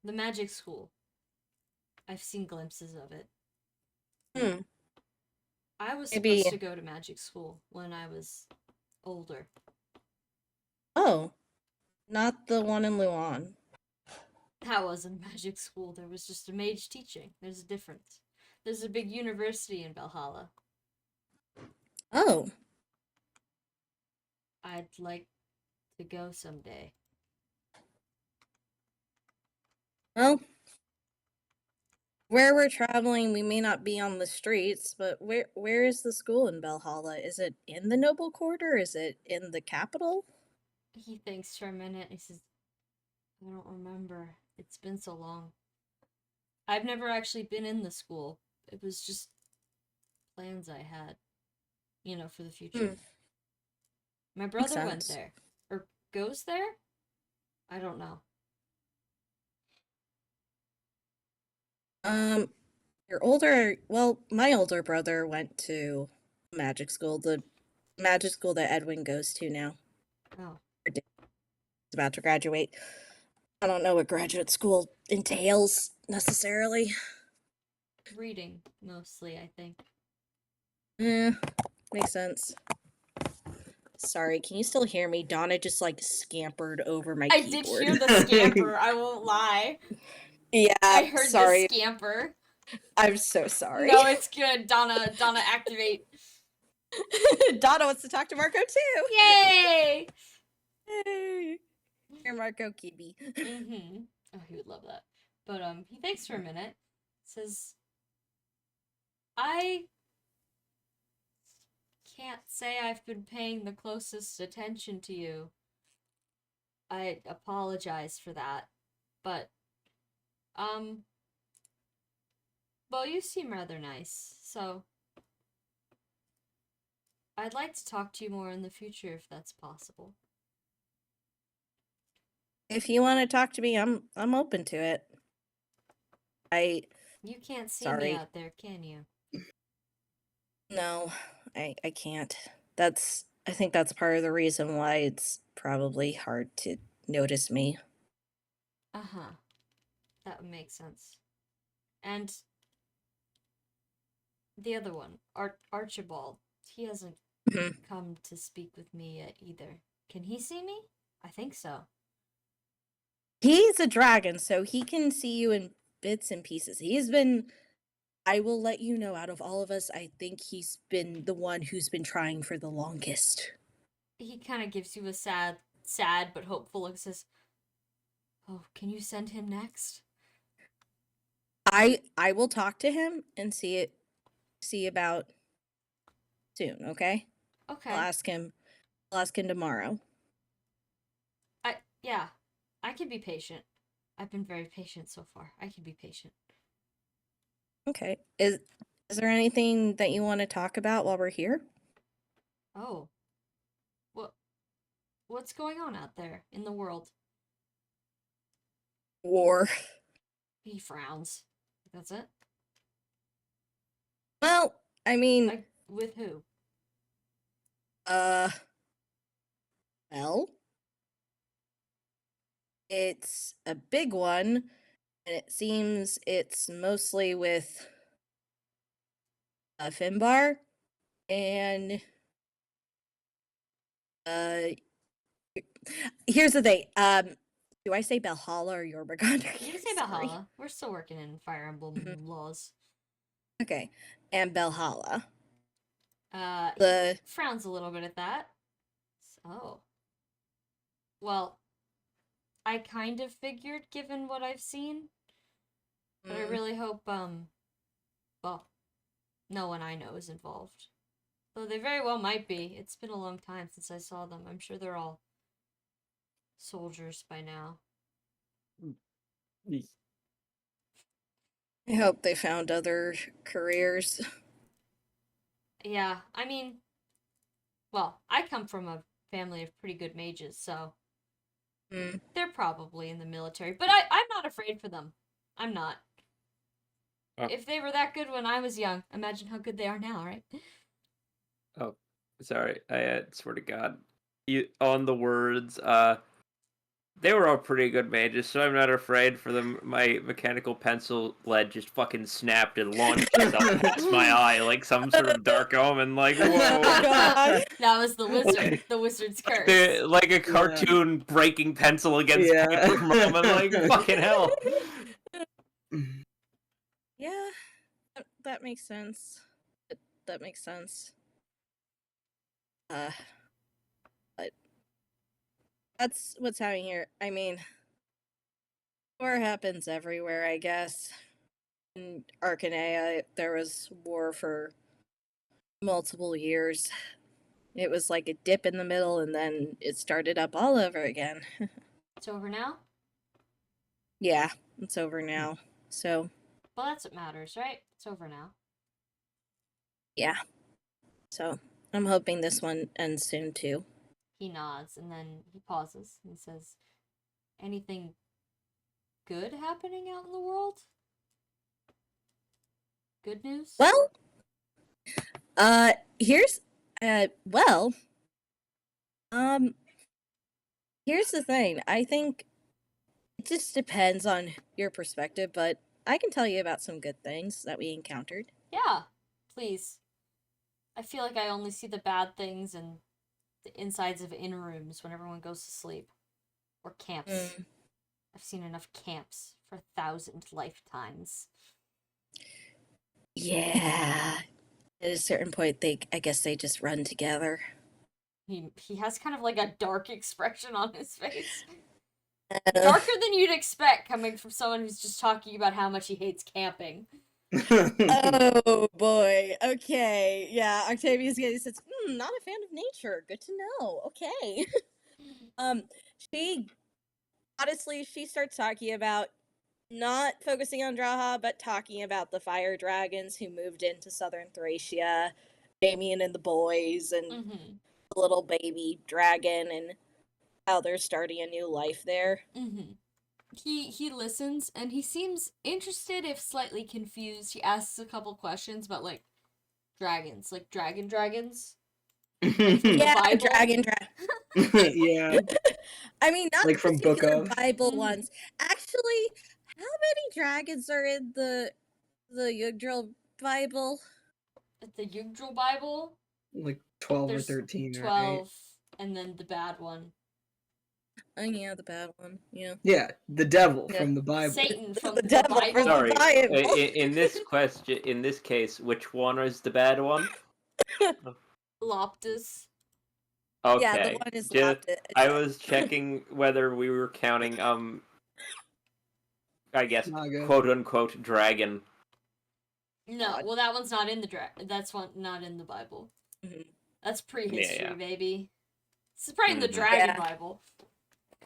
The magic school. I've seen glimpses of it. I was supposed to go to magic school when I was older. Oh, not the one in Luan. That wasn't magic school. There was just a mage teaching. There's a difference. There's a big university in Valhalla. Oh. I'd like to go someday. Well, where we're traveling, we may not be on the streets, but where is the school in Valhalla? Is it in the noble quarter? Is it in the capital? He thinks for a minute. He says, "I don't remember. It's been so long. I've never actually been in the school. It was just plans I had, for the future. My brother went there. Or goes there? I don't know." My older brother went to magic school, the magic school that Edwin goes to now. Oh. He's about to graduate. I don't know what graduate school entails necessarily. Reading, mostly, I think. Makes sense. Sorry, can you still hear me? Donna just scampered over my keyboard. I did hear the scamper, I won't lie. Yeah, I heard sorry. the scamper. I'm so sorry. No, it's good. Donna, activate. Donna wants to talk to Marco too. Yay! Hey. Here, Marco Kibby. Oh, he would love that. But he thinks for a minute. Says, "I can't say I've been paying the closest attention to you. I apologize for that. But, well, you seem rather nice, so I'd like to talk to you more in the future if that's possible." If you want to talk to me, I'm open to it. You can't see me out there, can you? No, I can't. I think that's part of the reason why it's probably hard to notice me. That would make sense. And the other one, Archibald, he hasn't come to speak with me yet either. Can he see me? I think so. He's a dragon, so he can see you in bits and pieces. I will let you know, out of all of us, I think he's been the one who's been trying for the longest. He kind of gives you a sad but hopeful look and says, "Oh, can you send him next?" I will talk to him and see about soon, okay? Okay. I'll ask him tomorrow. Yeah. I can be patient. I've been very patient so far. I can be patient. Okay. Is there anything that you want to talk about while we're here? Oh. What's going on out there in the world? War. He frowns. That's it? Well, I mean, with who? Well, it's a big one, and it seems it's mostly with Finbar, and uh, here's the thing. Do I say Belhala or Jormungandr? You can say Valhalla. We're still working in Fire Emblem laws. Okay, and Belhala. He frowns a little bit at that. Oh. Well, I kind of figured, given what I've seen. But I really hope, well, no one I know is involved. Though they very well might be. It's been a long time since I saw them. I'm sure they're all soldiers by now. I hope they found other careers. Yeah, I mean, well, I come from a family of pretty good mages, so they're probably in the military. But I'm not afraid for them. I'm not. Oh. If they were that good when I was young, imagine how good they are now, right? Oh, sorry. I swear to God. On the words, they were all pretty good mages, so I'm not afraid for them. My mechanical pencil lead just fucking snapped and launched itself past my eye like some sort of dark omen. Like, whoa. God. That was the wizard. The wizard's curse. Like a cartoon breaking pencil against paper moment. Like, fucking hell. Yeah, that makes sense. That makes sense. But that's what's happening here. I mean, war happens everywhere, I guess. In Arcanea, there was war for multiple years. It was like a dip in the middle, and then it started up all over again. It's over now? Yeah, it's over now. So, Well, that's what matters, right? It's over now. yeah. So, I'm hoping this one ends soon, too. He nods, and then he pauses and says, anything good happening out in the world? Good news? Well, here's here's the thing. I think it just depends on your perspective, but I can tell you about some good things that we encountered. Yeah, please. I feel like I only see the bad things and the insides of inn rooms when everyone goes to sleep. Or camps. I've seen enough camps for 1,000 lifetimes. Yeah. At a certain point, I guess they just run together. He has kind of like a dark expression on his face. Darker than you'd expect coming from someone who's just talking about how much he hates camping. Oh boy. Okay. Yeah, Octavia's getting says, not a fan of nature. Good to know. Okay. She starts talking about not focusing on Draha, but talking about the fire dragons who moved into southern Thracia, Damien and the boys, and the little baby dragon, and how they're starting a new life there. He listens, and he seems interested, if slightly confused. He asks a couple questions about, like, dragons. Like, dragons? Yeah, dragon. Yeah. I mean, not like from Book of Bible ones. Actually, how many dragons are in the Jugdral Bible? The Jugdral Bible? Like 12 There's or 13, 12, right? and then the bad one. Oh yeah, the bad one. Yeah. Yeah, the devil from the Bible. Satan from The devil Bible. from Sorry, the Bible. in this case, which one is the bad one? Loptus. Okay. Yeah, the one is I was checking whether we were counting, I guess, quote unquote, dragon. No, well, that one's not in the that's one not in the Bible. That's prehistory, baby. This is probably in the Dragon Bible.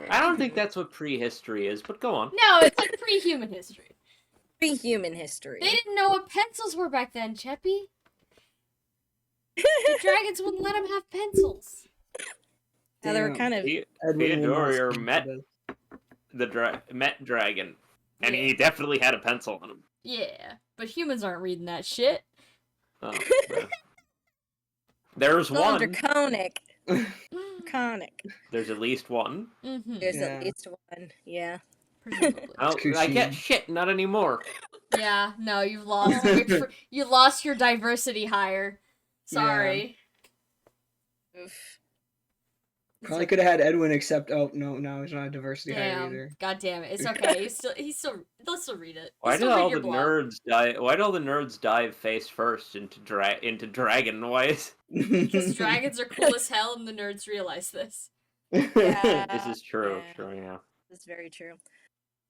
I don't think that's what prehistory is, but go on. No, it's like pre-human history. Pre-human history. They didn't know what pencils were back then, Cheppy. The dragons wouldn't let them have pencils. Yeah, they were kind of. Theodore met dragon, and he definitely had a pencil on him. Yeah, but humans aren't reading that shit. Oh, there's one. Draconic. draconic. There's at least one. Mm-hmm. There's Yeah. at least one. Yeah. Presumably. Oh, I get Kushim. shit, not anymore. Yeah, no, you've lost you lost your diversity hire. Sorry. Oof. Probably could have had Edwin, except no, he's not a diversity hire Damn. either. God damn it. It's okay. They'll still read it. Why They'll did still read all your the blog. nerds die? Why did all the nerds dive face first into dragon? Why is Because dragons are cool as hell and the nerds realize this. Yeah. this is true? Yeah. True, yeah. That's very true.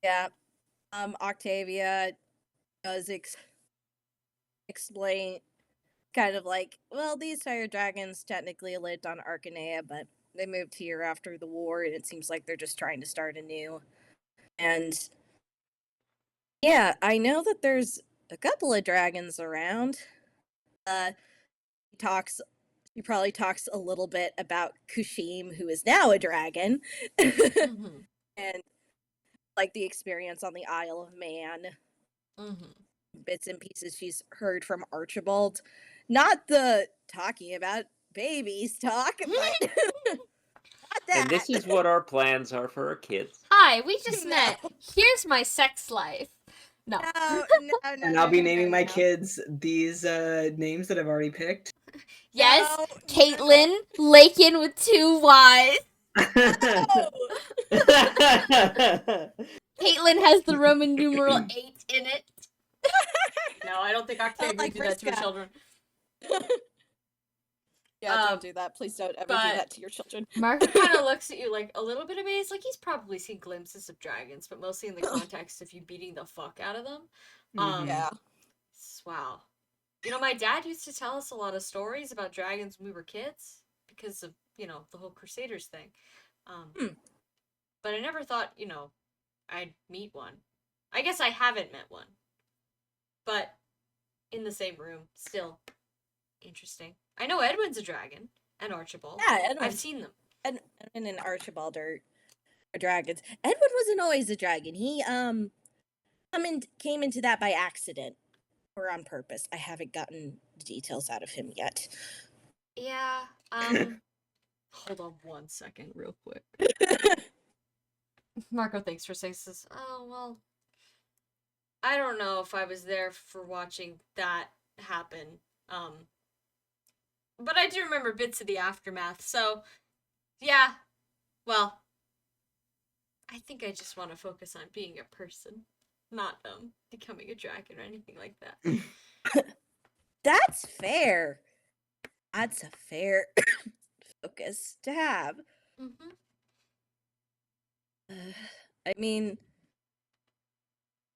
Yeah. Octavia does explain kind of like, well, these fire dragons technically lived on Arcanea, but they moved here after the war, and it seems like they're just trying to start anew. And yeah, I know that there's a couple of dragons around. He probably talks a little bit about Kushim, who is now a dragon, Mm-hmm. and like the experience on the Isle of Man. Mm-hmm. Bits and pieces she's heard from Archibald. Not the talking about babies talk, but not that. And this is what our plans are for our kids. Hi, we just No. met. Here's my sex life. No. No. And I'll be naming my no. kids these names that I've already picked. Yes, No, Caitlin, Lakin with 2 Y's. no. Caitlin has the Roman numeral 8 in it. No, I don't think Octavia like would do that to her Frisca. children. Yeah, don't do that. Please don't ever do but- that to your children. Marco kind of looks at you like a little bit amazed, like he's probably seen glimpses of dragons, but mostly in the context of you beating the fuck out of them. Yeah. Wow. You know, my dad used to tell us a lot of stories about dragons when we were kids because of, you know, the whole Crusaders thing. But I never thought, you know, I'd meet one. I guess I haven't met one. But in the same room, still interesting. I know Edwin's a dragon and Archibald. Yeah, Edwin. I've seen them. Edwin and Archibald are dragons. Edwin wasn't always a dragon. He came into that by accident or on purpose. I haven't gotten the details out of him yet. Yeah. Hold on 1 second, real quick. Marco, thanks for saying this. Oh, well. I don't know if I was there for watching that happen. But I do remember bits of the aftermath. So, yeah. Well, I think I just want to focus on being a person, not becoming a dragon or anything like that. That's fair. That's a fair focus to have. Mm-hmm. I mean,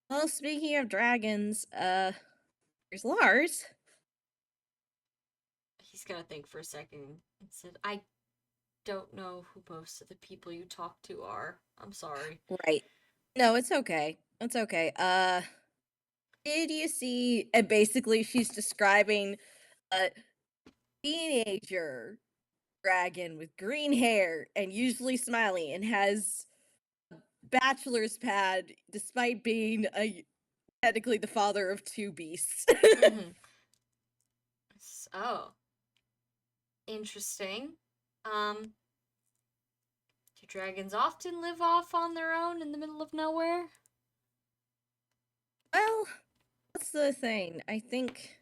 well, speaking of dragons, there's Lars. He's gonna think for a second and said, I don't know who most of the people you talk to are. I'm sorry. Right. No, it's okay. It's okay. Did you see, and basically she's describing a teenager dragon with green hair and usually smiling and has a bachelor's pad despite being technically the father of 2 beasts. Mm-hmm. Oh. Interesting. Do dragons often live off on their own in the middle of nowhere? Well, that's the thing. I think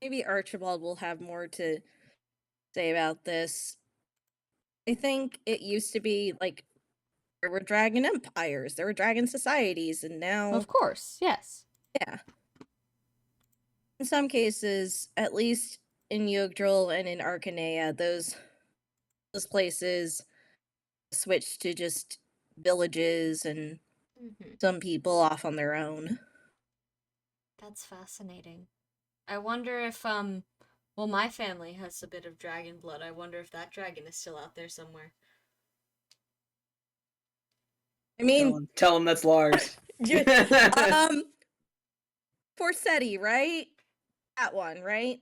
maybe Archibald will have more to say about this. I think it used to be like there were dragon empires, there were dragon societies, and now Of course, yes. yeah. In some cases, at least in Jugdral and in Arcanea, those places switched to just villages and some people off on their own. That's fascinating. I wonder if, well, my family has a bit of dragon blood. I wonder if that dragon is still out there somewhere. I mean, tell him that's Lars. Forsetti, right? That one, right?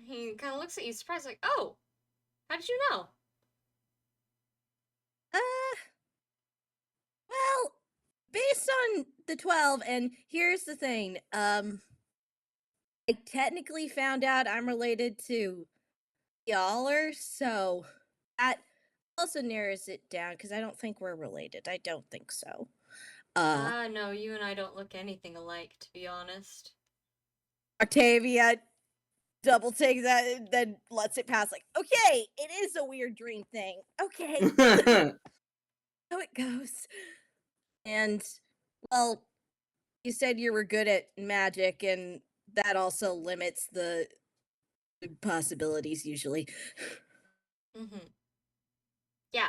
He kind of looks at you surprised, like, oh, how did you know? Well, based on the 12, and here's the thing, I technically found out I'm related to Yaller, so that Also narrows it down because I don't think we're related. I don't think so. No, you and I don't look anything alike, to be honest. Octavia double takes that and then lets it pass. Like, okay, it is a weird dream thing. Okay, so it goes. And well, you said you were good at magic, and that also limits the possibilities usually. Mm-hmm. Yeah.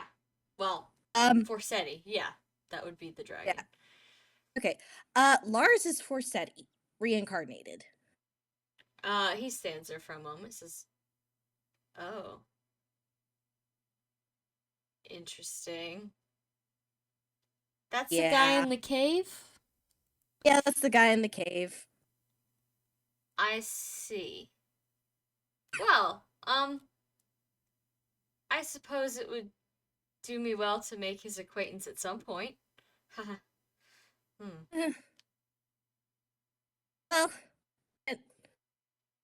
Well, Forsetti, yeah. That would be the dragon. Yeah. Okay. Lars is Forsetti, reincarnated. He stands there for a moment, says, "Oh. Interesting. That's the guy in the cave?" Yeah, that's the guy in the cave. I see. Well, I suppose it would do me well to make his acquaintance at some point. Haha. Well, I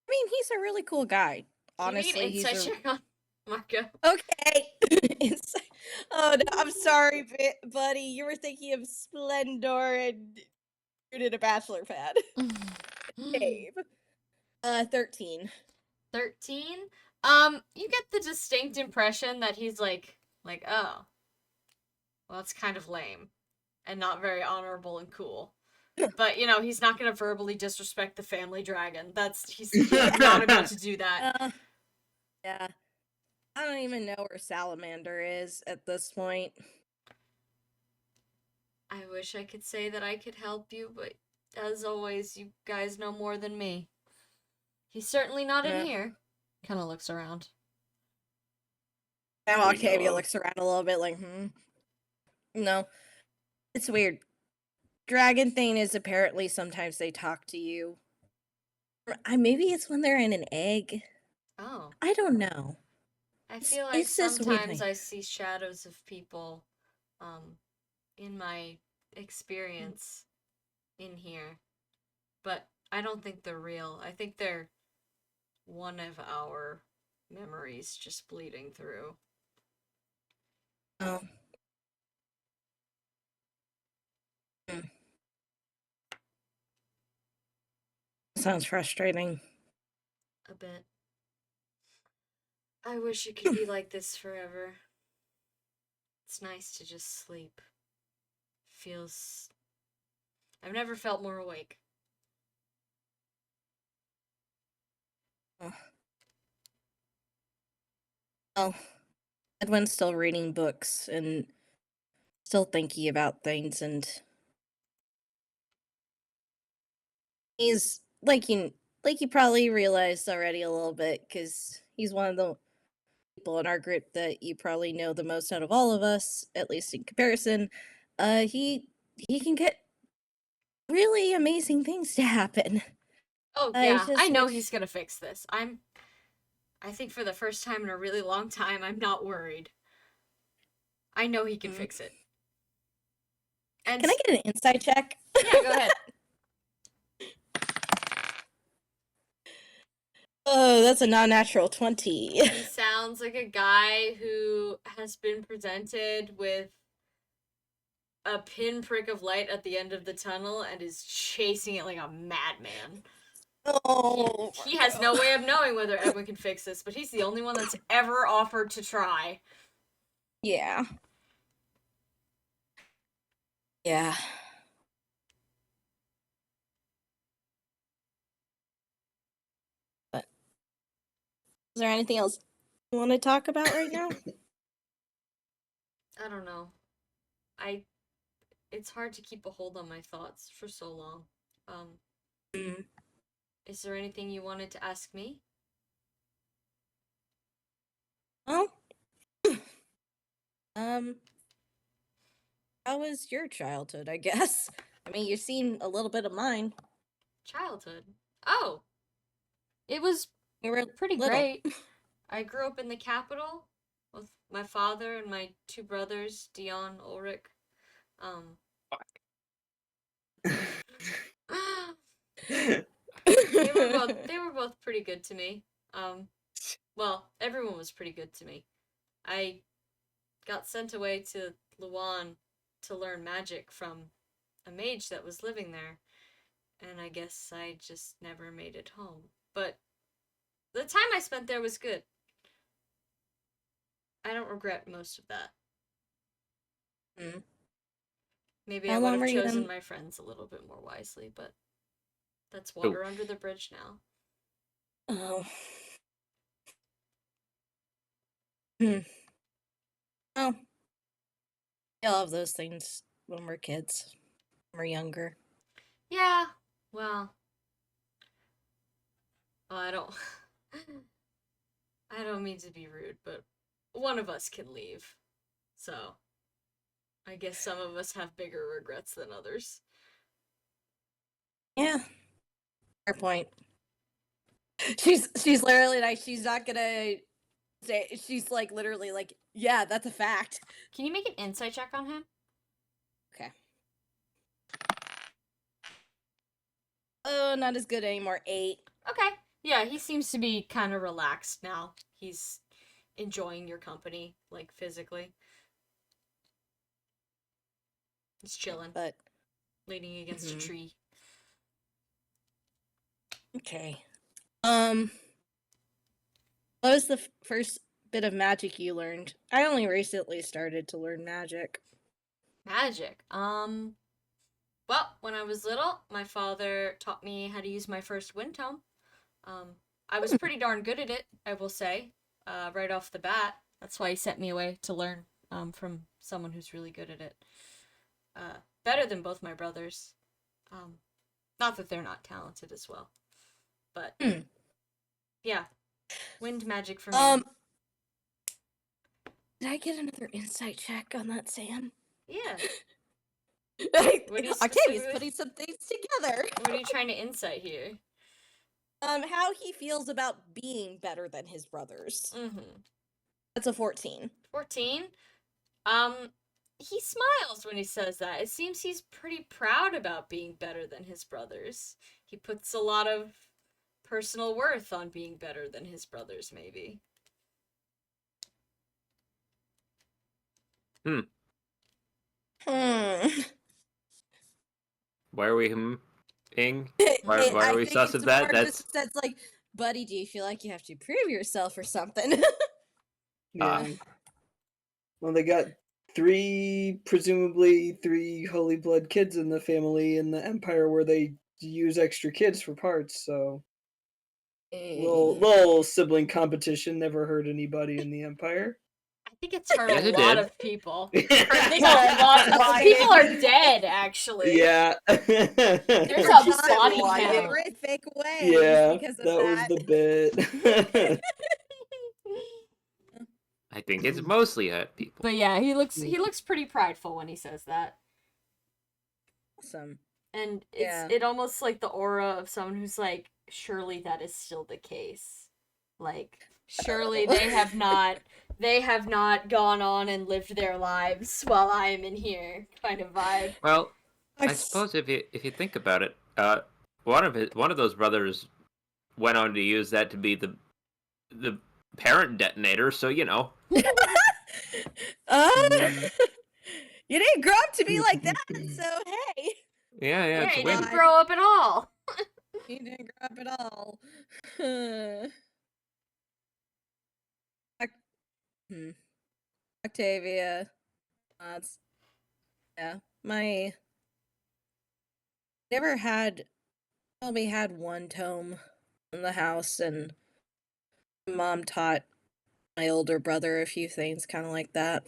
mean, he's a really cool guy. Honestly, he's a check on Marco. Okay. Oh no, I'm sorry, buddy. You were thinking of Splendor and you did a bachelor pad. Cave. 13. 13? You get the distinct impression that he's like, oh, well, it's kind of lame and not very honorable and cool. But, he's not going to verbally disrespect the family dragon. He's not about to do that. Yeah. I don't even know where Salamander is at this point. I wish I could say that I could help you, but as always, you guys know more than me. He's certainly not in here. Kind of looks around. Now Octavia looks around a little bit like, No. It's weird. Dragon thing is apparently sometimes they talk to you. Maybe it's when they're in an egg. Oh. I don't know. I feel like sometimes I see shadows of people in my experience in here. But I don't think they're real. I think they're one of our memories just bleeding through. Oh. Sounds frustrating. A bit. I wish it could be like this forever. It's nice to just sleep. Feels... I've never felt more awake. Well, Edwin's still reading books and still thinking about things, and he's like you probably realized already a little bit, because he's one of the people in our group that you probably know the most out of all of us, at least in comparison. He can get really amazing things to happen. Oh yeah, I know he's gonna fix this. I think for the first time in a really long time, I'm not worried. I know he can fix it. And can I get an insight check? Yeah, go ahead. Oh, that's a non-natural 20. He sounds like a guy who has been presented with a pinprick of light at the end of the tunnel and is chasing it like a madman. Oh, he has no way of knowing whether Edwin can fix this, but he's the only one that's ever offered to try. Yeah. Yeah. But is there anything else you want to talk about right now? I don't know. It's hard to keep a hold on my thoughts for so long. Is there anything you wanted to ask me? Well, how was your childhood, I guess? I mean, you've seen a little bit of mine. Childhood? Oh! It was pretty great. I grew up in the capital with my father and my two brothers, Dion, Ulrich. They were both pretty good to me. Well, everyone was pretty good to me. I got sent away to Luan to learn magic from a mage that was living there. And I guess I just never made it home. But the time I spent there was good. I don't regret most of that. Mm. Maybe How I would long have were you chosen in- my friends a little bit more wisely, but that's water under the bridge now. Oh. Hmm. Oh. I love those things when we're kids. When we're younger. Yeah, well, I don't I don't mean to be rude, but one of us can leave. So, I guess some of us have bigger regrets than others. Yeah. Fair point. She's literally like, she's not gonna say, she's like literally like, yeah, that's a fact. Can you make an insight check on him? Okay. Oh, not as good anymore. 8. Okay. Yeah, he seems to be kind of relaxed now. He's enjoying your company, like physically. He's chilling, But leaning against a tree. okay. What was the first bit of magic you learned? I only recently started to learn magic. Magic. Well, when I was little, my father taught me how to use my first wind tome. I was pretty darn good at it, I will say, right off the bat. That's why he sent me away to learn from someone who's really good at it. Better than both my brothers. Not that they're not talented as well. But, yeah. Wind magic for me. Did I get another insight check on that, Sam? Yeah. Octavia's putting some things together. What are you trying to insight here? How he feels about being better than his brothers. Mm-hmm. That's a 14. 14? He smiles when he says that. It seems he's pretty proud about being better than his brothers. He puts a lot of personal worth on being better than his brothers, maybe. Why are we ing? Why I are we think sus it's of that? more That's just like, buddy, do you feel like you have to prove yourself or something? Yeah. Well, they got presumably three holy blood kids in the family in the Empire where they use extra kids for parts, so little sibling competition never hurt anybody in the Empire. I think it's hurt Yes, a it lot did. of people. I think a lot of people are dead, actually. Yeah. There's a body lying. count. horrific way. Yeah, Because of that was the bit. I think it's mostly people. But yeah, he looks pretty prideful when he says that. Awesome. And Yeah. it almost like the aura of someone who's like, surely that is still the case. Like, surely they have not gone on and lived their lives while I am in here, kind of vibe. Well, I suppose if you think about it, one of those brothers went on to use that to be the parent detonator. So you know. You didn't grow up to be like that, so hey. Yeah, Yeah, it's he wind. didn't grow up at all. You didn't grow up at all. Octavia. That's my only had one tome in the house, and mom taught my older brother a few things kind of like that.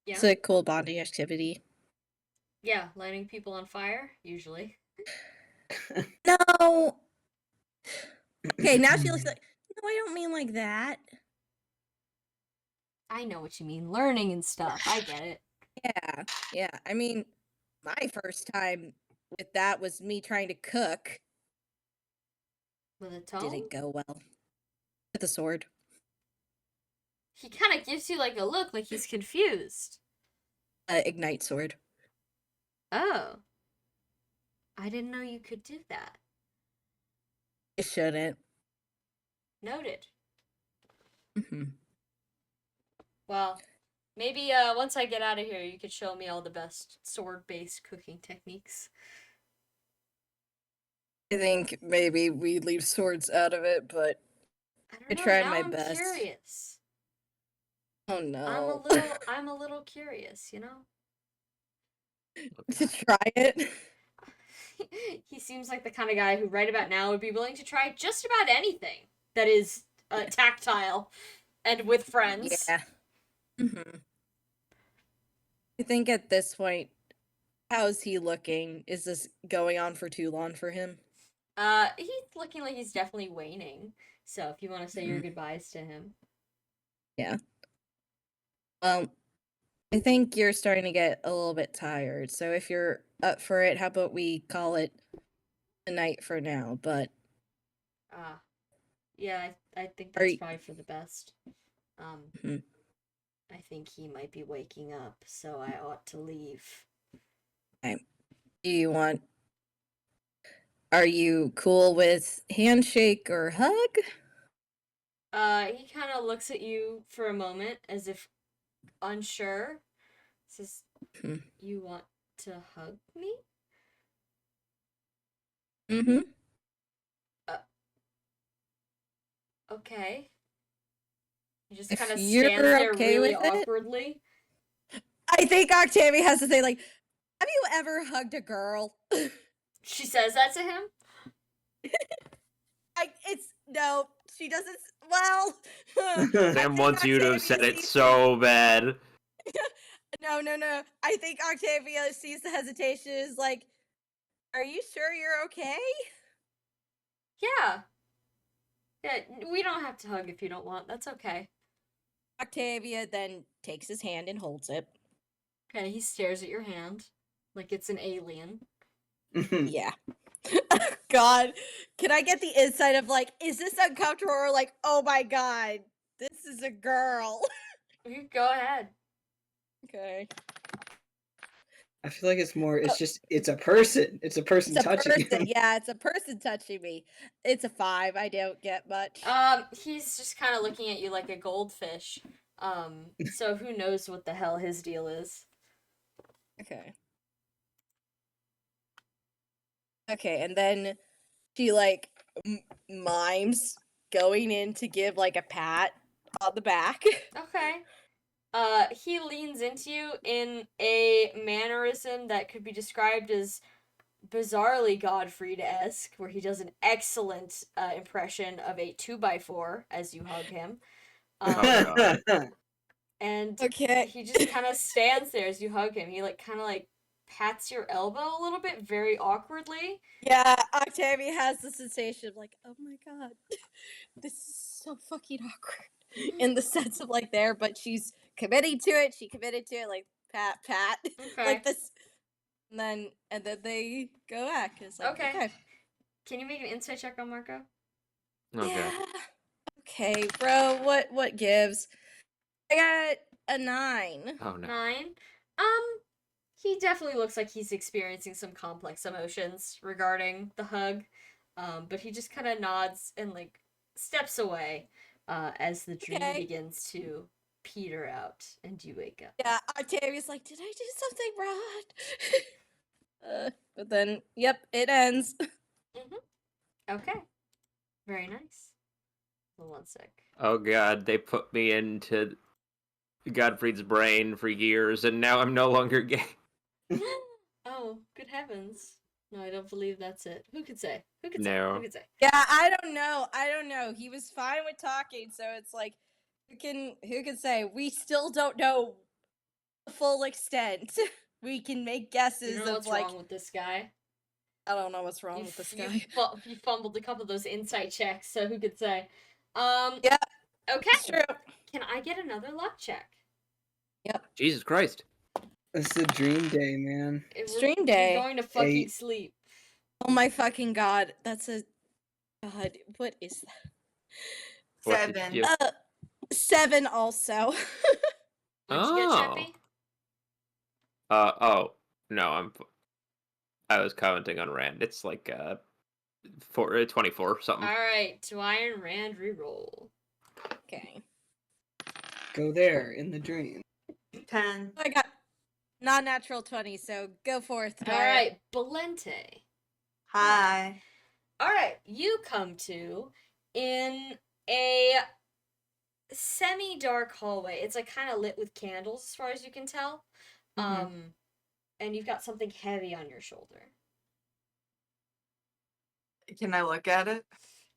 Yeah. It's a cool bonding activity. Yeah, lighting people on fire, usually. No. Okay, now she looks like, no, I don't mean like that. I know what you mean, learning and stuff. I get it. Yeah. I mean, my first time with that was me trying to cook. With a tone? Didn't go well. With a sword. He kind of gives you like a look like he's confused. Ignite sword. Oh. I didn't know you could do that. It shouldn't. Noted. Mm-hmm. Well, Maybe once I get out of here, you could show me all the best sword-based cooking techniques. I think maybe we leave swords out of it, but I I don't know. tried Now my I'm best. curious. Oh I'm no. a little curious, you know? To try it. He seems like the kind of guy who right about now would be willing to try just about anything that is tactile and with friends. Yeah. I think at this point, how's he looking? Is this going on for too long for him? He's looking like he's definitely waning. So if you want to say your goodbyes to him. Yeah. I think you're starting to get a little bit tired. So if you're up for it, how about we call it a night for now? But yeah, I think that's probably for the best. Mhm. I think he might be waking up, so I ought to leave. Okay. Are you cool with handshake or hug? He kind of looks at you for a moment as if unsure. Says, "You want to hug me?" Mm-hmm. Okay. He just If kind of you're stands there okay really with it. awkwardly. I think Octavia has to say, like, have you ever hugged a girl? She says that to him? No, she doesn't. Well, Sam wants you to have said it so bad. No. I think Octavia sees the hesitation is like, are you sure you're okay? Yeah. Yeah, we don't have to hug if you don't want. That's okay. Octavia then takes his hand and holds it. Okay, he stares at your hand like it's an alien. Yeah. God, can I get the insight of like, is this uncomfortable or like, oh my god, this is a girl? You go ahead. Okay. I feel like it's more. It's a person. It's a person touching him. Yeah, it's a person touching me. It's a 5. I don't get much. He's just kind of looking at you like a goldfish. So who knows what the hell his deal is. Okay. Okay, and then she like mimes going in to give like a pat on the back. Okay. He leans into you in a mannerism that could be described as bizarrely Godfried-esque, where he does an excellent impression of a 2x4 as you hug him. And he just kind of stands there as you hug him. He like kind of like pats your elbow a little bit, very awkwardly. Yeah, Octavia has the sensation of like, oh my god, this is so fucking awkward. In the sense of like there, but she's committing to it. She committed to it, like pat. Okay. Like this. And then they go back. It's like, okay. Can you make an insight check on Marco? Okay. Yeah. Okay, bro. What gives? I got a 9. Oh no. 9. He definitely looks like he's experiencing some complex emotions regarding the hug. But he just kind of nods and like steps away as the dream begins to peter out and you wake up. Yeah, Octavia's like, did I do something wrong? But then, yep, it ends. Okay. Very nice. Hold on a sec. Oh god, they put me into Godfried's brain for years, and now I'm no longer gay. Oh, good heavens. No, I don't believe that's it. Who could say? Who could say? Yeah, I don't know. He was fine with talking, so it's like, who can say? We still don't know the full extent. We can make guesses You know what's of like, wrong with this guy? I don't know what's wrong with this guy. You fumbled a couple of those insight checks, so who could say? Yeah. Okay. It's true. Can I get another luck check? Yep. Jesus Christ. It's a dream day, man. Dream day. You're going to fucking sleep. Oh my fucking god. That's a god. What is that? 7. 7 also. What'd you get, Chappie? Oh no, I was commenting on Rand. It's like 24 something. All right, Dwyer Rand reroll. Okay. Go there in the dream. 10. I got non-natural 20, so go forth. All right, Belente. Hi. All right, you come to in a semi-dark hallway. It's like kind of lit with candles as far as you can tell. And you've got something heavy on your shoulder. Can I look at it?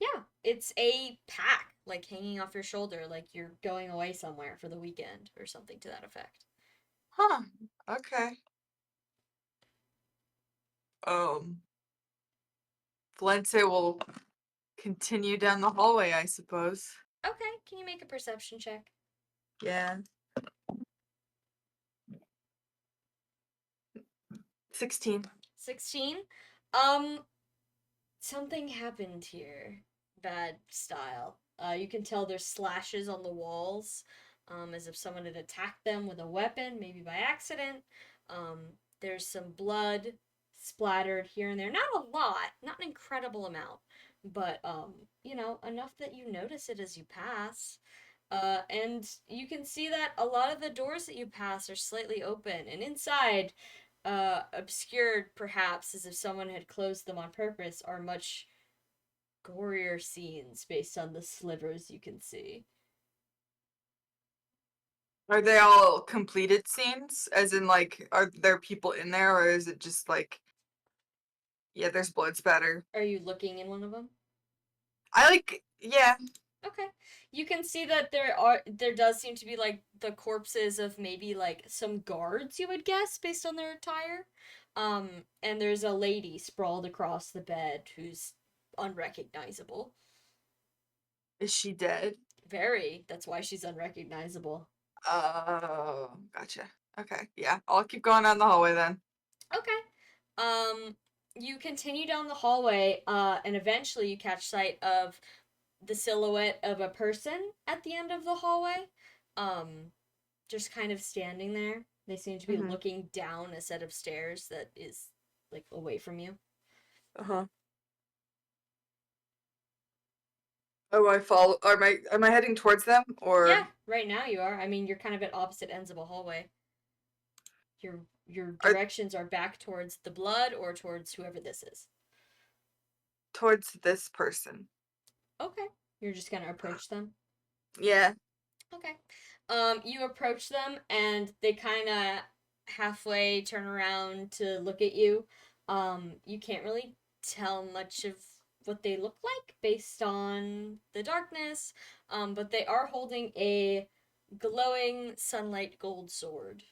Yeah, it's a pack like hanging off your shoulder like you're going away somewhere for the weekend or something to that effect. Huh. Okay. Valente will continue down the hallway, I suppose. Okay, can you make a perception check? Yeah. 16. 16. Something happened here. Bad style. You can tell there's slashes on the walls, as if someone had attacked them with a weapon, maybe by accident. There's some blood splattered here and there. Not a lot, not an incredible amount, but enough that you notice it as you pass. And you can see that a lot of the doors that you pass are slightly open, and inside, obscured perhaps as if someone had closed them on purpose, are much gorier scenes based on the slivers you can see. Are they all completed scenes? As in, like, are there people in there, or is it just like, yeah, there's blood spatter? Are you looking in one of them? Yeah. Okay. You can see that there does seem to be like the corpses of maybe like some guards, you would guess, based on their attire. And there's a lady sprawled across the bed who's unrecognizable. Is she dead? Very. That's why she's unrecognizable. Oh, gotcha. Okay, yeah, I'll keep going down the hallway then. Okay. You continue down the hallway, and eventually you catch sight of the silhouette of a person at the end of the hallway. Just kind of standing there. They seem to be looking down a set of stairs that is like away from you. Uh-huh. Oh, I follow. Am I heading towards them, or? Yeah, right now you are. I mean, you're kind of at opposite ends of a hallway. Your directions are back towards the blood or towards whoever this is. Towards this person. Okay. You're just gonna approach them? Yeah. Okay. You approach them and they kind of halfway turn around to look at you. You can't really tell much of what they look like based on the darkness, but they are holding a glowing sunlight gold sword.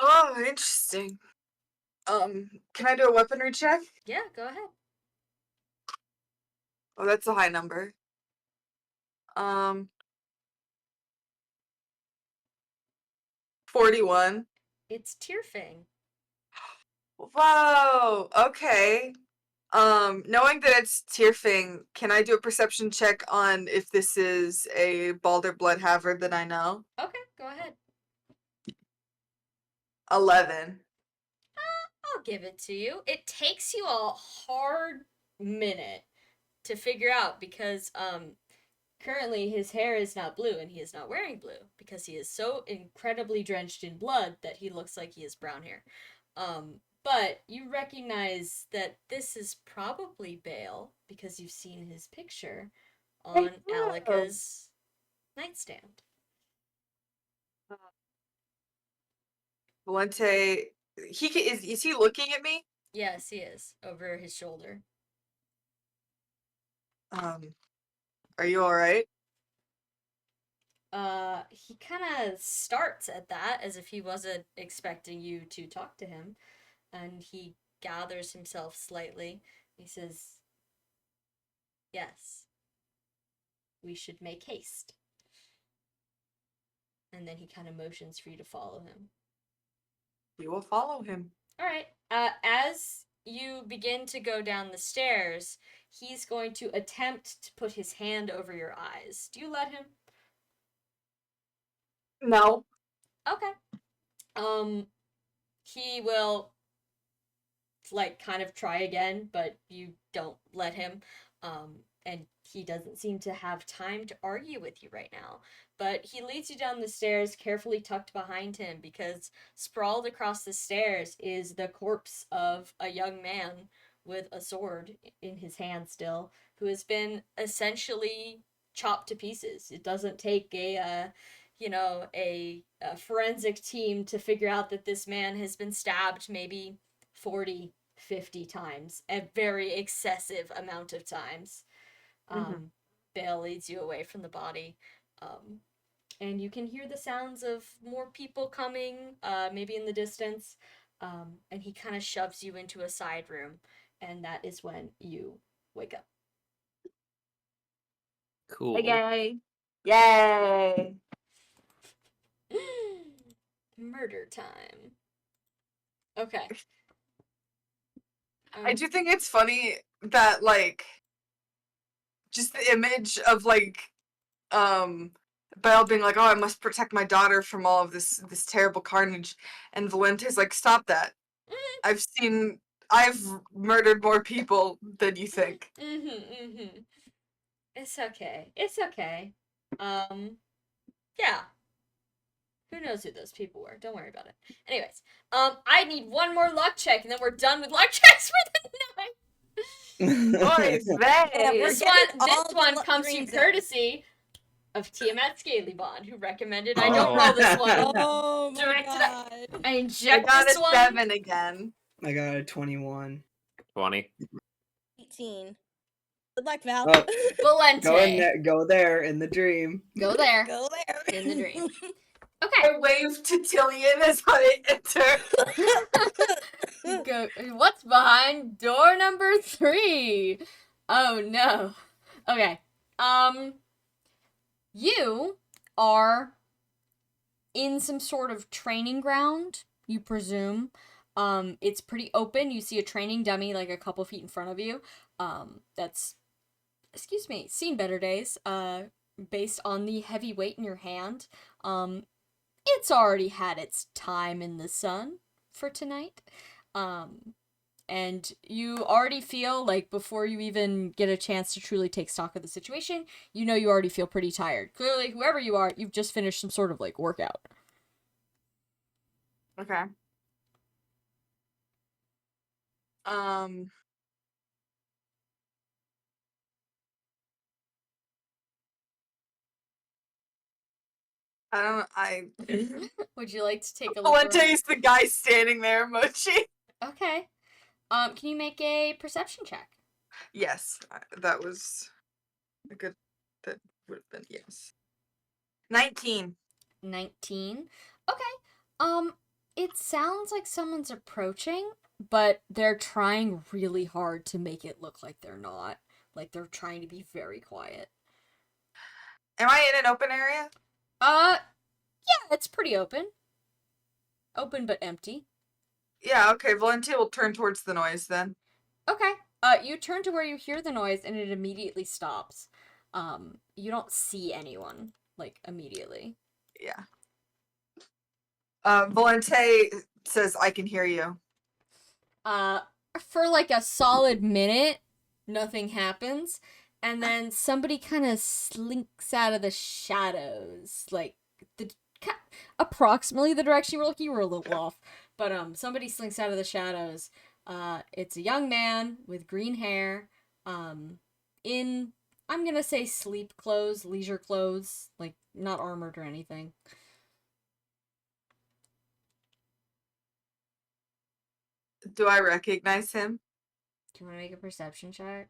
Oh, interesting. Can I do a weaponry check? Yeah, go ahead. Oh, that's a high number. 41. It's Tearfang. Whoa, okay. Knowing that it's Tearfang, can I do a perception check on if this is a Balder Bloodhaver that I know? Okay, go ahead. 11. I'll give it to you. It takes you a hard minute to figure out because currently his hair is not blue and he is not wearing blue because he is so incredibly drenched in blood that he looks like he has brown hair. But you recognize that this is probably Bale because you've seen his picture on Alika's nightstand. Valente, is he looking at me? Yes, he is over his shoulder. Are you all right? He kind of starts at that as if he wasn't expecting you to talk to him, and he gathers himself slightly. He says, "Yes, we should make haste." And then he kind of motions for you to follow him. We will follow him. All right. As you begin to go down the stairs, he's going to attempt to put his hand over your eyes. Do you let him? No. Okay. He will like kind of try again, but you don't let him. And he doesn't seem to have time to argue with you right now. But he leads you down the stairs, carefully tucked behind him, because sprawled across the stairs is the corpse of a young man with a sword in his hand still, who has been essentially chopped to pieces. It doesn't take a forensic team to figure out that this man has been stabbed maybe 40, 50 times, a very excessive amount of times. Bale leads you away from the body, and you can hear the sounds of more people coming, maybe in the distance, and he kind of shoves you into a side room, and that is when you wake up. Cool. Yay! Yay! Murder time. Okay. I do think it's funny that, like, just the image of, like, Belle being like, oh, I must protect my daughter from all of this terrible carnage, and Valente's like, stop that. I've murdered more people than you think. It's okay. It's okay. Yeah. Who knows who those people were? Don't worry about it. Anyways, I need one more luck check, and then we're done with luck checks for the night. Boys, This one comes to courtesy of Tiamat Scalybond, who recommended I don't roll this one. Oh my god. I inject got this a one. 7 again. I got a 21. 20. 18. Good luck, Val. Oh, Valente. go there in the dream. Go there. Go there. In the dream. Okay. I waved to Tillian as I enter. Go. What's behind door number 3? Oh no. Okay. You are in some sort of training ground, you presume. It's pretty open. You see a training dummy like a couple feet in front of you. That's, seen better days. Based on the heavy weight in your hand. It's already had its time in the sun for tonight. And you already feel like before you even get a chance to truly take stock of the situation, you already feel pretty tired. Clearly, whoever you are, you've just finished some sort of like workout. Okay. Would you like to take a look around? Valente's the guy standing there emoji. Okay. Can you make a perception check? Yes, that was a good, that would have been, yes. 19. 19. Okay. It sounds like someone's approaching, but they're trying really hard to make it look like they're not. Like they're trying to be very quiet. Am I in an open area? Yeah, it's pretty open. Open but empty. Yeah, okay, Valente will turn towards the noise then. Okay. You turn to where you hear the noise and it immediately stops. You don't see anyone, like, immediately. Yeah. Valente says, I can hear you. For like a solid minute, nothing happens. And then somebody kind of slinks out of the shadows. Like, approximately the direction you were looking. You were a little off. But, somebody slinks out of the shadows. It's a young man with green hair, in, I'm gonna say sleep clothes, leisure clothes, like, not armored or anything. Do I recognize him? Do you want to make a perception check?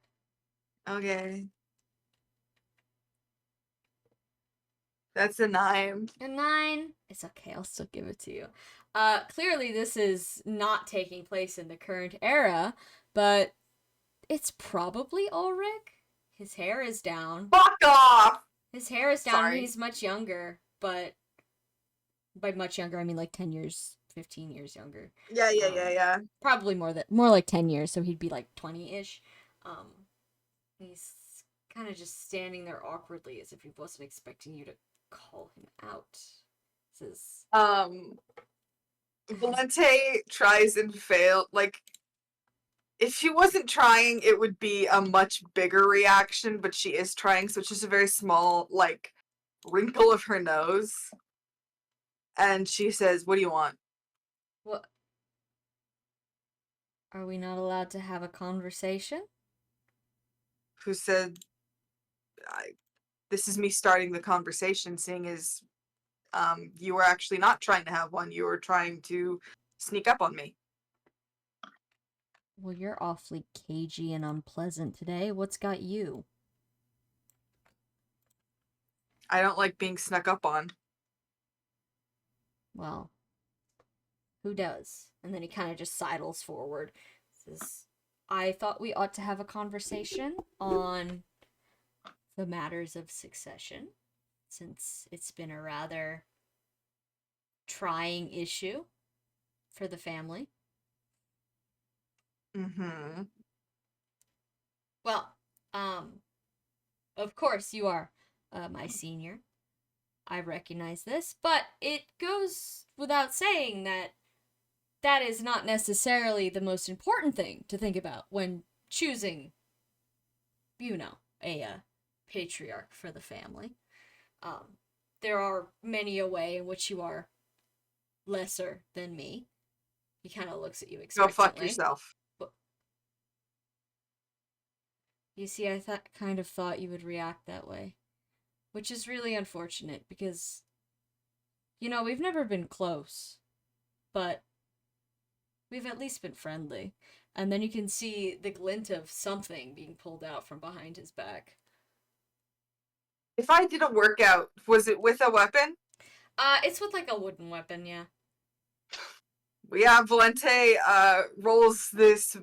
Okay. That's a 9. A 9? It's okay, I'll still give it to you. Clearly this is not taking place in the current era, but it's probably Ulrich. His hair is down. Fuck off! His hair is down. Sorry. He's much younger, but by much younger, I mean like 10 years, 15 years younger. Yeah. Probably more like 10 years, so he'd be like 20-ish. He's kind of just standing there awkwardly as if he wasn't expecting you to call him out. Says, Valente tries and fails, like, If she wasn't trying, it would be a much bigger reaction, but she is trying, so it's just a very small, like, wrinkle of her nose. And she says, "What do you want?" What? Are we not allowed to have a conversation? Who said, this is me starting the conversation, seeing as you were actually not trying to have one. You were trying to sneak up on me. Well, you're awfully cagey and unpleasant today. What's got you? I don't like being snuck up on. Well, who does? And then he kind of just sidles forward. Says, I thought we ought to have a conversation on the matters of succession, since it's been a rather trying issue for the family. Mm-hmm. Well, of course you are my senior. I recognize this, but it goes without saying that that is not necessarily the most important thing to think about when choosing, a patriarch for the family. There are many a way in which you are lesser than me. He kind of looks at you Go expectantly. fuck yourself. You see, I kind of thought you would react that way. Which is really unfortunate, because, we've never been close. But we've at least been friendly. And then you can see the glint of something being pulled out from behind his back. If I did a workout, was it with a weapon? It's with, like, a wooden weapon, yeah. Yeah, Valente rolls this.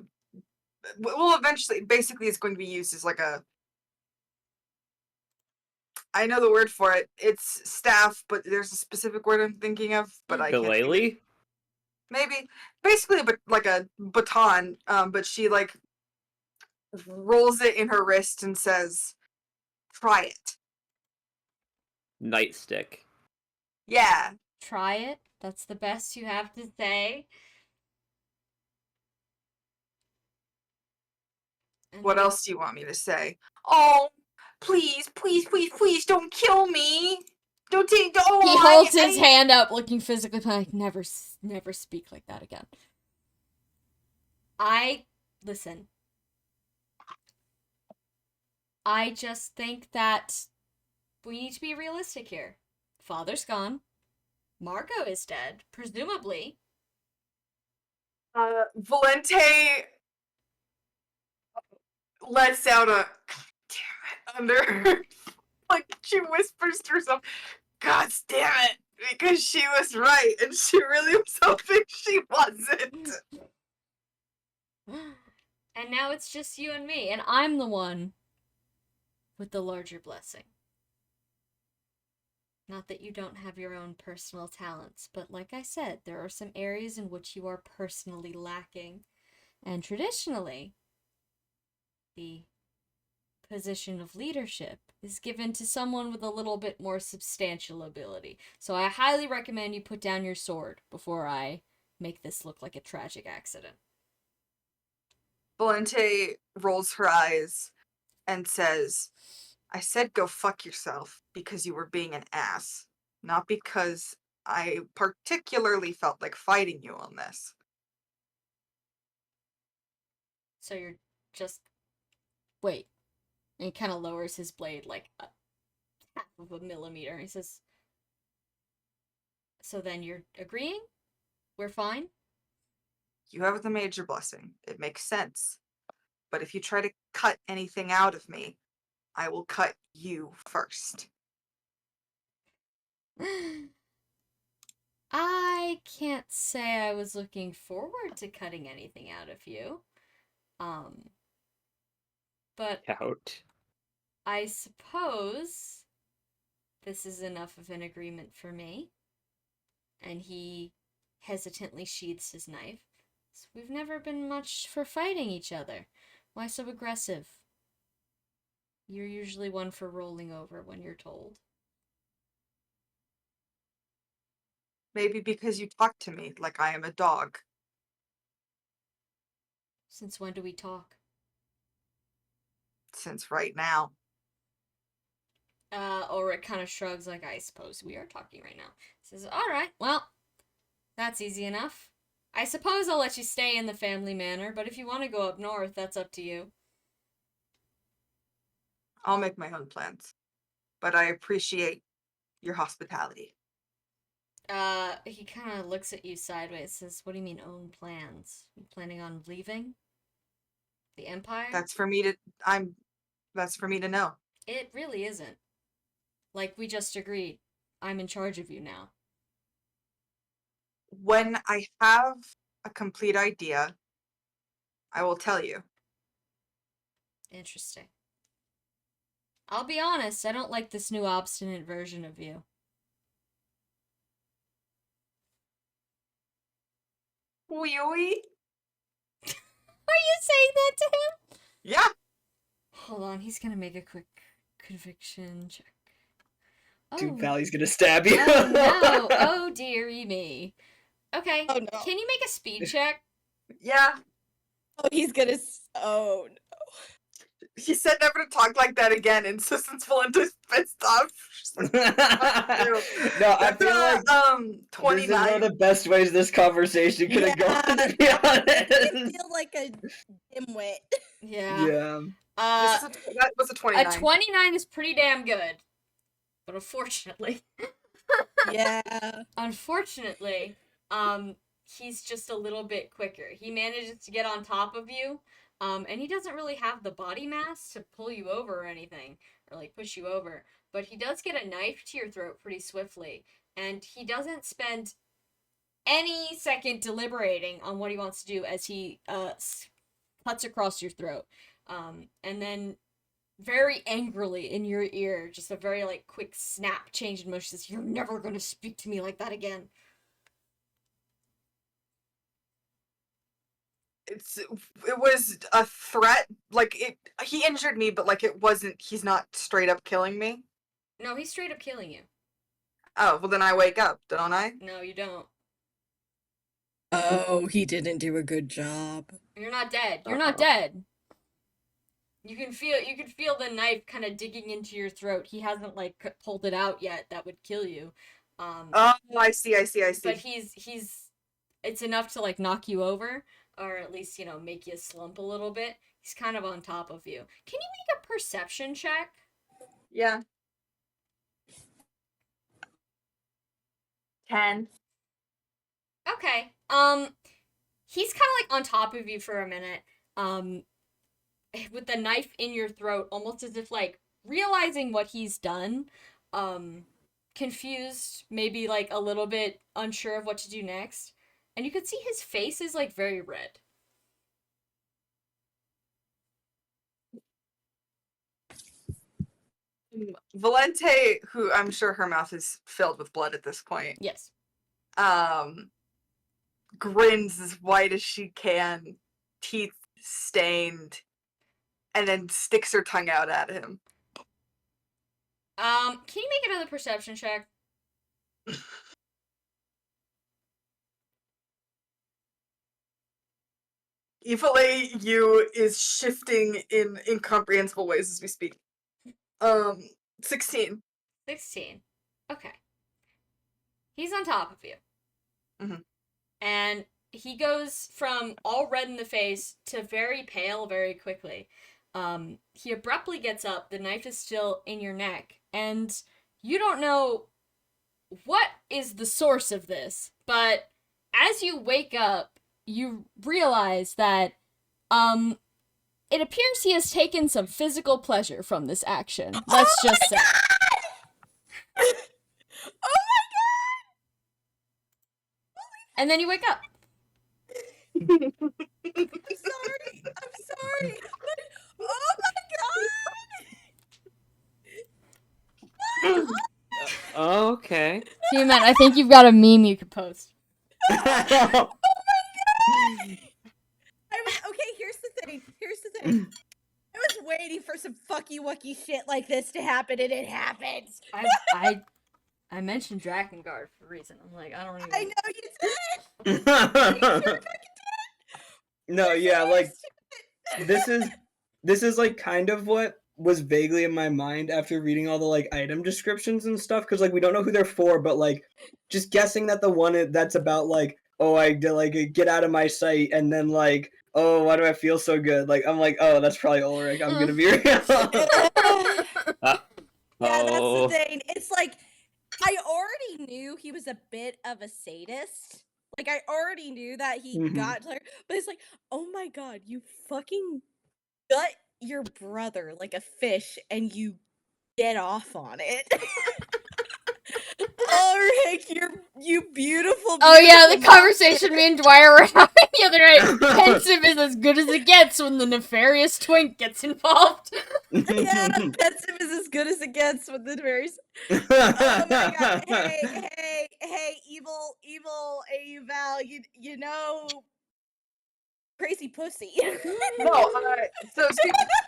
Well, eventually, basically, it's going to be used as like a. I know the word for it. It's staff, but there's a specific word I'm thinking of, but I can't. Shillelagh? Maybe, basically, like a baton. But she like rolls it in her wrist and says, "Try it." Nightstick. Yeah. Try it. That's the best you have to say. And What else do you want me to say? Oh, please, please, please, please, don't kill me. Don't take. Oh, he holds his hand up, looking physically like, never speak like that again. Listen. I just think that we need to be realistic here. Father's gone. Margot is dead, presumably. Valente lets out a damn it under her. Like she whispers to herself, "God damn it," because she was right, and she really was hoping she wasn't. And now it's just you and me, and I'm the one with the larger blessing. Not that you don't have your own personal talents, but like I said, there are some areas in which you are personally lacking. And traditionally, the position of leadership is given to someone with a little bit more substantial ability. So I highly recommend you put down your sword before I make this look like a tragic accident. Valente rolls her eyes and says, "I said go fuck yourself because you were being an ass, not because I particularly felt like fighting you on this." So you're just... Wait. And he kind of lowers his blade like a half of a millimeter. He says, so then you're agreeing? We're fine? You have the major blessing. It makes sense. But if you try to cut anything out of me, I will cut you first. I can't say I was looking forward to cutting anything out of you. But Out. I suppose this is enough of an agreement for me. And he hesitantly sheaths his knife. So we've never been much for fighting each other. Why so aggressive? You're usually one for rolling over when you're told. Maybe because you talk to me like I am a dog. Since when do we talk? Since right now. Ulrich kind of shrugs like, I suppose we are talking right now. Says, alright, well, that's easy enough. I suppose I'll let you stay in the family manor, but if you want to go up north, that's up to you. I'll make my own plans. But I appreciate your hospitality. He kind of looks at you sideways, says, what do you mean, own plans? You planning on leaving? The Empire? That's for me to know. It really isn't. Like we just agreed, I'm in charge of you now. When I have a complete idea, I will tell you. Interesting. I'll be honest, I don't like this new obstinate version of you. Oui. Are you saying that to him? Yeah. Hold on, he's gonna make a quick conviction check. Dude, Valley's gonna stab you. Oh no! Oh dearie me. Okay. Oh no. Can you make a speed check? Yeah. Oh, he's gonna. Oh no. He said never to talk like that again, and so since Valento's pissed off. No, I feel like 29. this is one of the best ways this conversation could have gone, to be I honest. feel like a dimwit. Yeah. Yeah. That was a 29. A 29 is pretty damn good. But unfortunately, Yeah. unfortunately, he's just a little bit quicker. He manages to get on top of you, and he doesn't really have the body mass to pull you over or anything, or like push you over. But he does get a knife to your throat pretty swiftly, and he doesn't spend any second deliberating on what he wants to do as he cuts across your throat, and then very angrily in your ear, just a very like quick snap change in motion, says, "You're never gonna speak to me like that again." It was a threat. Like he injured me, but like it wasn't. He's not straight up killing me. No, he's straight up killing you. Oh well, then I wake up, don't I? No, you don't. Oh, he didn't do a good job. You're not dead. You're not dead. You can feel the knife kind of digging into your throat. He hasn't like pulled it out yet. That would kill you. Oh, I see. But he's it's enough to like knock you over, or at least, you know, make you slump a little bit. He's kind of on top of you. Can you make a perception check? Yeah. 10. Okay. He's kind of like on top of you for a minute. With the knife in your throat, almost as if like realizing what he's done. Confused, maybe like a little bit unsure of what to do next. And you can see his face is like very red. Valente, who I'm sure her mouth is filled with blood at this point, Yes. grins as white as she can, teeth stained, and then sticks her tongue out at him. Can you make another perception check? Evil you is shifting in incomprehensible ways as we speak. 16. 16. Okay. He's on top of you. Mhm. And he goes from all red in the face to very pale very quickly. He abruptly gets up, the knife is still in your neck, and you don't know what is the source of this, but as you wake up, you realize that, it appears he has taken some physical pleasure from this action. Let's just say. Oh my god! And then you wake up. I'm sorry. Oh my god! Okay. Matt, I think you've got a meme you could post. Oh my god! Okay, here's the thing. I was waiting for some fucky wucky shit like this to happen, and it happens. I mentioned Drakengard for a reason. I'm like, I don't even. I know you did. No, yeah, like this is like kind of what was vaguely in my mind after reading all the like item descriptions and stuff, because like we don't know who they're for, but like just guessing that the one that's about like, oh, I did like get out of my sight, and then like, oh, why do I feel so good? Like I'm like, oh, that's probably Ulrich. I'm gonna be real. Yeah, that's the Oh, thing. It's like I already knew he was a bit of a sadist. Like I already knew that he Mhm. got Claire, but it's like, oh my god, you fucking gut your brother like a fish and you get off on it. Ulrich, you beautiful. Oh yeah, the beautiful conversation me and Dwyer were having the other night. Pensive is as good as it gets when the nefarious twink gets involved. Yeah, pensive is as good as it gets with the very. Oh my god! Hey, evil Val, you know, crazy pussy. No, so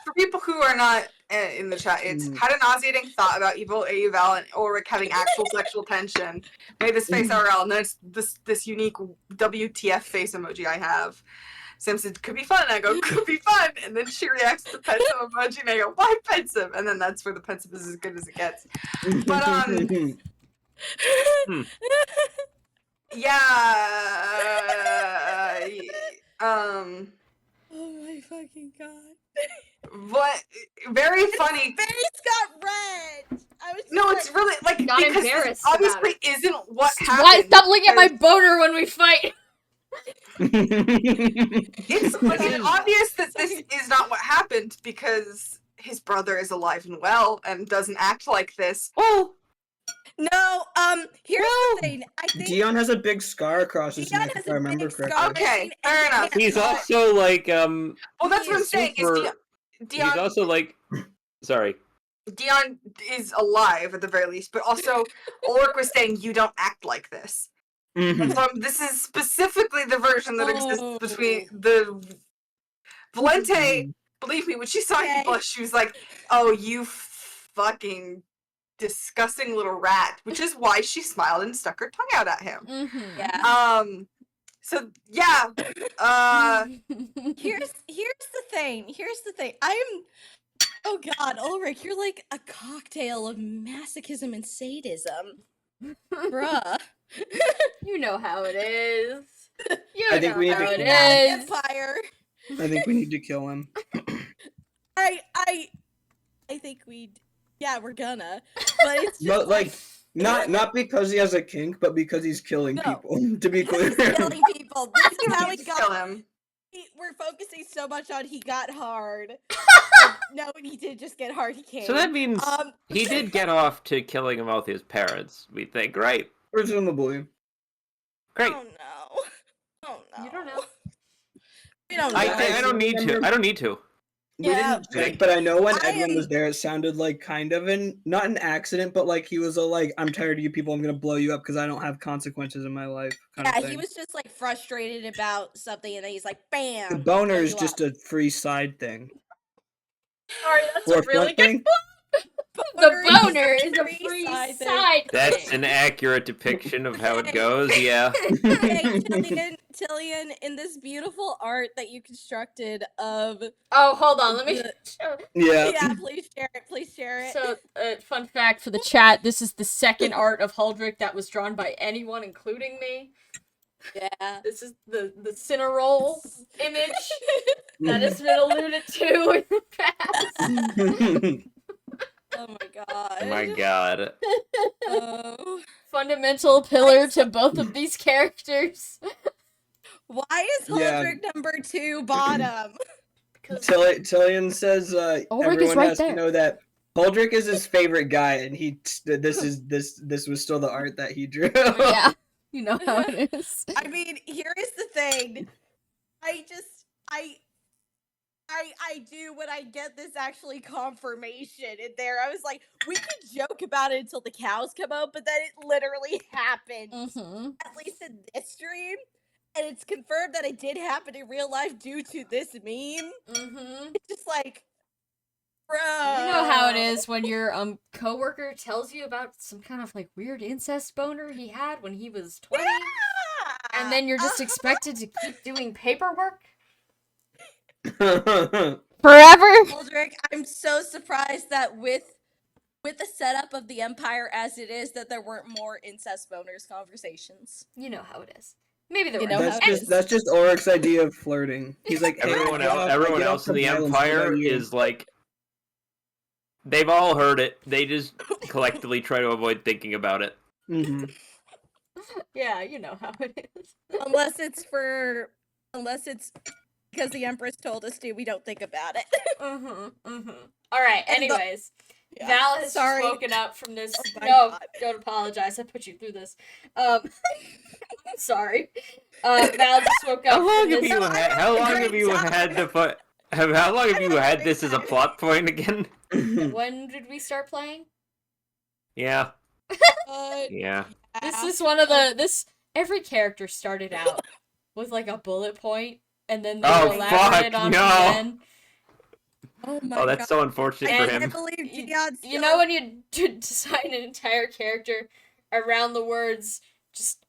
for people who are not in the chat, it's had a nauseating thought about evil Aval and Ulrich having actual sexual tension. Made this face IRL, and then it's this unique WTF face emoji I have. Sam said, could be fun. I go, could be fun. And then she reacts to the pensive emoji, and I go, why pensive? And then that's where the pensive is as good as it gets. But, yeah, Oh my fucking god. what, very funny. His face got red. I was just No, it's really, like, Not because this embarrassed about obviously it. isn't what Why happened. stop looking at my boner when we fight? It's like it's obvious that this Sorry. is not what happened because his brother is alive and well and doesn't act like this. well, No, here's the thing. I think Dion has a big scar across his Dion neck, has if I a remember big scar. correctly. Okay, fair enough. he's Yeah. also like Well, that's what I'm saying. Is super- Dion he's also like, sorry. Dion is alive at the very least, but also Ulrich was saying you don't act like this. And so this is specifically the version that exists between the Valente. Believe me, when she saw you blush, she was like, "Oh, you fucking disgusting little rat," which is why she smiled and stuck her tongue out at him. Yeah. So yeah. Here's the thing. Oh god, Ulrich, you're like a cocktail of masochism and sadism. Bruh. You know how it is. You I think know we need how to it kill is. Empire. I think we need to kill him. I think we're gonna. But it's just But like not because he has a kink, but because he's killing No. people. To be clear. he's killing people. This is how he Kill got. him. We're focusing so much on he got hard. No, when he did just get hard, he came. So that means he did get off to killing him with his parents, we think, right? Presumably. Great. Oh no. Oh no. You don't know. We don't know. I don't need to. I don't need to. We Yeah, didn't check, but I know when I Edwin am- was there, it sounded like kind of not an accident, but like he was like, I'm tired of you people, I'm gonna blow you up because I don't have consequences in my life. Kind Yeah, of he thing. was just like frustrated about something, and then he's like, "Bam!" The boner blow is you just up. a free side thing. Sorry, that's Or a really front good thing. The boner is a free free side side thing. That's thing. an accurate depiction of how it goes, yeah. Hey, Tillian, in this beautiful art that you constructed of Oh, hold on, let me The- show. Yeah. yeah, please share it. So, fun fact for the chat, this is the second art of Huldrych that was drawn by anyone, including me. Yeah. This is the Cineroll image that has been alluded to in the past. Oh my god. Oh my god. Oh. Fundamental pillar to both of these characters. Why is Yeah. Huldrych number 2 bottom? Because Tillian says Ulrich is everyone right has there. to know that Huldrych is his favorite guy, and this was still the art that he drew. yeah, you know how it is. I mean, here is the thing. I do when I get this actually confirmation in there. I was like, we can joke about it until the cows come out, but then it literally happened. Mm-hmm. At least in this stream. And it's confirmed that it did happen in real life due to this meme. Mm-hmm. It's just like, bro. You know how it is when your coworker tells you about some kind of like weird incest boner he had when he was 20, Yeah! and then you're just expected to keep doing paperwork. Forever. Aldrich, I'm so surprised that with the setup of the Empire as it is, that there weren't more incest boners conversations. You know how it is. Maybe there You were. know how it is. that's just Auric's idea of flirting. He's like, hey, Everyone I else, get off in the violence, what Empire about you? is like, they've all heard it. They just collectively try to avoid thinking about it. Mm-hmm. Yeah, you know how it is. unless it's because the Empress told us to, we don't think about it. All right. And Anyways, Yeah, Val has sorry. woken up from this. Oh my No, God. don't apologize. I put you through this. I'm sorry. Val just woke up. How long from have this. you had? How long have great you time. had to put? How long have you had this as a plot point again? When did we start playing? Yeah. Uh, Yeah. This is one of the every character started out with like a bullet point, and then they Oh, elaborated fuck, on no. from then. Oh my Oh, that's God. so unfortunate I for can't him. believe You, Dion's you know when you design an entire character around the words just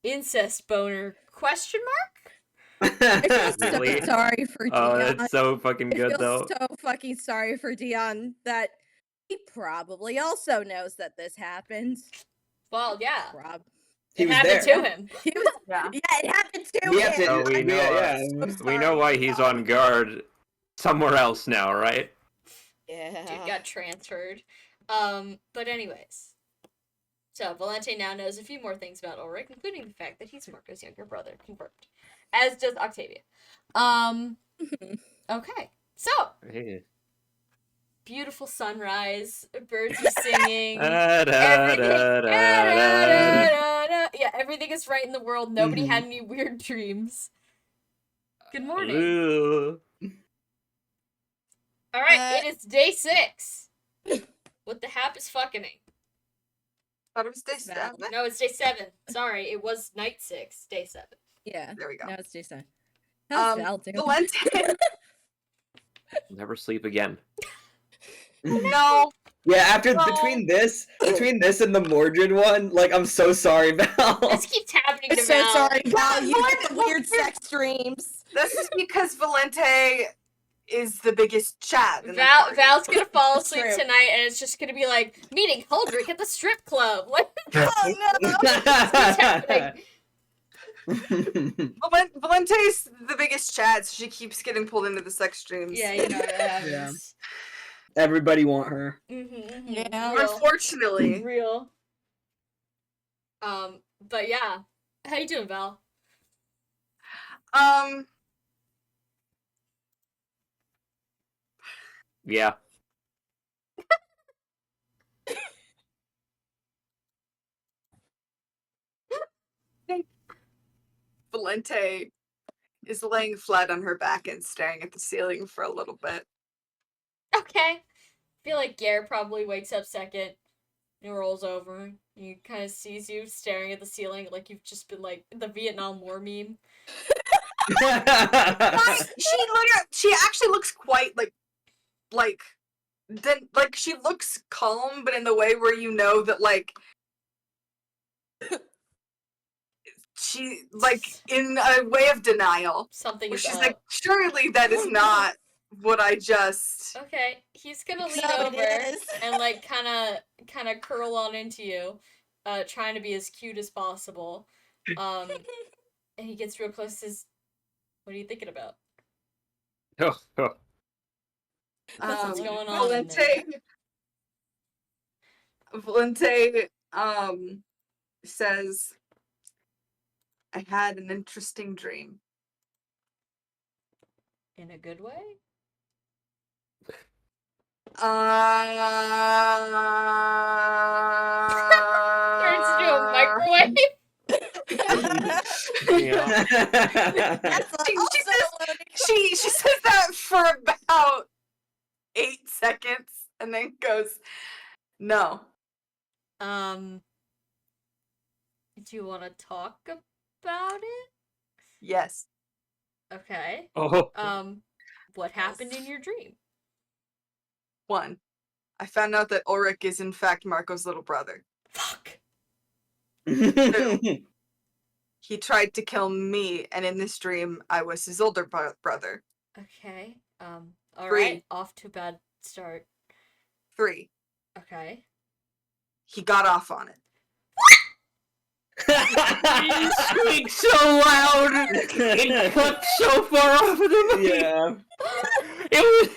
incest boner question mark? I feel Really? so sorry for Oh, Dion. that's so fucking I good feel though. so fucking sorry for Dion that he probably also knows that this happens. Well, yeah, He it was happened there. to him. He was, Yeah. yeah, it happened to We him. have to- Oh, we know. yeah. We know why he's on guard somewhere else now, right? Yeah. Dude got transferred. But anyways. So, Valente now knows a few more things about Ulrich, including the fact that he's Marco's younger brother, confirmed. As does Octavia. Okay. So, Hey. beautiful sunrise, birds are singing, Da, da, everything, da, da, da, da. yeah, everything is right in the world. Nobody had any weird dreams. Good morning. Ooh. All right, it is day 6. What the hap is fucking-ing? Thought it was day 7. No, it's day 7. Sorry, it was night 6, day 7. Yeah. There we go. Now it's Jason. How's Val doing? Valente. Never sleep again. No. Yeah, after No. between this and the Mordred one, like I'm so sorry, Val. This keeps happening to I'm so Val. sorry, Val. You What? get the weird sex dreams. This is because Valente is the biggest Chad. in the party. Val's gonna fall It's asleep true. tonight, and it's just gonna be like meeting Huldrick at the strip club. Like, Oh no! what's happening? Valente's the biggest Chad, so she keeps getting pulled into the sex dreams. Yeah, you know what happens. Everybody want her. Yeah. Real. Unfortunately. Real. But yeah. How you doing, Val? Yeah. Valente is laying flat on her back and staring at the ceiling for a little bit. Okay. I feel like Gare probably wakes up second and rolls over and he kind of sees you staring at the ceiling like you've just been like the Vietnam War meme. She actually looks quite she looks calm, but in the way where you know that she in a way of denial. Something Where is she's up. like, surely that is not what I just. Okay, he's gonna lean No, over it is. and like kind of curl on into you, trying to be as cute as possible. And he gets real close. Says, "What are you thinking about? Oh, oh. What's going on in Valente says, I had an interesting dream. In a good way?" Turns into a microwave. Yeah. That's She says that for about 8 seconds and then goes, no. Do you want to talk about it? Yes. Okay. Oh. What happened in your dream? 1. I found out that Ulrich is in fact Marco's little brother. Fuck. he tried to kill me, and in this dream, I was his older brother. Okay. All 3. right. Off to a bad start. 3. Okay. He got off on it. You speak so loud. It cut so far off of the mic. Yeah. It was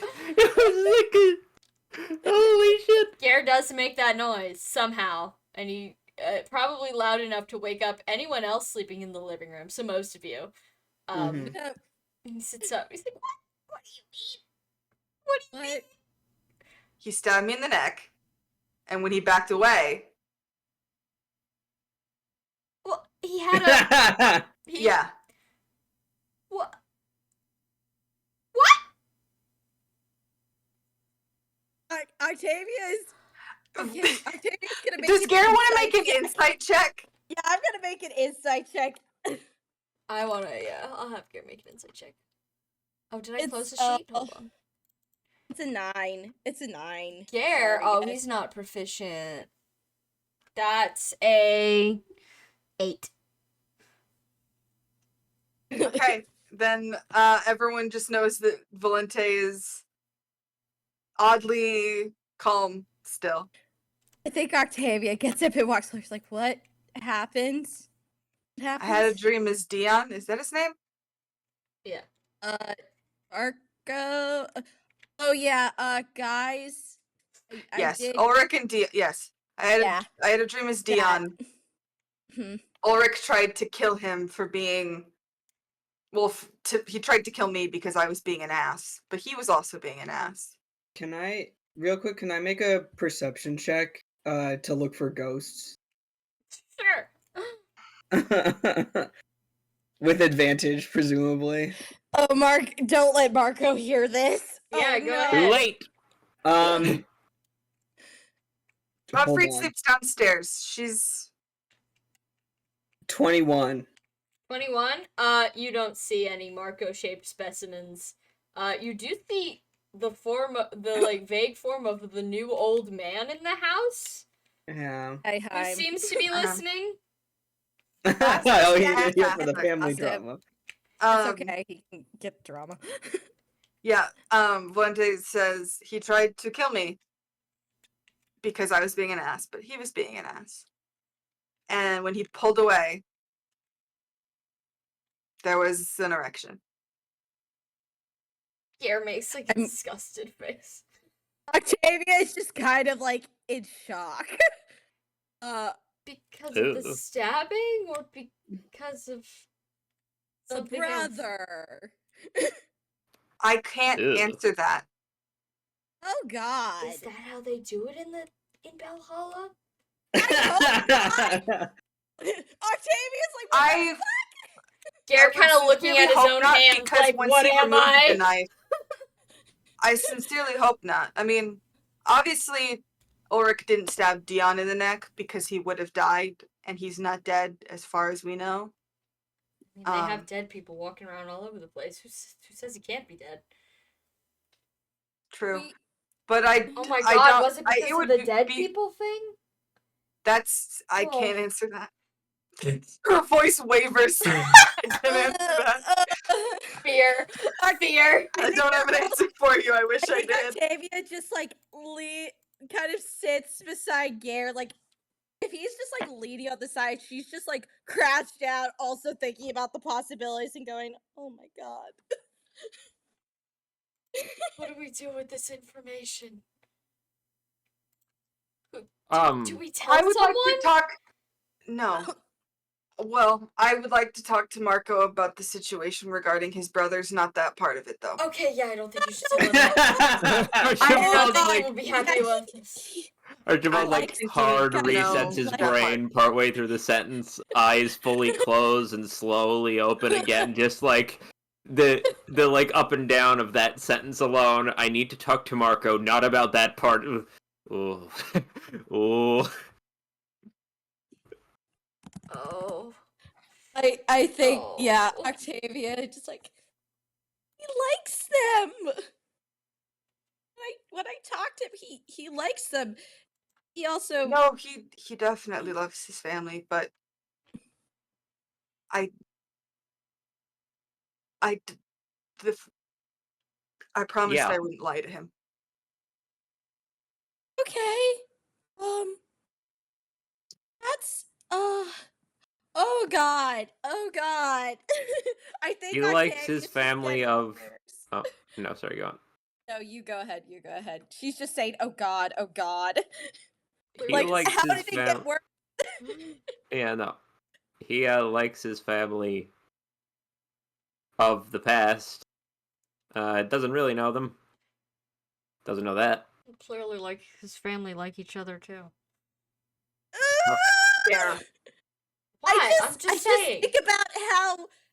like holy shit. Gare does make that noise somehow, and he probably loud enough to wake up anyone else sleeping in the living room. So most of you. Mhm. He sits up. He's like, "What? What do you mean? What do you mean?" He stabbed me in the neck, and when he backed away, Well, he had a. yeah. What? What? Octavia's gonna make Does an Gare want to insight make an check. insight check? Yeah, I'm gonna make an insight check. I wanna. Yeah, I'll have Gare make an insight check. Oh, did I It's, close the sheet? Hold on. It's a 9. It's a 9. Gare. Sorry, Oh, guys. he's not proficient. That's a 8. Okay, then everyone just knows that Valente is oddly calm still. I think Octavia gets up and walks over. She's like, "What happens? What I happens?" had a dream as Dion. Is that his name? Yeah. Arco. Oh yeah. Guys. I Yes, did. Ulrich and Dion. Yes, Yeah. I had a dream as That. Dion. Hmm. Ulrich tried to kill him for being. Well, he tried to kill me because I was being an ass, but he was also being an ass. Can I, real quick, can I make a perception check to look for ghosts? Sure. With advantage, presumably. Oh, Mark! Don't let Marco hear this. Yeah, Oh, go no. ahead. Too late. Hold Godfrey on. sleeps downstairs. She's 21. 21. You don't see any Marco-shaped specimens. You do see the vague form of the new old man in the house, Yeah. Hi, who hi. seems to be listening. Oh, he's yeah, here for the yeah, family gossip. drama. It's okay. He can get drama. Yeah, Valente says he tried to kill me because I was being an ass, but he was being an ass. And when he pulled away, there was an erection. Gare makes like a I'm- disgusted face. Octavia is just kind of like in shock. Because of the Ew. stabbing, or because of The something else? brother. I can't Ew. answer that. Oh God. Is that how they do it in Valhalla? Octavia's like, what the I Gare would kind of looking sincerely at his hope own not, hands, because like, once what he am removed the I? knife, I sincerely hope not. I mean, obviously, Ulrich didn't stab Dion in the neck because he would have died, and he's not dead as far as we know. They have dead people walking around all over the place. Who says he can't be dead? True. We- But Oh my I god, don't- was it because of would the dead be- people thing? I Oh. can't answer that. Her voice wavers. I can't answer that. Fear. Fear. I don't have an answer for you. I wish I think did. Octavia just like kind of sits beside Gare. Like if he's just like leaning on the side, she's just like crouched down, also thinking about the possibilities and going, "Oh my god." What do we do with this information? Do we tell I would someone? like to talk. No. Well, I would like to talk to Marco about the situation regarding his brothers. Not that part of it, though. Okay, yeah, I don't think you should tell him that. I do not think he will be happy with this. Archibald I like think hard you know resets his that brain partway through the sentence, eyes fully close and slowly open again, just like the like up and down of that sentence alone. I need to talk to Marco, not about that part. Ooh. Ooh. Oh. I think yeah, Oh. Octavia just like he likes them. When I talk to him, he likes them. He also No, he definitely loves his family, but I promised Yeah. I wouldn't lie to him. Okay. That's oh god. Oh god. I think He likes Octavia's his just family getting of. worse. Oh no, sorry, go on. No, you go ahead. You go ahead. She's just saying, "Oh god. Oh god." He Like, likes how his did it get worse? Yeah, no. He likes his family of the past. Doesn't really know them. Doesn't know that. Clearly, like his family like each other too. Yeah. I'm just saying. think about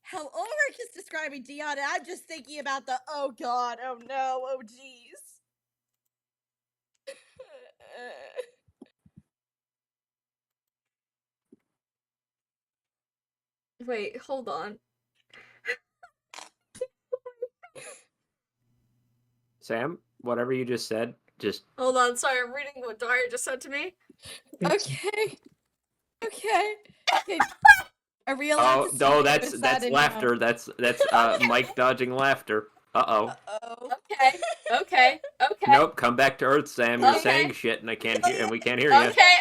how Ulrich is describing Dion, and I'm just thinking about the oh god, oh no, oh jeez. Wait, hold on. Sam, whatever you just said, just Hold on, sorry, I'm reading what Dyer just said to me. Okay. Okay. Are we allowed to see no, the that's inside and laughter. That's Mike dodging laughter. Uh-oh. Uh-oh. Okay. Nope, come back to Earth, Sam. You're Okay. saying shit and I can't hear and we can't hear you. Okay.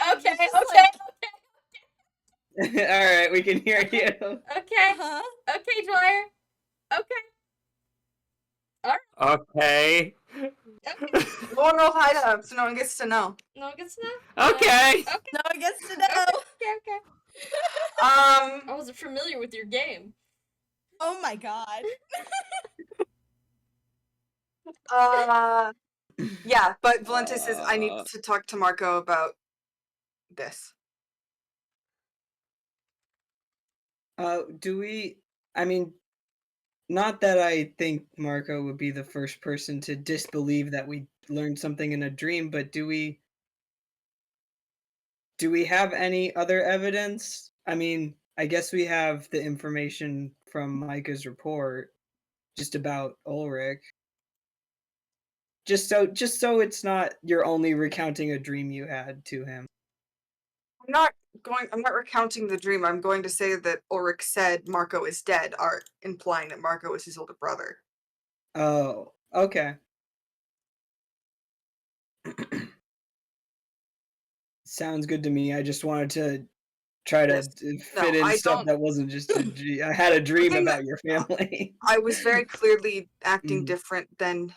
All right, we can hear you. Okay, Dwyer. Okay. We'll roll hideout so no one gets to know. No one gets to know? Okay. No one gets to know. Okay. Um, I wasn't familiar with your game. Oh my god. yeah, but Valente says I need to talk to Marco about this. Do we? I mean, not that I think Marco would be the first person to disbelieve that we learned something in a dream, but do we have any other evidence? I mean, I guess we have the information from Micah's report just about Ulrich. Just so it's not you're only recounting a dream you had to him. I'm not recounting the dream. I'm going to say that Ulrich said Marco is dead, are implying that Marco is his older brother. Oh, okay. Sounds good to me. I just wanted to try to fit in stuff that wasn't just I had a dream about your family. I was very clearly acting Mm. different than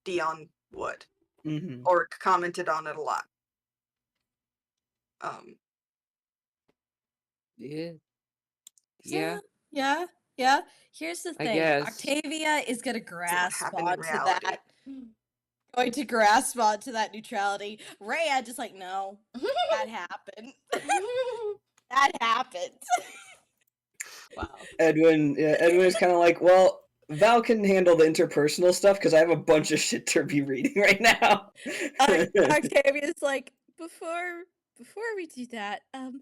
Dion would. Mm-hmm. Ulrich commented on it a lot. Yeah. Yeah. Here's the I thing. guess. Octavia is gonna grasp happened in onto reality. that. Going to grasp onto that neutrality. Rhea just like, no, that happened. That happened. Wow. Edwin is kind of like, well, Val can handle the interpersonal stuff because I have a bunch of shit to be reading right now. Octavia's like, before we do that, Archibald,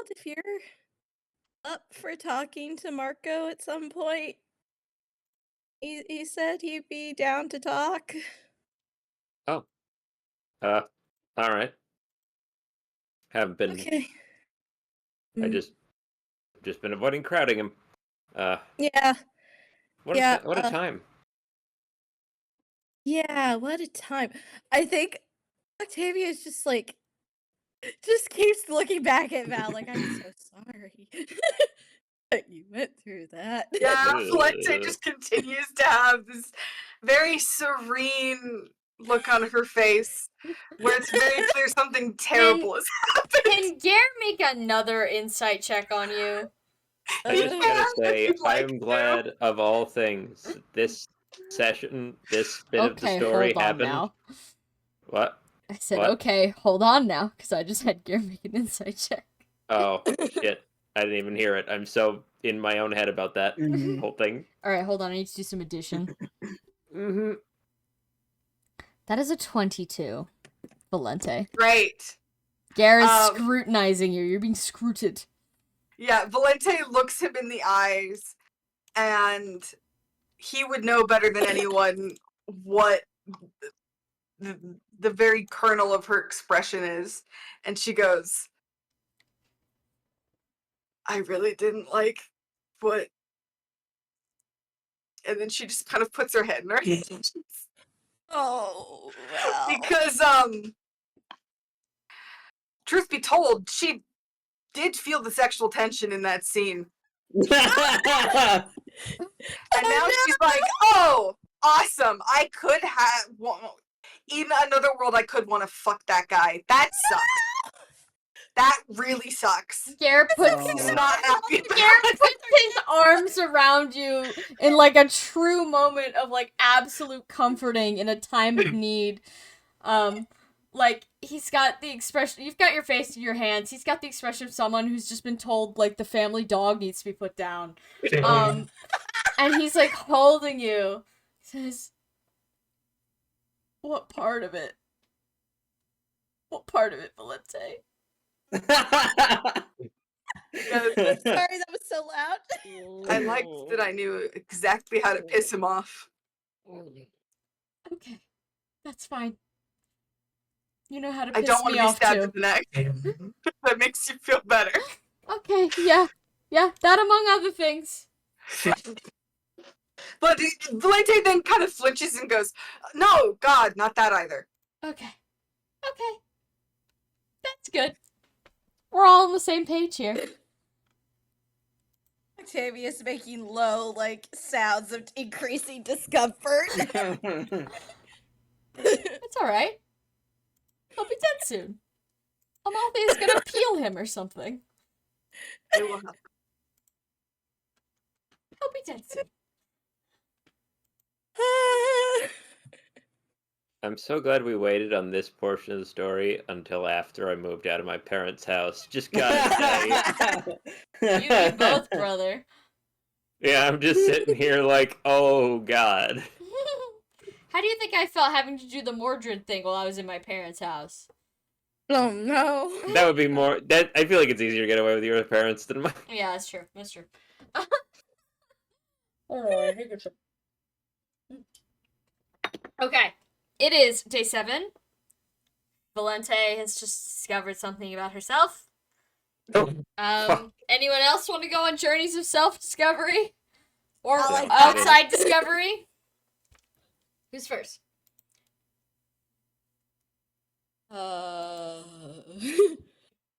if you're up for talking to Marco at some point, he said he'd be down to talk. Oh. All right. Haven't been. Okay. I just been avoiding crowding him. Yeah. What a time. Yeah, what a time. I think Octavia's just like, just keeps looking back at Val like, I'm so sorry that you went through that. Yeah, Valente just continues to have this very serene look on her face where it's very clear something terrible has happened. Can Gare make another insight check on you? I just gotta say, you'd like I'm glad of all things this session, this bit of the Okay, story hold on happened. now. What? I said, What? okay, hold on now, because I just had Gare make an insight check. Oh, shit. I didn't even hear it. I'm so in my own head about that whole thing. Alright, hold on, I need to do some addition. Mm-hmm. That is a 22, Valente. Great. Gare is scrutinizing you. You're being scruted. Yeah, Valente looks him in the eyes, and he would know better than anyone what the very kernel of her expression is. And she goes, I really didn't like what. And then she just kind of puts her head in her hands. Oh, well. Because, truth be told, she did feel the sexual tension in that scene. And now she's like, oh, awesome. I could have, in another world, I could want to fuck that guy. That sucks. That really sucks. Garrett puts He's not happy. Garrett puts his arms around you in like a true moment of like absolute comforting in a time of need. Like he's got the expression. You've got your face in your hands. He's got the expression of someone who's just been told like the family dog needs to be put down. And he's like holding you. He says, "What part of it? What part of it, Valente?" Sorry, that was so loud. I liked that I knew exactly how to piss him off. Okay, that's fine. You know how to I piss don't want me to be off stabbed too. in the neck. That makes you feel better. Okay, yeah, that among other things. But Valente then kind of flinches and goes, no, God, not that either. Okay, that's good. We're all on the same page here. Octavia's making low, like, sounds of increasing discomfort. It's alright. He'll be dead soon. Amalthea's gonna peel him or something. It will happen. He'll be dead soon. I'm so glad we waited on this portion of the story until after I moved out of my parents' house. Just gotta say. You both, brother. Yeah, I'm just sitting here like, oh god. How do you think I felt having to do the Mordred thing while I was in my parents' house? Oh no. That would be more. That I feel like it's easier to get away with your parents than my. Yeah, that's true. That's true. Okay. It is day 7. Valente has just discovered something about herself. Anyone else want to go on journeys of self-discovery? Or I like that. outside discovery? Who's first?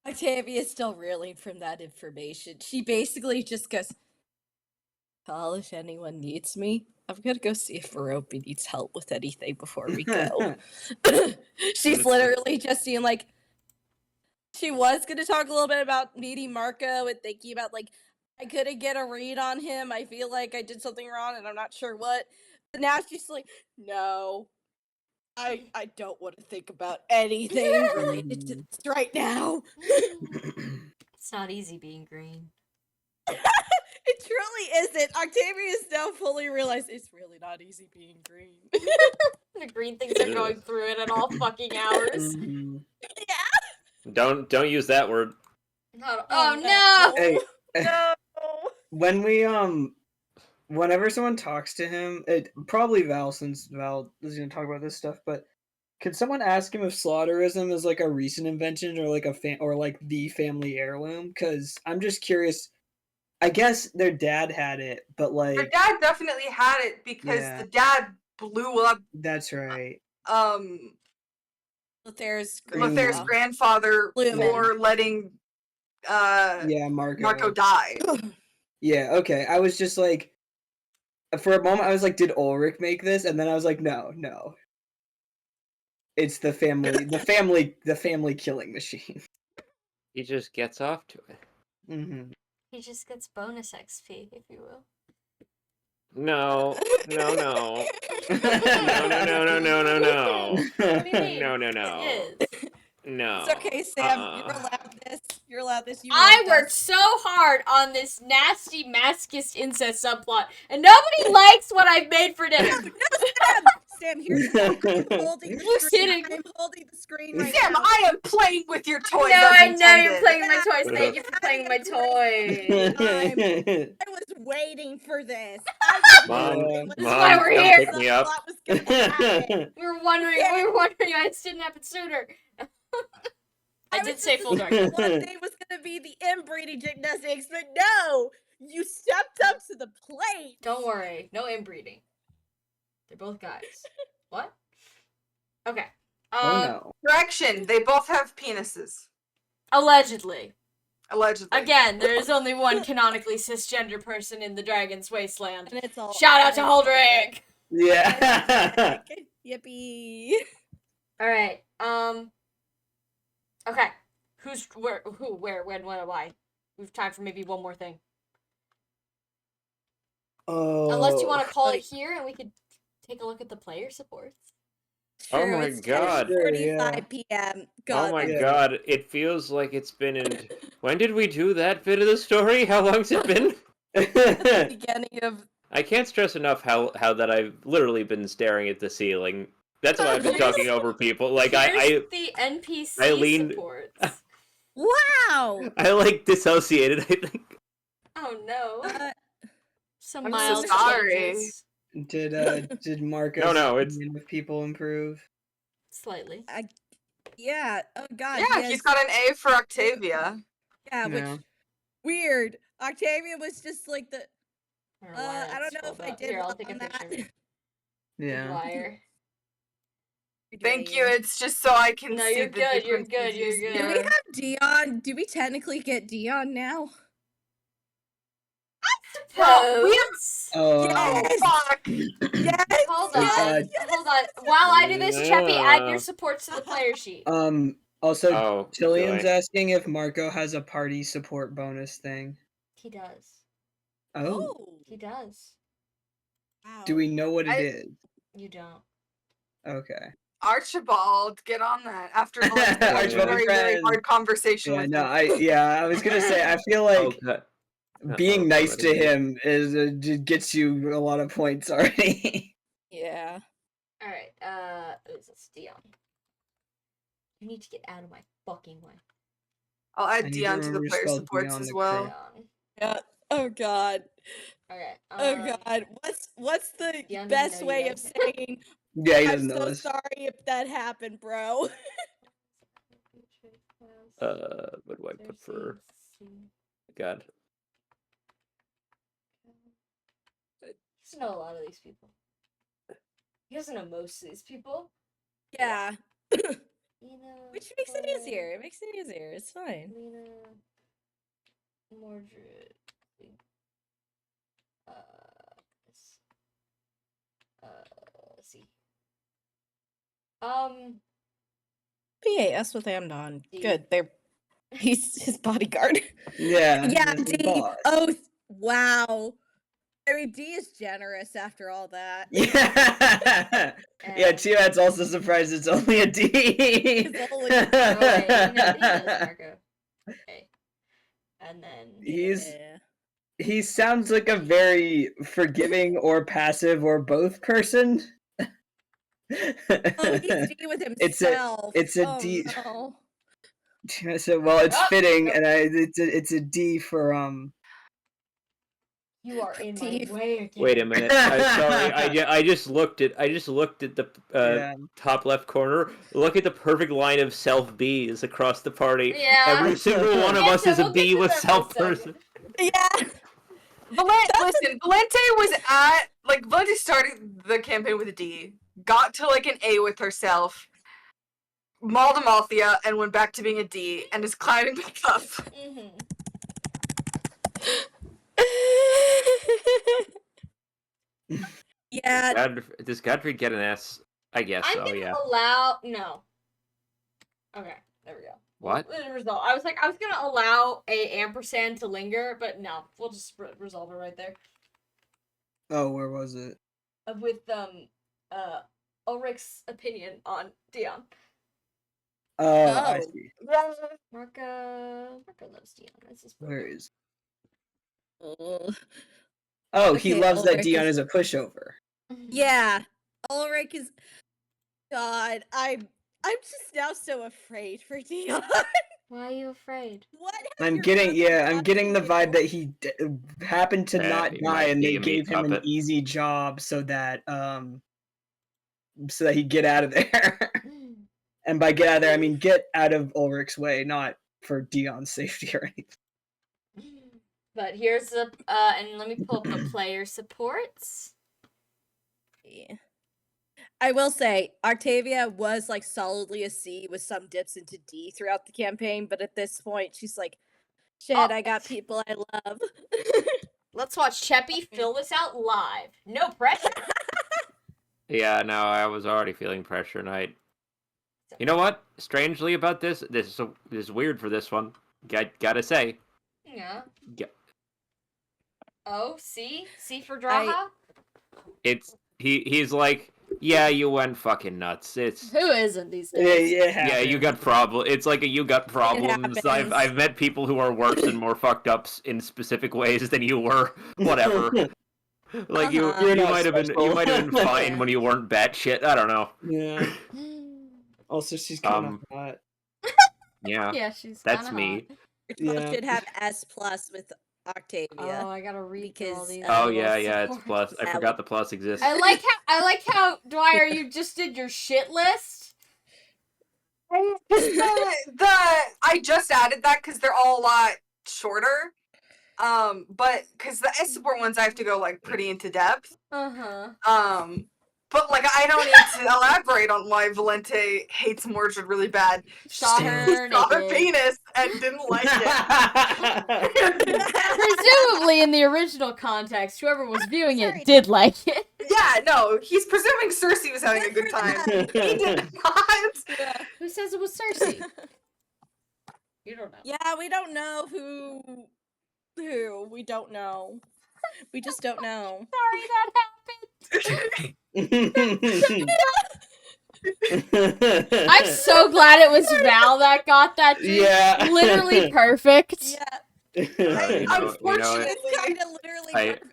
Octavia's still reeling from that information. She basically just goes, call if anyone needs me. I'm gonna go see if Verope needs help with anything before we go. She's literally just being like, she was gonna talk a little bit about meeting Marco and thinking about, like, I couldn't get a read on him. I feel like I did something wrong and I'm not sure what. But now she's like, no, I don't want to think about anything related to this right now. It's not easy being green. It truly isn't. Octavia's now fully realized it's really not easy being green. The green things are going through it at all fucking hours. Yeah. Don't use that word. Oh no! Hey, No. when we whenever someone talks to him, probably Val, since Val is gonna talk about this stuff, but could someone ask him if slaughterism is like a recent invention or like or like the family heirloom? Because I'm just curious. I guess their dad had it, but like Their dad definitely had it because the dad blew up. That's right. Lothair's grandfather for letting Marco die. Yeah, okay. I was just like, for a moment I was like, did Ulrich make this? And then I was like, no. It's the family killing machine. He just gets off to it. Mm-hmm. He just gets bonus XP, if you will. No. What do you mean? No. It is. No. It's okay, Sam. You're allowed this. I worked so hard on this nasty masochist incest subplot, and nobody likes what I've made for dinner. Sam, here's I'm holding the screen. I'm holding the screen right Sam, now. I am playing with your toys. No, as I know intended. you're playing with my toys. Thank you for playing with my toys. I was waiting for this. Mom, why we're here. Pick me up. We were wondering why this didn't happen sooner. I did say full dark. One day was gonna be the inbreeding gymnastics, but no, you stepped up to the plate. Don't worry, no inbreeding. They're both guys. What? Okay. Oh no. Correction, they both have penises. Allegedly. Allegedly. Again, there is only one canonically cisgender person in the Dragon's Wasteland. And it's all. Shout out to Holdrick! Yeah. Yippee! All right. Okay. Who's where? Who? Where? When? What? Why? We have time for maybe one more thing. Oh. Unless you want to call it here, and we could take a look at the player supports. Oh True, my it's God. 10:45 p.m. God, Oh my Yeah. God, it feels like it's been in... When did we do that bit of the story? How long's it been? the beginning of. I can't stress enough how that I've literally been staring at the ceiling. That's why I've been talking over people. Like Here's the NPC I leaned- supports. Wow! I like dissociated, I think. Oh no. Some I'm so mild sorry. changes. Did Marco's No, it's- opinion of people improve? Slightly. Yeah. Oh God. Yeah, yes. he's got an A for Octavia. Yeah, which Yeah. weird. Octavia was just like the. I don't know, why I don't that's know if scrolled I up. did Here, I'll well take a on picture. that. Yeah. Liar. Thank you. It's just so I can No, see you're the good, you're differences good, you're easier. good. Do we have Dion? Do we technically get Dion now? Well, we have. Pose. Oh. Yes! Fuck. Yes! Hold Yes! on. Hold on. While I do this, Cheppy, add your supports to the player sheet. Also, Oh, Jillian's boy. asking if Marco has a party support bonus thing. He does. Oh. He does. Wow. Do we know what it I- is? You don't. Okay. Archibald, get on that. After the Archibald very, very friend. hard conversation Yeah, with no, him. I was gonna say, I feel Oh, like God. being nice to already. him is gets you a lot of points already. Yeah. Alright, who is this? Dion. You need to get out of my fucking way. I'll I add need to Dion to the remember to player spell supports Dion as the well. Dion. Yeah. Oh God. Okay. Oh God. What's the Dion doesn't best know way you of guys. saying Yeah, he I'm doesn't know so this. sorry if that happened, bro? What do I prefer? God. He doesn't know a lot of these people. He doesn't know most of these people. Yeah. Lena, Which makes it Claire, easier. It makes it easier. It's fine. Lena, Mordred. Let's see. PAS with Amdon. D. Good. He's his bodyguard. Yeah. Yeah, that's the D. boss. Oh, wow. I mean, D is generous after all that. Yeah. Yeah, Tiamat's also surprised it's only a D. It's only a D. Oh, wait, you know, he does, Marco. Okay. And then. Yeah. He sounds like a very forgiving or passive or both person. Oh, he's D with himself. it's a oh, D. No. So, well, it's Oh, fitting, no. and it's a D for You are in my Steve. way again. Wait a minute. Sorry. I just looked at the Yeah. top left corner. Look at the perfect line of self Bs across the party. Yeah. Every single one of Yeah, us so is a we'll B get to with that in a self second. person. Yeah. Listen, Valente was at Valente started the campaign with a D, got to an A with herself, mauled Amalthea, and went back to being a D, and is climbing back up. Mm-hmm. Yeah. Does Godfrey get an S? I guess I'm so, gonna yeah. allow. No. Okay, there we go. What? The result. I was gonna allow a ampersand to linger, but no, we'll just resolve it right there. Oh, where was it? With Ulrich's opinion on Dion. Oh, I Oh. see. Marco loves Dion. This is Where is? Ugh. Oh, he Okay, loves that Ulrich Dion is- is a pushover. Yeah. Ulrich is. God, I'm just now so afraid for Dion. Why are you afraid? What? have I'm your getting brothers I'm done getting to the vibe you? that he happened to Yeah, not he die, might and be they a meat gave him an puppet. easy job so that he'd get out of there. And by get out of there, I mean get out of Ulrich's way, not for Dion's safety or anything. But here's the and let me pull up the player supports. Yeah. I will say, Octavia was like solidly a C with some dips into D throughout the campaign, but at this point, she's like, shit, Oh. I got people I love. Let's watch Cheppy fill this out live. No pressure. Yeah, no, I was already feeling pressure, and you know what? Strangely about this is weird for this one. Gotta say. Yeah. Yeah. Oh, C for Draha. He's like, yeah, you went fucking nuts. It's Who isn't these days? yeah, you got problem. It's like you got problems. happens. I've met people who are worse and more fucked up in specific ways than you were. Whatever. Like you You're not might have been fine when you weren't batshit. I don't know. Yeah. Also, she's kind of hot. Yeah. Yeah, she's That's kinda me. Ritual should have S+ with Octavia. Oh, I gotta read through all Because, these. Oh little yeah, it's supports. plus. I forgot the plus exists. I like how Dwyer, you just did your shit list. I just added that because they're all a lot shorter. But because the S support ones I have to go like pretty into depth. But like I don't need to elaborate on why Valente hates Mordred really bad. Saw She her saw her naked. penis and didn't like it. Presumably, in the original context, whoever was viewing it did like it. Yeah, no, he's presuming Cersei was having a good time. He did not. Who says it was Cersei? You don't know. Yeah, we don't know who. We don't know. We just don't know. Sorry that happened. I'm so glad it was Val that got that. Dude. Yeah. Literally perfect. Yeah. Unfortunately, It's kind of literally perfect.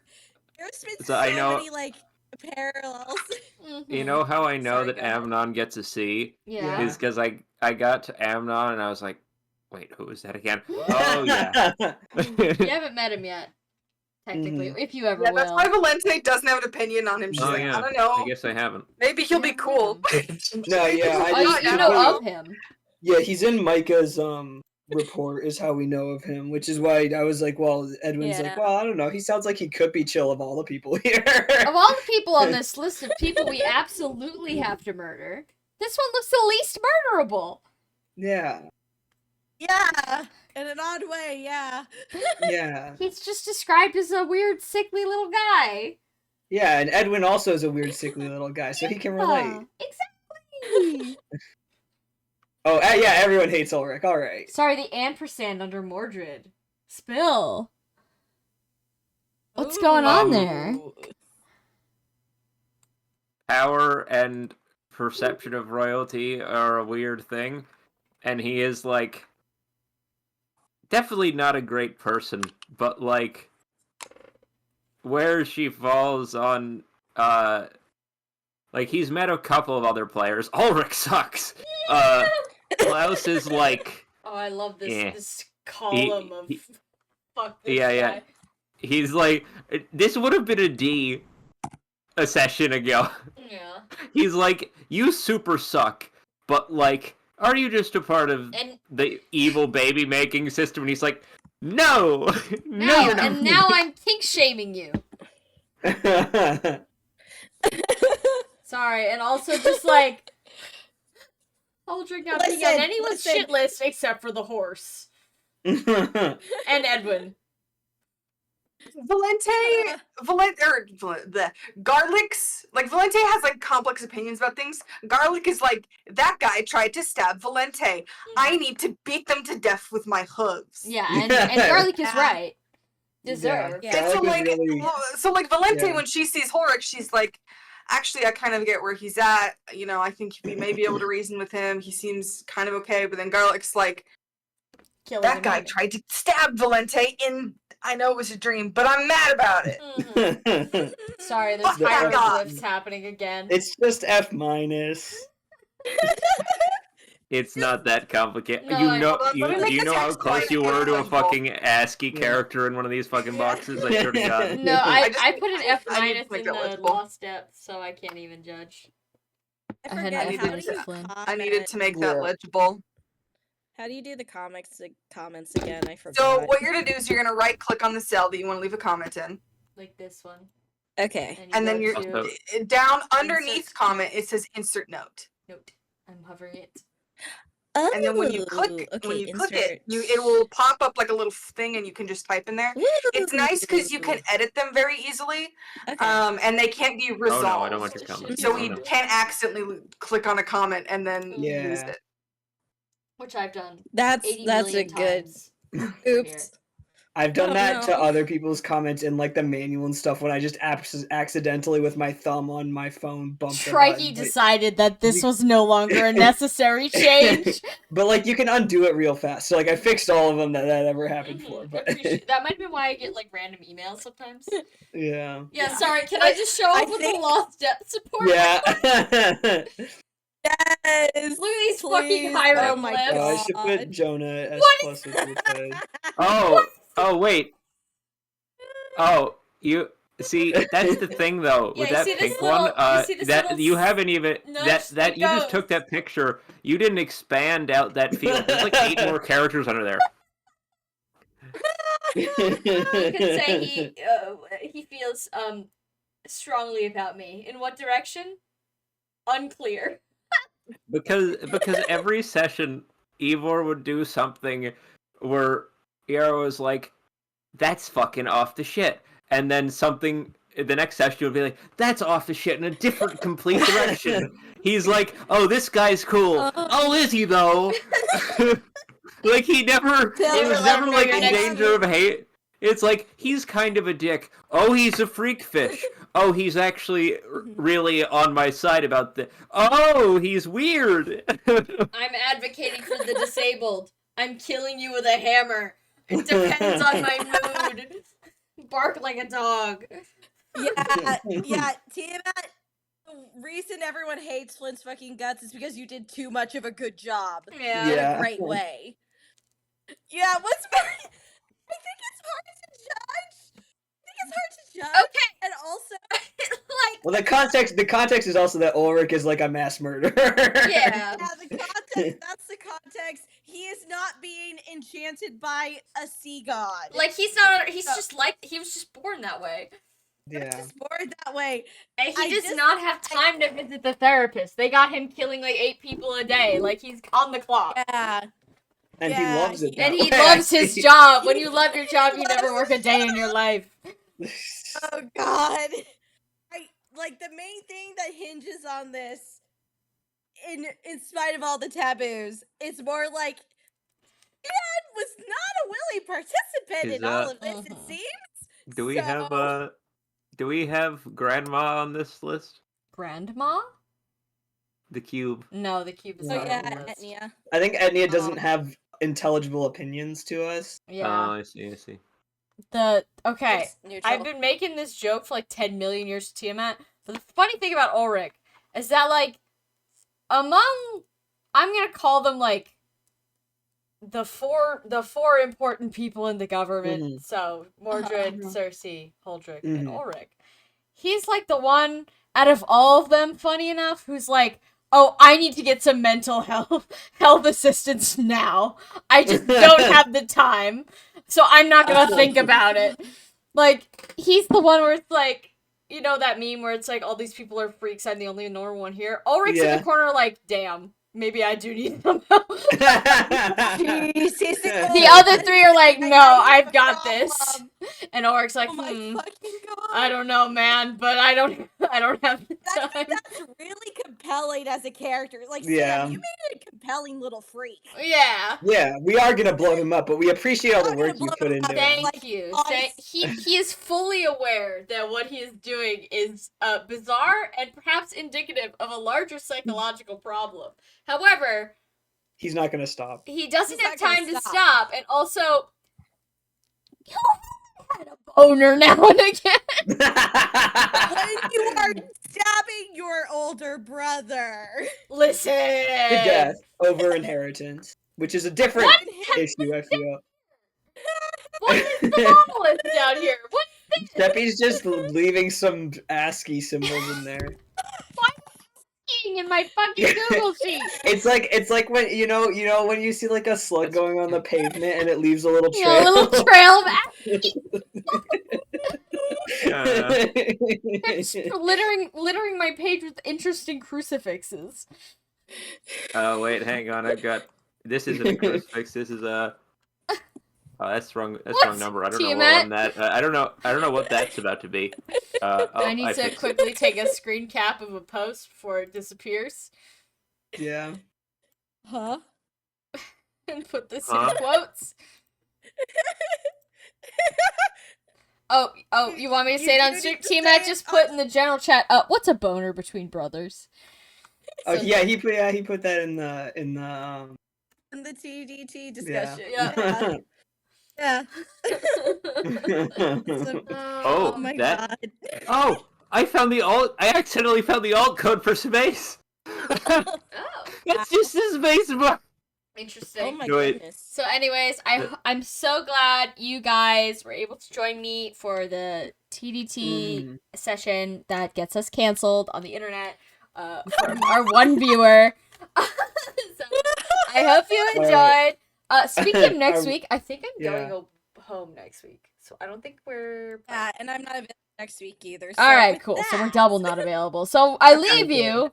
There's been so I know- many like parallels. You know how I know Sorry, that go ahead. Amnon gets a C? Yeah. Is because I got to Amnon and I was like, wait, who is that again? Oh yeah. You haven't met him yet, technically, if you ever yeah, will. that's why Valente doesn't have an opinion on him. She's Oh like, yeah. I don't know. I guess I haven't. Maybe he'll be cool. No, yeah. You know of him. Yeah, he's in Micah's report is how we know of him, which is why I was like, well, Edwin's like, Yeah. well, I don't know. He sounds like he could be chill of all the people here. Of all the people on this list of people we absolutely have to murder, this one looks the least murderable. Yeah. Yeah, in an odd way. Yeah. Yeah. He's just described as a weird, sickly little guy. Yeah, and Edwin also is a weird, sickly little guy, so he can relate. Exactly. Oh, yeah, everyone hates Ulrich. All right. Sorry, the ampersand under Mordred. Spill. What's going on there? Power and perception of royalty are a weird thing, and he is like definitely not a great person, but like where she falls on like he's met a couple of other players. Ulrich sucks. Klaus is like Oh, I love this Yeah. this column of fuck this yeah. guy. He's like this would have been a D a session ago. Yeah. He's like, you super suck, but like, are you just a part of the evil baby making system? And he's like, no, no, you're not. And now I'm kink shaming you. Sorry, and also just like Aldrich not being on anyone's shit list except for the horse and Edwin. Garlic's like Valente has like complex opinions about things. Garlic is like that guy tried to stab Valente. I need to beat them to death with my hooves. Yeah, and Garlic is right. Deserved. Yeah. And so like, really- Valente Yeah. when she sees Horik, she's like, actually, I kind of get where he's at. You know, I think we may be able to reason with him. He seems kind of okay. But then Garlic's like, Killing that him guy anyway. tried to stab Valente in. I know it was a dream, but I'm mad about it. Mhm. Sorry, there's Fuck that guy. hieroglyphs happening again. It's just F minus. It's not that complicated. No, you I- know, Hold on, let me make you the know how text close white you and were to a legible. fucking ASCII character in one of these fucking boxes. I swear to God. No, I just- I put an F I need to minus make in that the legible. lost depth, so I can't even judge. I I had forget an how F do you minus Flynn. I needed to make that Yeah. legible. How do you do the comments again? I forgot. So what you're gonna do is you're gonna right click on the cell that you want to leave a comment in. Like this one. Okay. And then go you're to down underneath Insert. comment. It says insert note. note. I'm hovering it. Oh, And then when you click, okay, click it, it will pop up like a little thing, and you can just type in there. It's nice because you can edit them very easily, Okay. and they can't be resolved. Oh no, I don't want your comments. So Oh, we no. can't accidentally click on a comment and then Yeah. use it. Which I've done. That's 80 a million good. times. Oops. I've done Oh, that to no. other people's comments in like the manual and stuff when I just accidentally with my thumb on my phone bumped the Trikey button, but- decided that this was no longer a necessary change. But like you can undo it real fast. So like I fixed all of them that ever happened for. But That might be why I get like random emails sometimes. yeah. Yeah, sorry, can I just show up with the lost depth support? Yeah. Yes. Look at these fucking please. higher Oh my lips. Oh, I god. should put Jonah S What plus with your code. Oh, wait. Oh, you see, that's the thing though. Yeah, with you that see this pink little- one, you see this that little you haven't even nudge that you just goes. took that picture. You didn't expand out that field. There's like 8 more characters under there. You could say he feels strongly about me. In what direction? Unclear. Because every session, Ivor would do something where Eero was like, "That's fucking off the shit," and then something the next session would be like, "That's off the shit" in a different, complete direction. He's like, "Oh, this guy's cool. Oh, is he though?" Like he never, Tell he her was let never her know like your in next danger of hate. It's like he's kind of a dick. Oh, he's a freak fish. Oh, he's actually really on my side about the. Oh, he's weird. I'm advocating for the disabled. I'm killing you with a hammer. It depends on my mood. Bark like a dog. Yeah, Tiamat. The reason everyone hates Flint's fucking guts is because you did too much of a good job. Yeah. In Yeah. a great way. Yeah, what's I think it's hard to judge. Okay. And also, Like, Well, the context is also that Ulrich is like a mass murderer. yeah. the context, that's the context. He is not being enchanted by a sea god. Like, he's just like, he was just born that way. Yeah. Just born that way. And he I does just- not have time to visit the therapist. They got him killing like 8 people a day. Like, he's on the clock. Yeah. And he Yeah, loves it. And that he way, loves I his see. job. When you love your He job, you never loves work a day in your life. Oh god. The main thing that hinges on this, in spite of all the taboos, is more like Dad was not a willing participant Is in all that- of this, it Mhm. seems. Do we have Grandma on this list? Grandma? The cube. No, the cube is Oh not yeah, on the list. Etnia. I think Etnia doesn't have intelligible opinions to us. Yeah. Oh, I see. Okay. It's neutral. I've been making this joke for like 10 million years to Tiamat. But the funny thing about Ulrich is that, like, I'm gonna call them, like, the four important people in the government. Mhm. So, Mordred, Uh-huh. Cersei, Huldrych, and Mhm. Ulrich. He's, like, the one out of all of them, funny enough, who's like, oh, I need to get some mental health assistance now. I just don't have the time. So I'm not gonna think about it. Like, he's the one where it's like, you know that meme where it's like, all these people are freaks, I'm the only normal one here? Ulrich's in Yeah. the corner like, damn, maybe I do need some help. Jeez, he's The other 3 are like, no, I've got this. And Ulrich's like, Oh my fucking god. I don't know, man, but I don't have the time. That's really compelling as a character. Like, Yeah. Sam, you made a compelling little freak. Yeah. Yeah, we are gonna blow him up, but we appreciate all the We're gonna work you blow put him into up. it. Thank Like, you. honest- He is fully aware that what he is doing is bizarre and perhaps indicative of a larger psychological problem. However, He's not gonna stop. he doesn't He's have not gonna time to stop. stop, and also, you had a boner now and again. When you are stabbing your older brother. Listen. To death over inheritance, which is a different What? issue, I feel. What is the novelist down here? What? Steppy's just leaving some ASCII symbols in there. seeing in my fucking Google sheet? It's like when you know when you see like a slug going on the pavement and it leaves a little trail. Yeah, a little trail of It's littering my page with interesting crucifixes. Oh wait, hang on. This isn't a crucifix. This is a. Oh, that's wrong. That's wrong number. I don't know what one that. I don't know. I don't know what that's about to be. I need to quickly take a screen cap of a post before it disappears. Yeah. Huh? And put this in quotes. Oh, you want me to say it on stream? T-Matt just put in the general chat, what's a boner between brothers? Oh So, yeah, he put that in the In the TDT discussion. Yeah. Yeah. Oh my god. god. Oh, I accidentally found the alt code for space. Oh, That's just his space bar. interesting. Oh my Wait. goodness. So anyways, I'm so glad you guys were able to join me for the TDT session that gets us canceled on the internet from our one viewer. So, I hope you enjoyed. Speaking of next week, I think I'm going home next week. So I don't think we're... Yeah, and I'm not available next week either. So Alright, cool. So we're double not available. So I leave you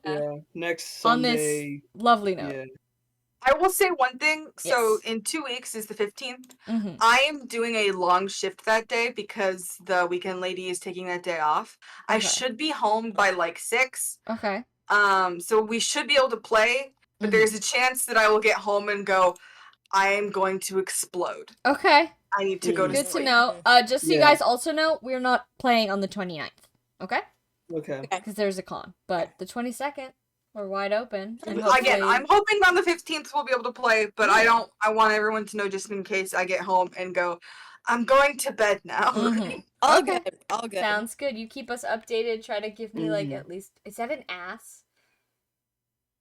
next on this Sunday. lovely note. Yeah. I will say one thing. So Yes. in 2 weeks is the 15th. Mm-hmm. I am doing a long shift that day because the weekend lady is taking that day off. I Okay. should be home by like 6. Okay. So we should be able to play, but there's a chance that I will get home and go, I am going to explode. Okay. I need to go to Good sleep. to know. Just so you guys also know, we're not playing on the 29th. Okay? Okay. Because there's a con. But the 22nd, we're wide open. And Again, I'm hoping on the 15th we'll be able to play, but I want everyone to know just in case I get home and go, I'm going to bed now. All Okay. good. All good. Sounds good. You keep us updated. Try to give me, like, at least... Is that an ass?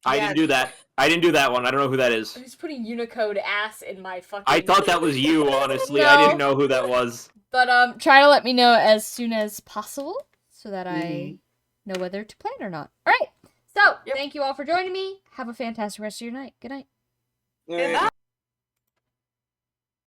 I didn't do that. I didn't do that one. I don't know who that is. I'm just putting Unicode ass in my fucking... I thought that was you, honestly. No. I didn't know who that was. But, try to let me know as soon as possible so that I know whether to play it or not. Alright. So, thank you all for joining me. Have a fantastic rest of your night. Good night. All right.